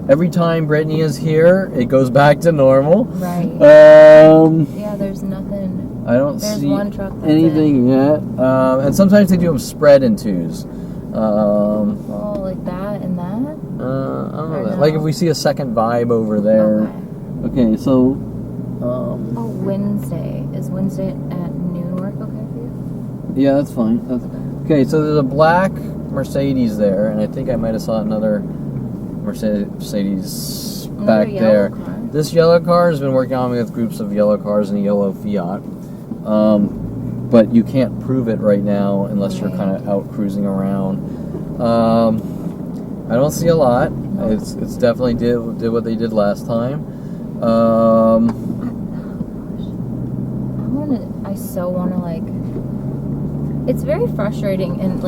Speaker 1: Every time Brittany is here, it goes back to normal.
Speaker 2: Right. Yeah, there's nothing.
Speaker 1: I don't see
Speaker 2: one truck
Speaker 1: anything yet. And sometimes they do them spread in twos.
Speaker 2: Oh, like that and that?
Speaker 1: I don't know. That. Like if we see a second vibe over there. Okay, so.
Speaker 2: Wednesday. Is Wednesday at noon work okay for you?
Speaker 1: Yeah, that's fine. Okay, so there's a black Mercedes there, and I think I might have saw another Mercedes back there.
Speaker 2: Car.
Speaker 1: This yellow car has been working on me with groups of yellow cars and a yellow Fiat. But you can't prove it right now unless you're kind of out cruising around. I don't see a lot. It's definitely did what they did last time.
Speaker 2: I so want to it's very frustrating and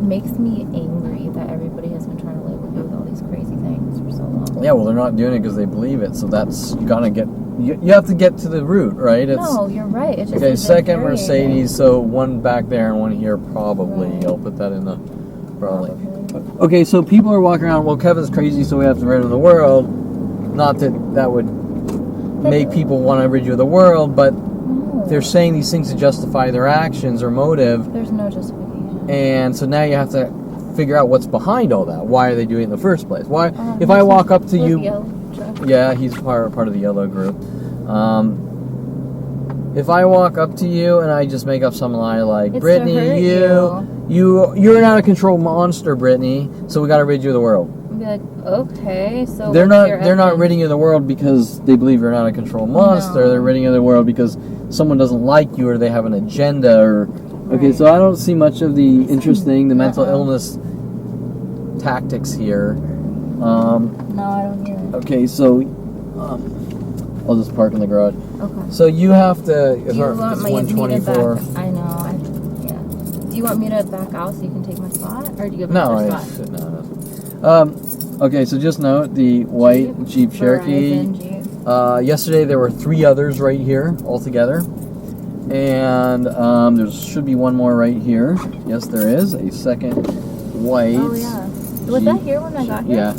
Speaker 2: makes me angry that everybody has been trying to label me with all these crazy things for so long.
Speaker 1: Yeah, well, they're not doing it because they believe it. So you have to get to the root, right?
Speaker 2: No, you're right. It's just
Speaker 1: okay, second Mercedes, so one back there and one here probably. Right. I'll put that in the probably. Okay, so people are walking around, well, Kevin's crazy, so we have to rid of the world. Not that that would make people want to rid you of the world, but they're saying these things to justify their actions or motive.
Speaker 2: There's no justification.
Speaker 1: And so now you have to figure out what's behind all that. Why are they doing it in the first place? Why? If I walk up to you... Yeah, he's part of the yellow group. If I walk up to you and I just make up some lie like,
Speaker 2: it's
Speaker 1: Brittany, you're an out of control monster, Brittany, so we got to rid you of the world.
Speaker 2: I'd be like, okay, so
Speaker 1: they're not ridding you of the world because they believe you're an out of control monster. No. They're ridding you of the world because someone doesn't like you or they have an agenda or... Okay, so I don't see much of the interesting, the mental illness tactics here.
Speaker 2: No, I don't hear it.
Speaker 1: Okay, so I'll just park in the garage.
Speaker 2: Okay.
Speaker 1: So you have to...
Speaker 2: Do you want me to back? I know. Yeah. Do you want me to back out so you can take my spot, or do you have another spot?
Speaker 1: No. Okay, so just note the white Jeep Cherokee. Yesterday there were 3 others right here altogether, and there should be one more right here. Yes, there is a second white.
Speaker 2: Oh yeah. Was that here when I got here?
Speaker 1: Yeah.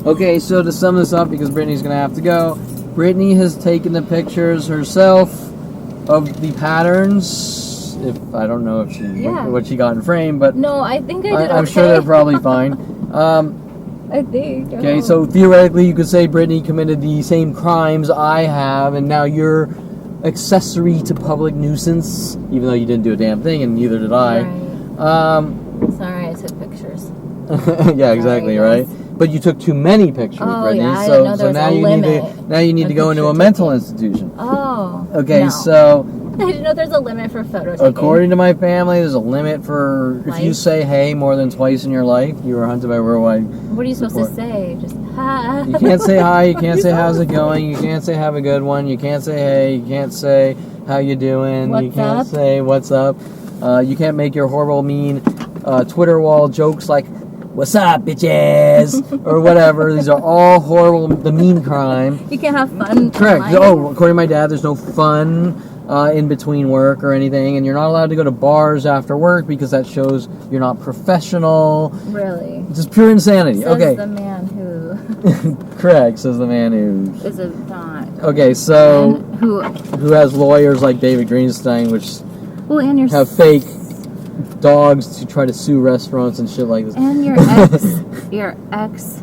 Speaker 1: Okay, so to sum this up, because Brittany's going to have to go, Brittany has taken the pictures herself of the patterns. I don't know if what she got in frame, but
Speaker 2: no, I think I did.
Speaker 1: I'm sure they're probably fine.
Speaker 2: I think.
Speaker 1: Okay, so theoretically, you could say Brittany committed the same crimes I have, and now you're accessory to public nuisance, even though you didn't do a damn thing, and neither did I.
Speaker 2: Right. Sorry, I took pictures.
Speaker 1: Yeah, exactly, right. But you took too many pictures, Brittany.
Speaker 2: Yeah, I didn't know there was
Speaker 1: now
Speaker 2: a
Speaker 1: you
Speaker 2: limit.
Speaker 1: Now you need to go into a mental institution.
Speaker 2: Oh.
Speaker 1: Okay,
Speaker 2: no.
Speaker 1: so
Speaker 2: I didn't know there's a limit for photo taking.
Speaker 1: According to my family, there's a limit for if you say hey more than twice in your life, you are hunted by worldwide.
Speaker 2: What are you supposed to say? Just hi.
Speaker 1: You can't say hi. You can't say how's it going. You can't say have a good one. You can't say hey. You can't say how you doing. You can't say what's up. You can't make your horrible, mean Twitter wall jokes like "What's up, bitches?" or whatever. These are all horrible. The mean crime.
Speaker 2: You can't have fun.
Speaker 1: Correct. Oh, according to my dad, there's no fun in between work or anything, and you're not allowed to go to bars after work because that shows you're not professional.
Speaker 2: Really?
Speaker 1: Just pure insanity.
Speaker 2: Says the man who.
Speaker 1: Correct. Says the man who
Speaker 2: is a not.
Speaker 1: Okay, so
Speaker 2: who
Speaker 1: has lawyers like David Greenstein, which have fake dogs to try to sue restaurants and shit like this.
Speaker 2: And your ex,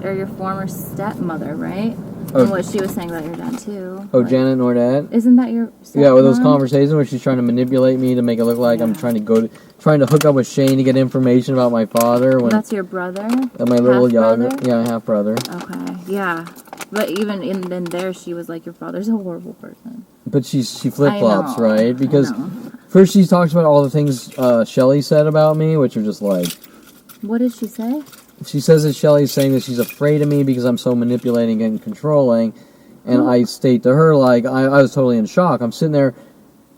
Speaker 2: or your former stepmother, right? And what she was saying about your dad too.
Speaker 1: Oh, like, Janet Nordet.
Speaker 2: Isn't that your stepmom?
Speaker 1: Yeah, with those conversations where she's trying to manipulate me to make it look like I'm trying to hook up with Shane to get information about my father. When
Speaker 2: that's your brother.
Speaker 1: My little half brother.
Speaker 2: Okay, yeah. But even in there, she was like, your father's a horrible person.
Speaker 1: But she flip flops, right? Because first she talks about all the things Shelly said about me, which are just like.
Speaker 2: What did she say?
Speaker 1: She says that Shelly's saying that she's afraid of me because I'm so manipulating and controlling. And I state to her, like, I was totally in shock. I'm sitting there.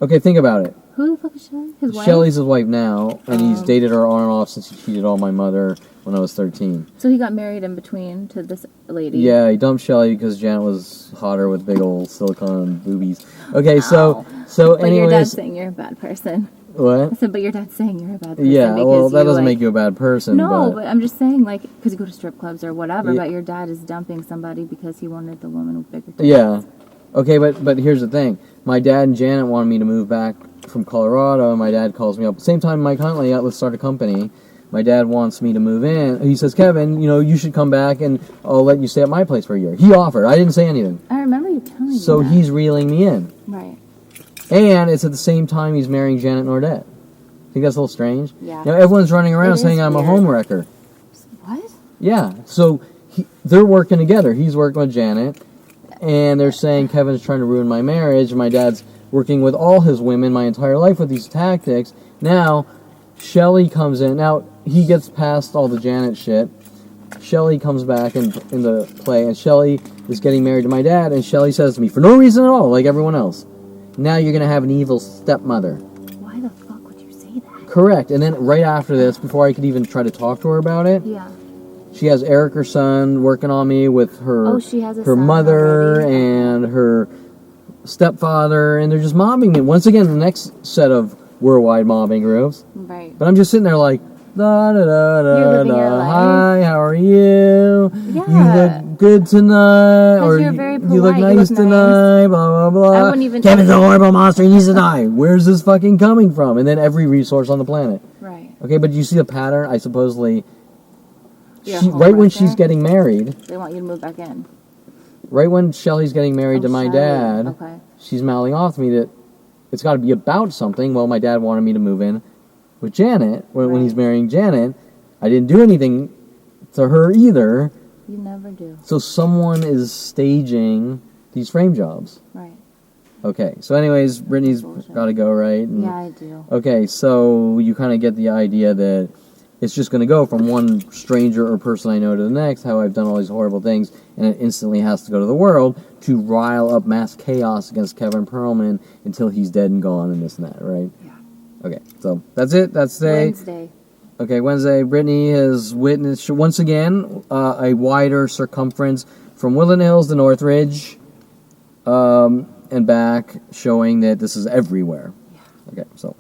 Speaker 1: Okay, think about it.
Speaker 2: Who the fuck is Shelly? His wife?
Speaker 1: Shelly's his wife now, and he's dated her on and off since he cheated on my mother when I was 13.
Speaker 2: So he got married in between to this lady?
Speaker 1: Yeah, he dumped Shelly because Janet was hotter with big old silicone boobies. Okay, so anyways...
Speaker 2: But your dad's saying you're a bad person.
Speaker 1: What?
Speaker 2: I said, but your dad's saying you're a bad person.
Speaker 1: Yeah, well, that doesn't make you a bad person.
Speaker 2: No, but I'm just saying, like, because you go to strip clubs or whatever, but your dad is dumping somebody because he wanted the woman with bigger tits.
Speaker 1: Yeah. Okay, but here's the thing. My dad and Janet wanted me to move back from Colorado, and my dad calls me up. Same time, Mike Huntley, let's start a company. My dad wants me to move in. He says, Kevin, you should come back, and I'll let you stay at my place for a year. He offered. I didn't say anything.
Speaker 2: I remember you telling me
Speaker 1: So he's reeling me in.
Speaker 2: Right.
Speaker 1: And it's at the same time he's marrying Janet Nordet. Think that's a little strange?
Speaker 2: Yeah.
Speaker 1: Everyone's running around saying I'm a homewrecker.
Speaker 2: What?
Speaker 1: Yeah. So they're working together. He's working with Janet, and they're saying Kevin's trying to ruin my marriage. And my dad's working with all his women my entire life with these tactics. Now, Shelly comes in. Now, he gets past all the Janet shit. Shelly comes back in the play, and Shelly is getting married to my dad, and Shelly says to me, for no reason at all, like everyone else, now you're going to have an evil stepmother.
Speaker 2: Why the fuck would you say that?
Speaker 1: Correct. And then right after this, before I could even try to talk to her about it, she has Eric, her son, working on me with her, her mother already. And her stepfather, and they're just mobbing me. Once again, the next set of worldwide mobbing groups.
Speaker 2: Right.
Speaker 1: But I'm just sitting there like, da da da da da. Hi, how are you?
Speaker 2: Yeah.
Speaker 1: You look good tonight, or
Speaker 2: you're very polite.
Speaker 1: you look nice tonight. Blah blah blah.
Speaker 2: I wouldn't even.
Speaker 1: Kevin's a horrible monster. He needs to die. Where's this fucking coming from? And then every resource on the planet.
Speaker 2: Right.
Speaker 1: Okay, but you see the pattern. I supposedly,
Speaker 2: You're
Speaker 1: right when she's getting married.
Speaker 2: They want you to move back in.
Speaker 1: Right when Shelly's getting married to my dad,
Speaker 2: okay.
Speaker 1: She's mouthing off to me that it's got to be about something. Well, my dad wanted me to move in with Janet. When he's marrying Janet, I didn't do anything to her either.
Speaker 2: You never do.
Speaker 1: So someone is staging these frame jobs.
Speaker 2: Right.
Speaker 1: Okay, so anyways, Brittany's got to go, right? And,
Speaker 2: yeah, I do.
Speaker 1: Okay, so you kind of get the idea that it's just going to go from one stranger or person I know to the next, how I've done all these horrible things, and it instantly has to go to the world to rile up mass chaos against Kevin Perlman until he's dead and gone and this and that, right?
Speaker 2: Yeah.
Speaker 1: Okay, so that's it. That's today.
Speaker 2: Wednesday.
Speaker 1: Okay, Wednesday. Brittany has witnessed, once again, a wider circumference from Woodland Hills to Northridge and back, showing that this is everywhere.
Speaker 2: Yeah.
Speaker 1: Okay, so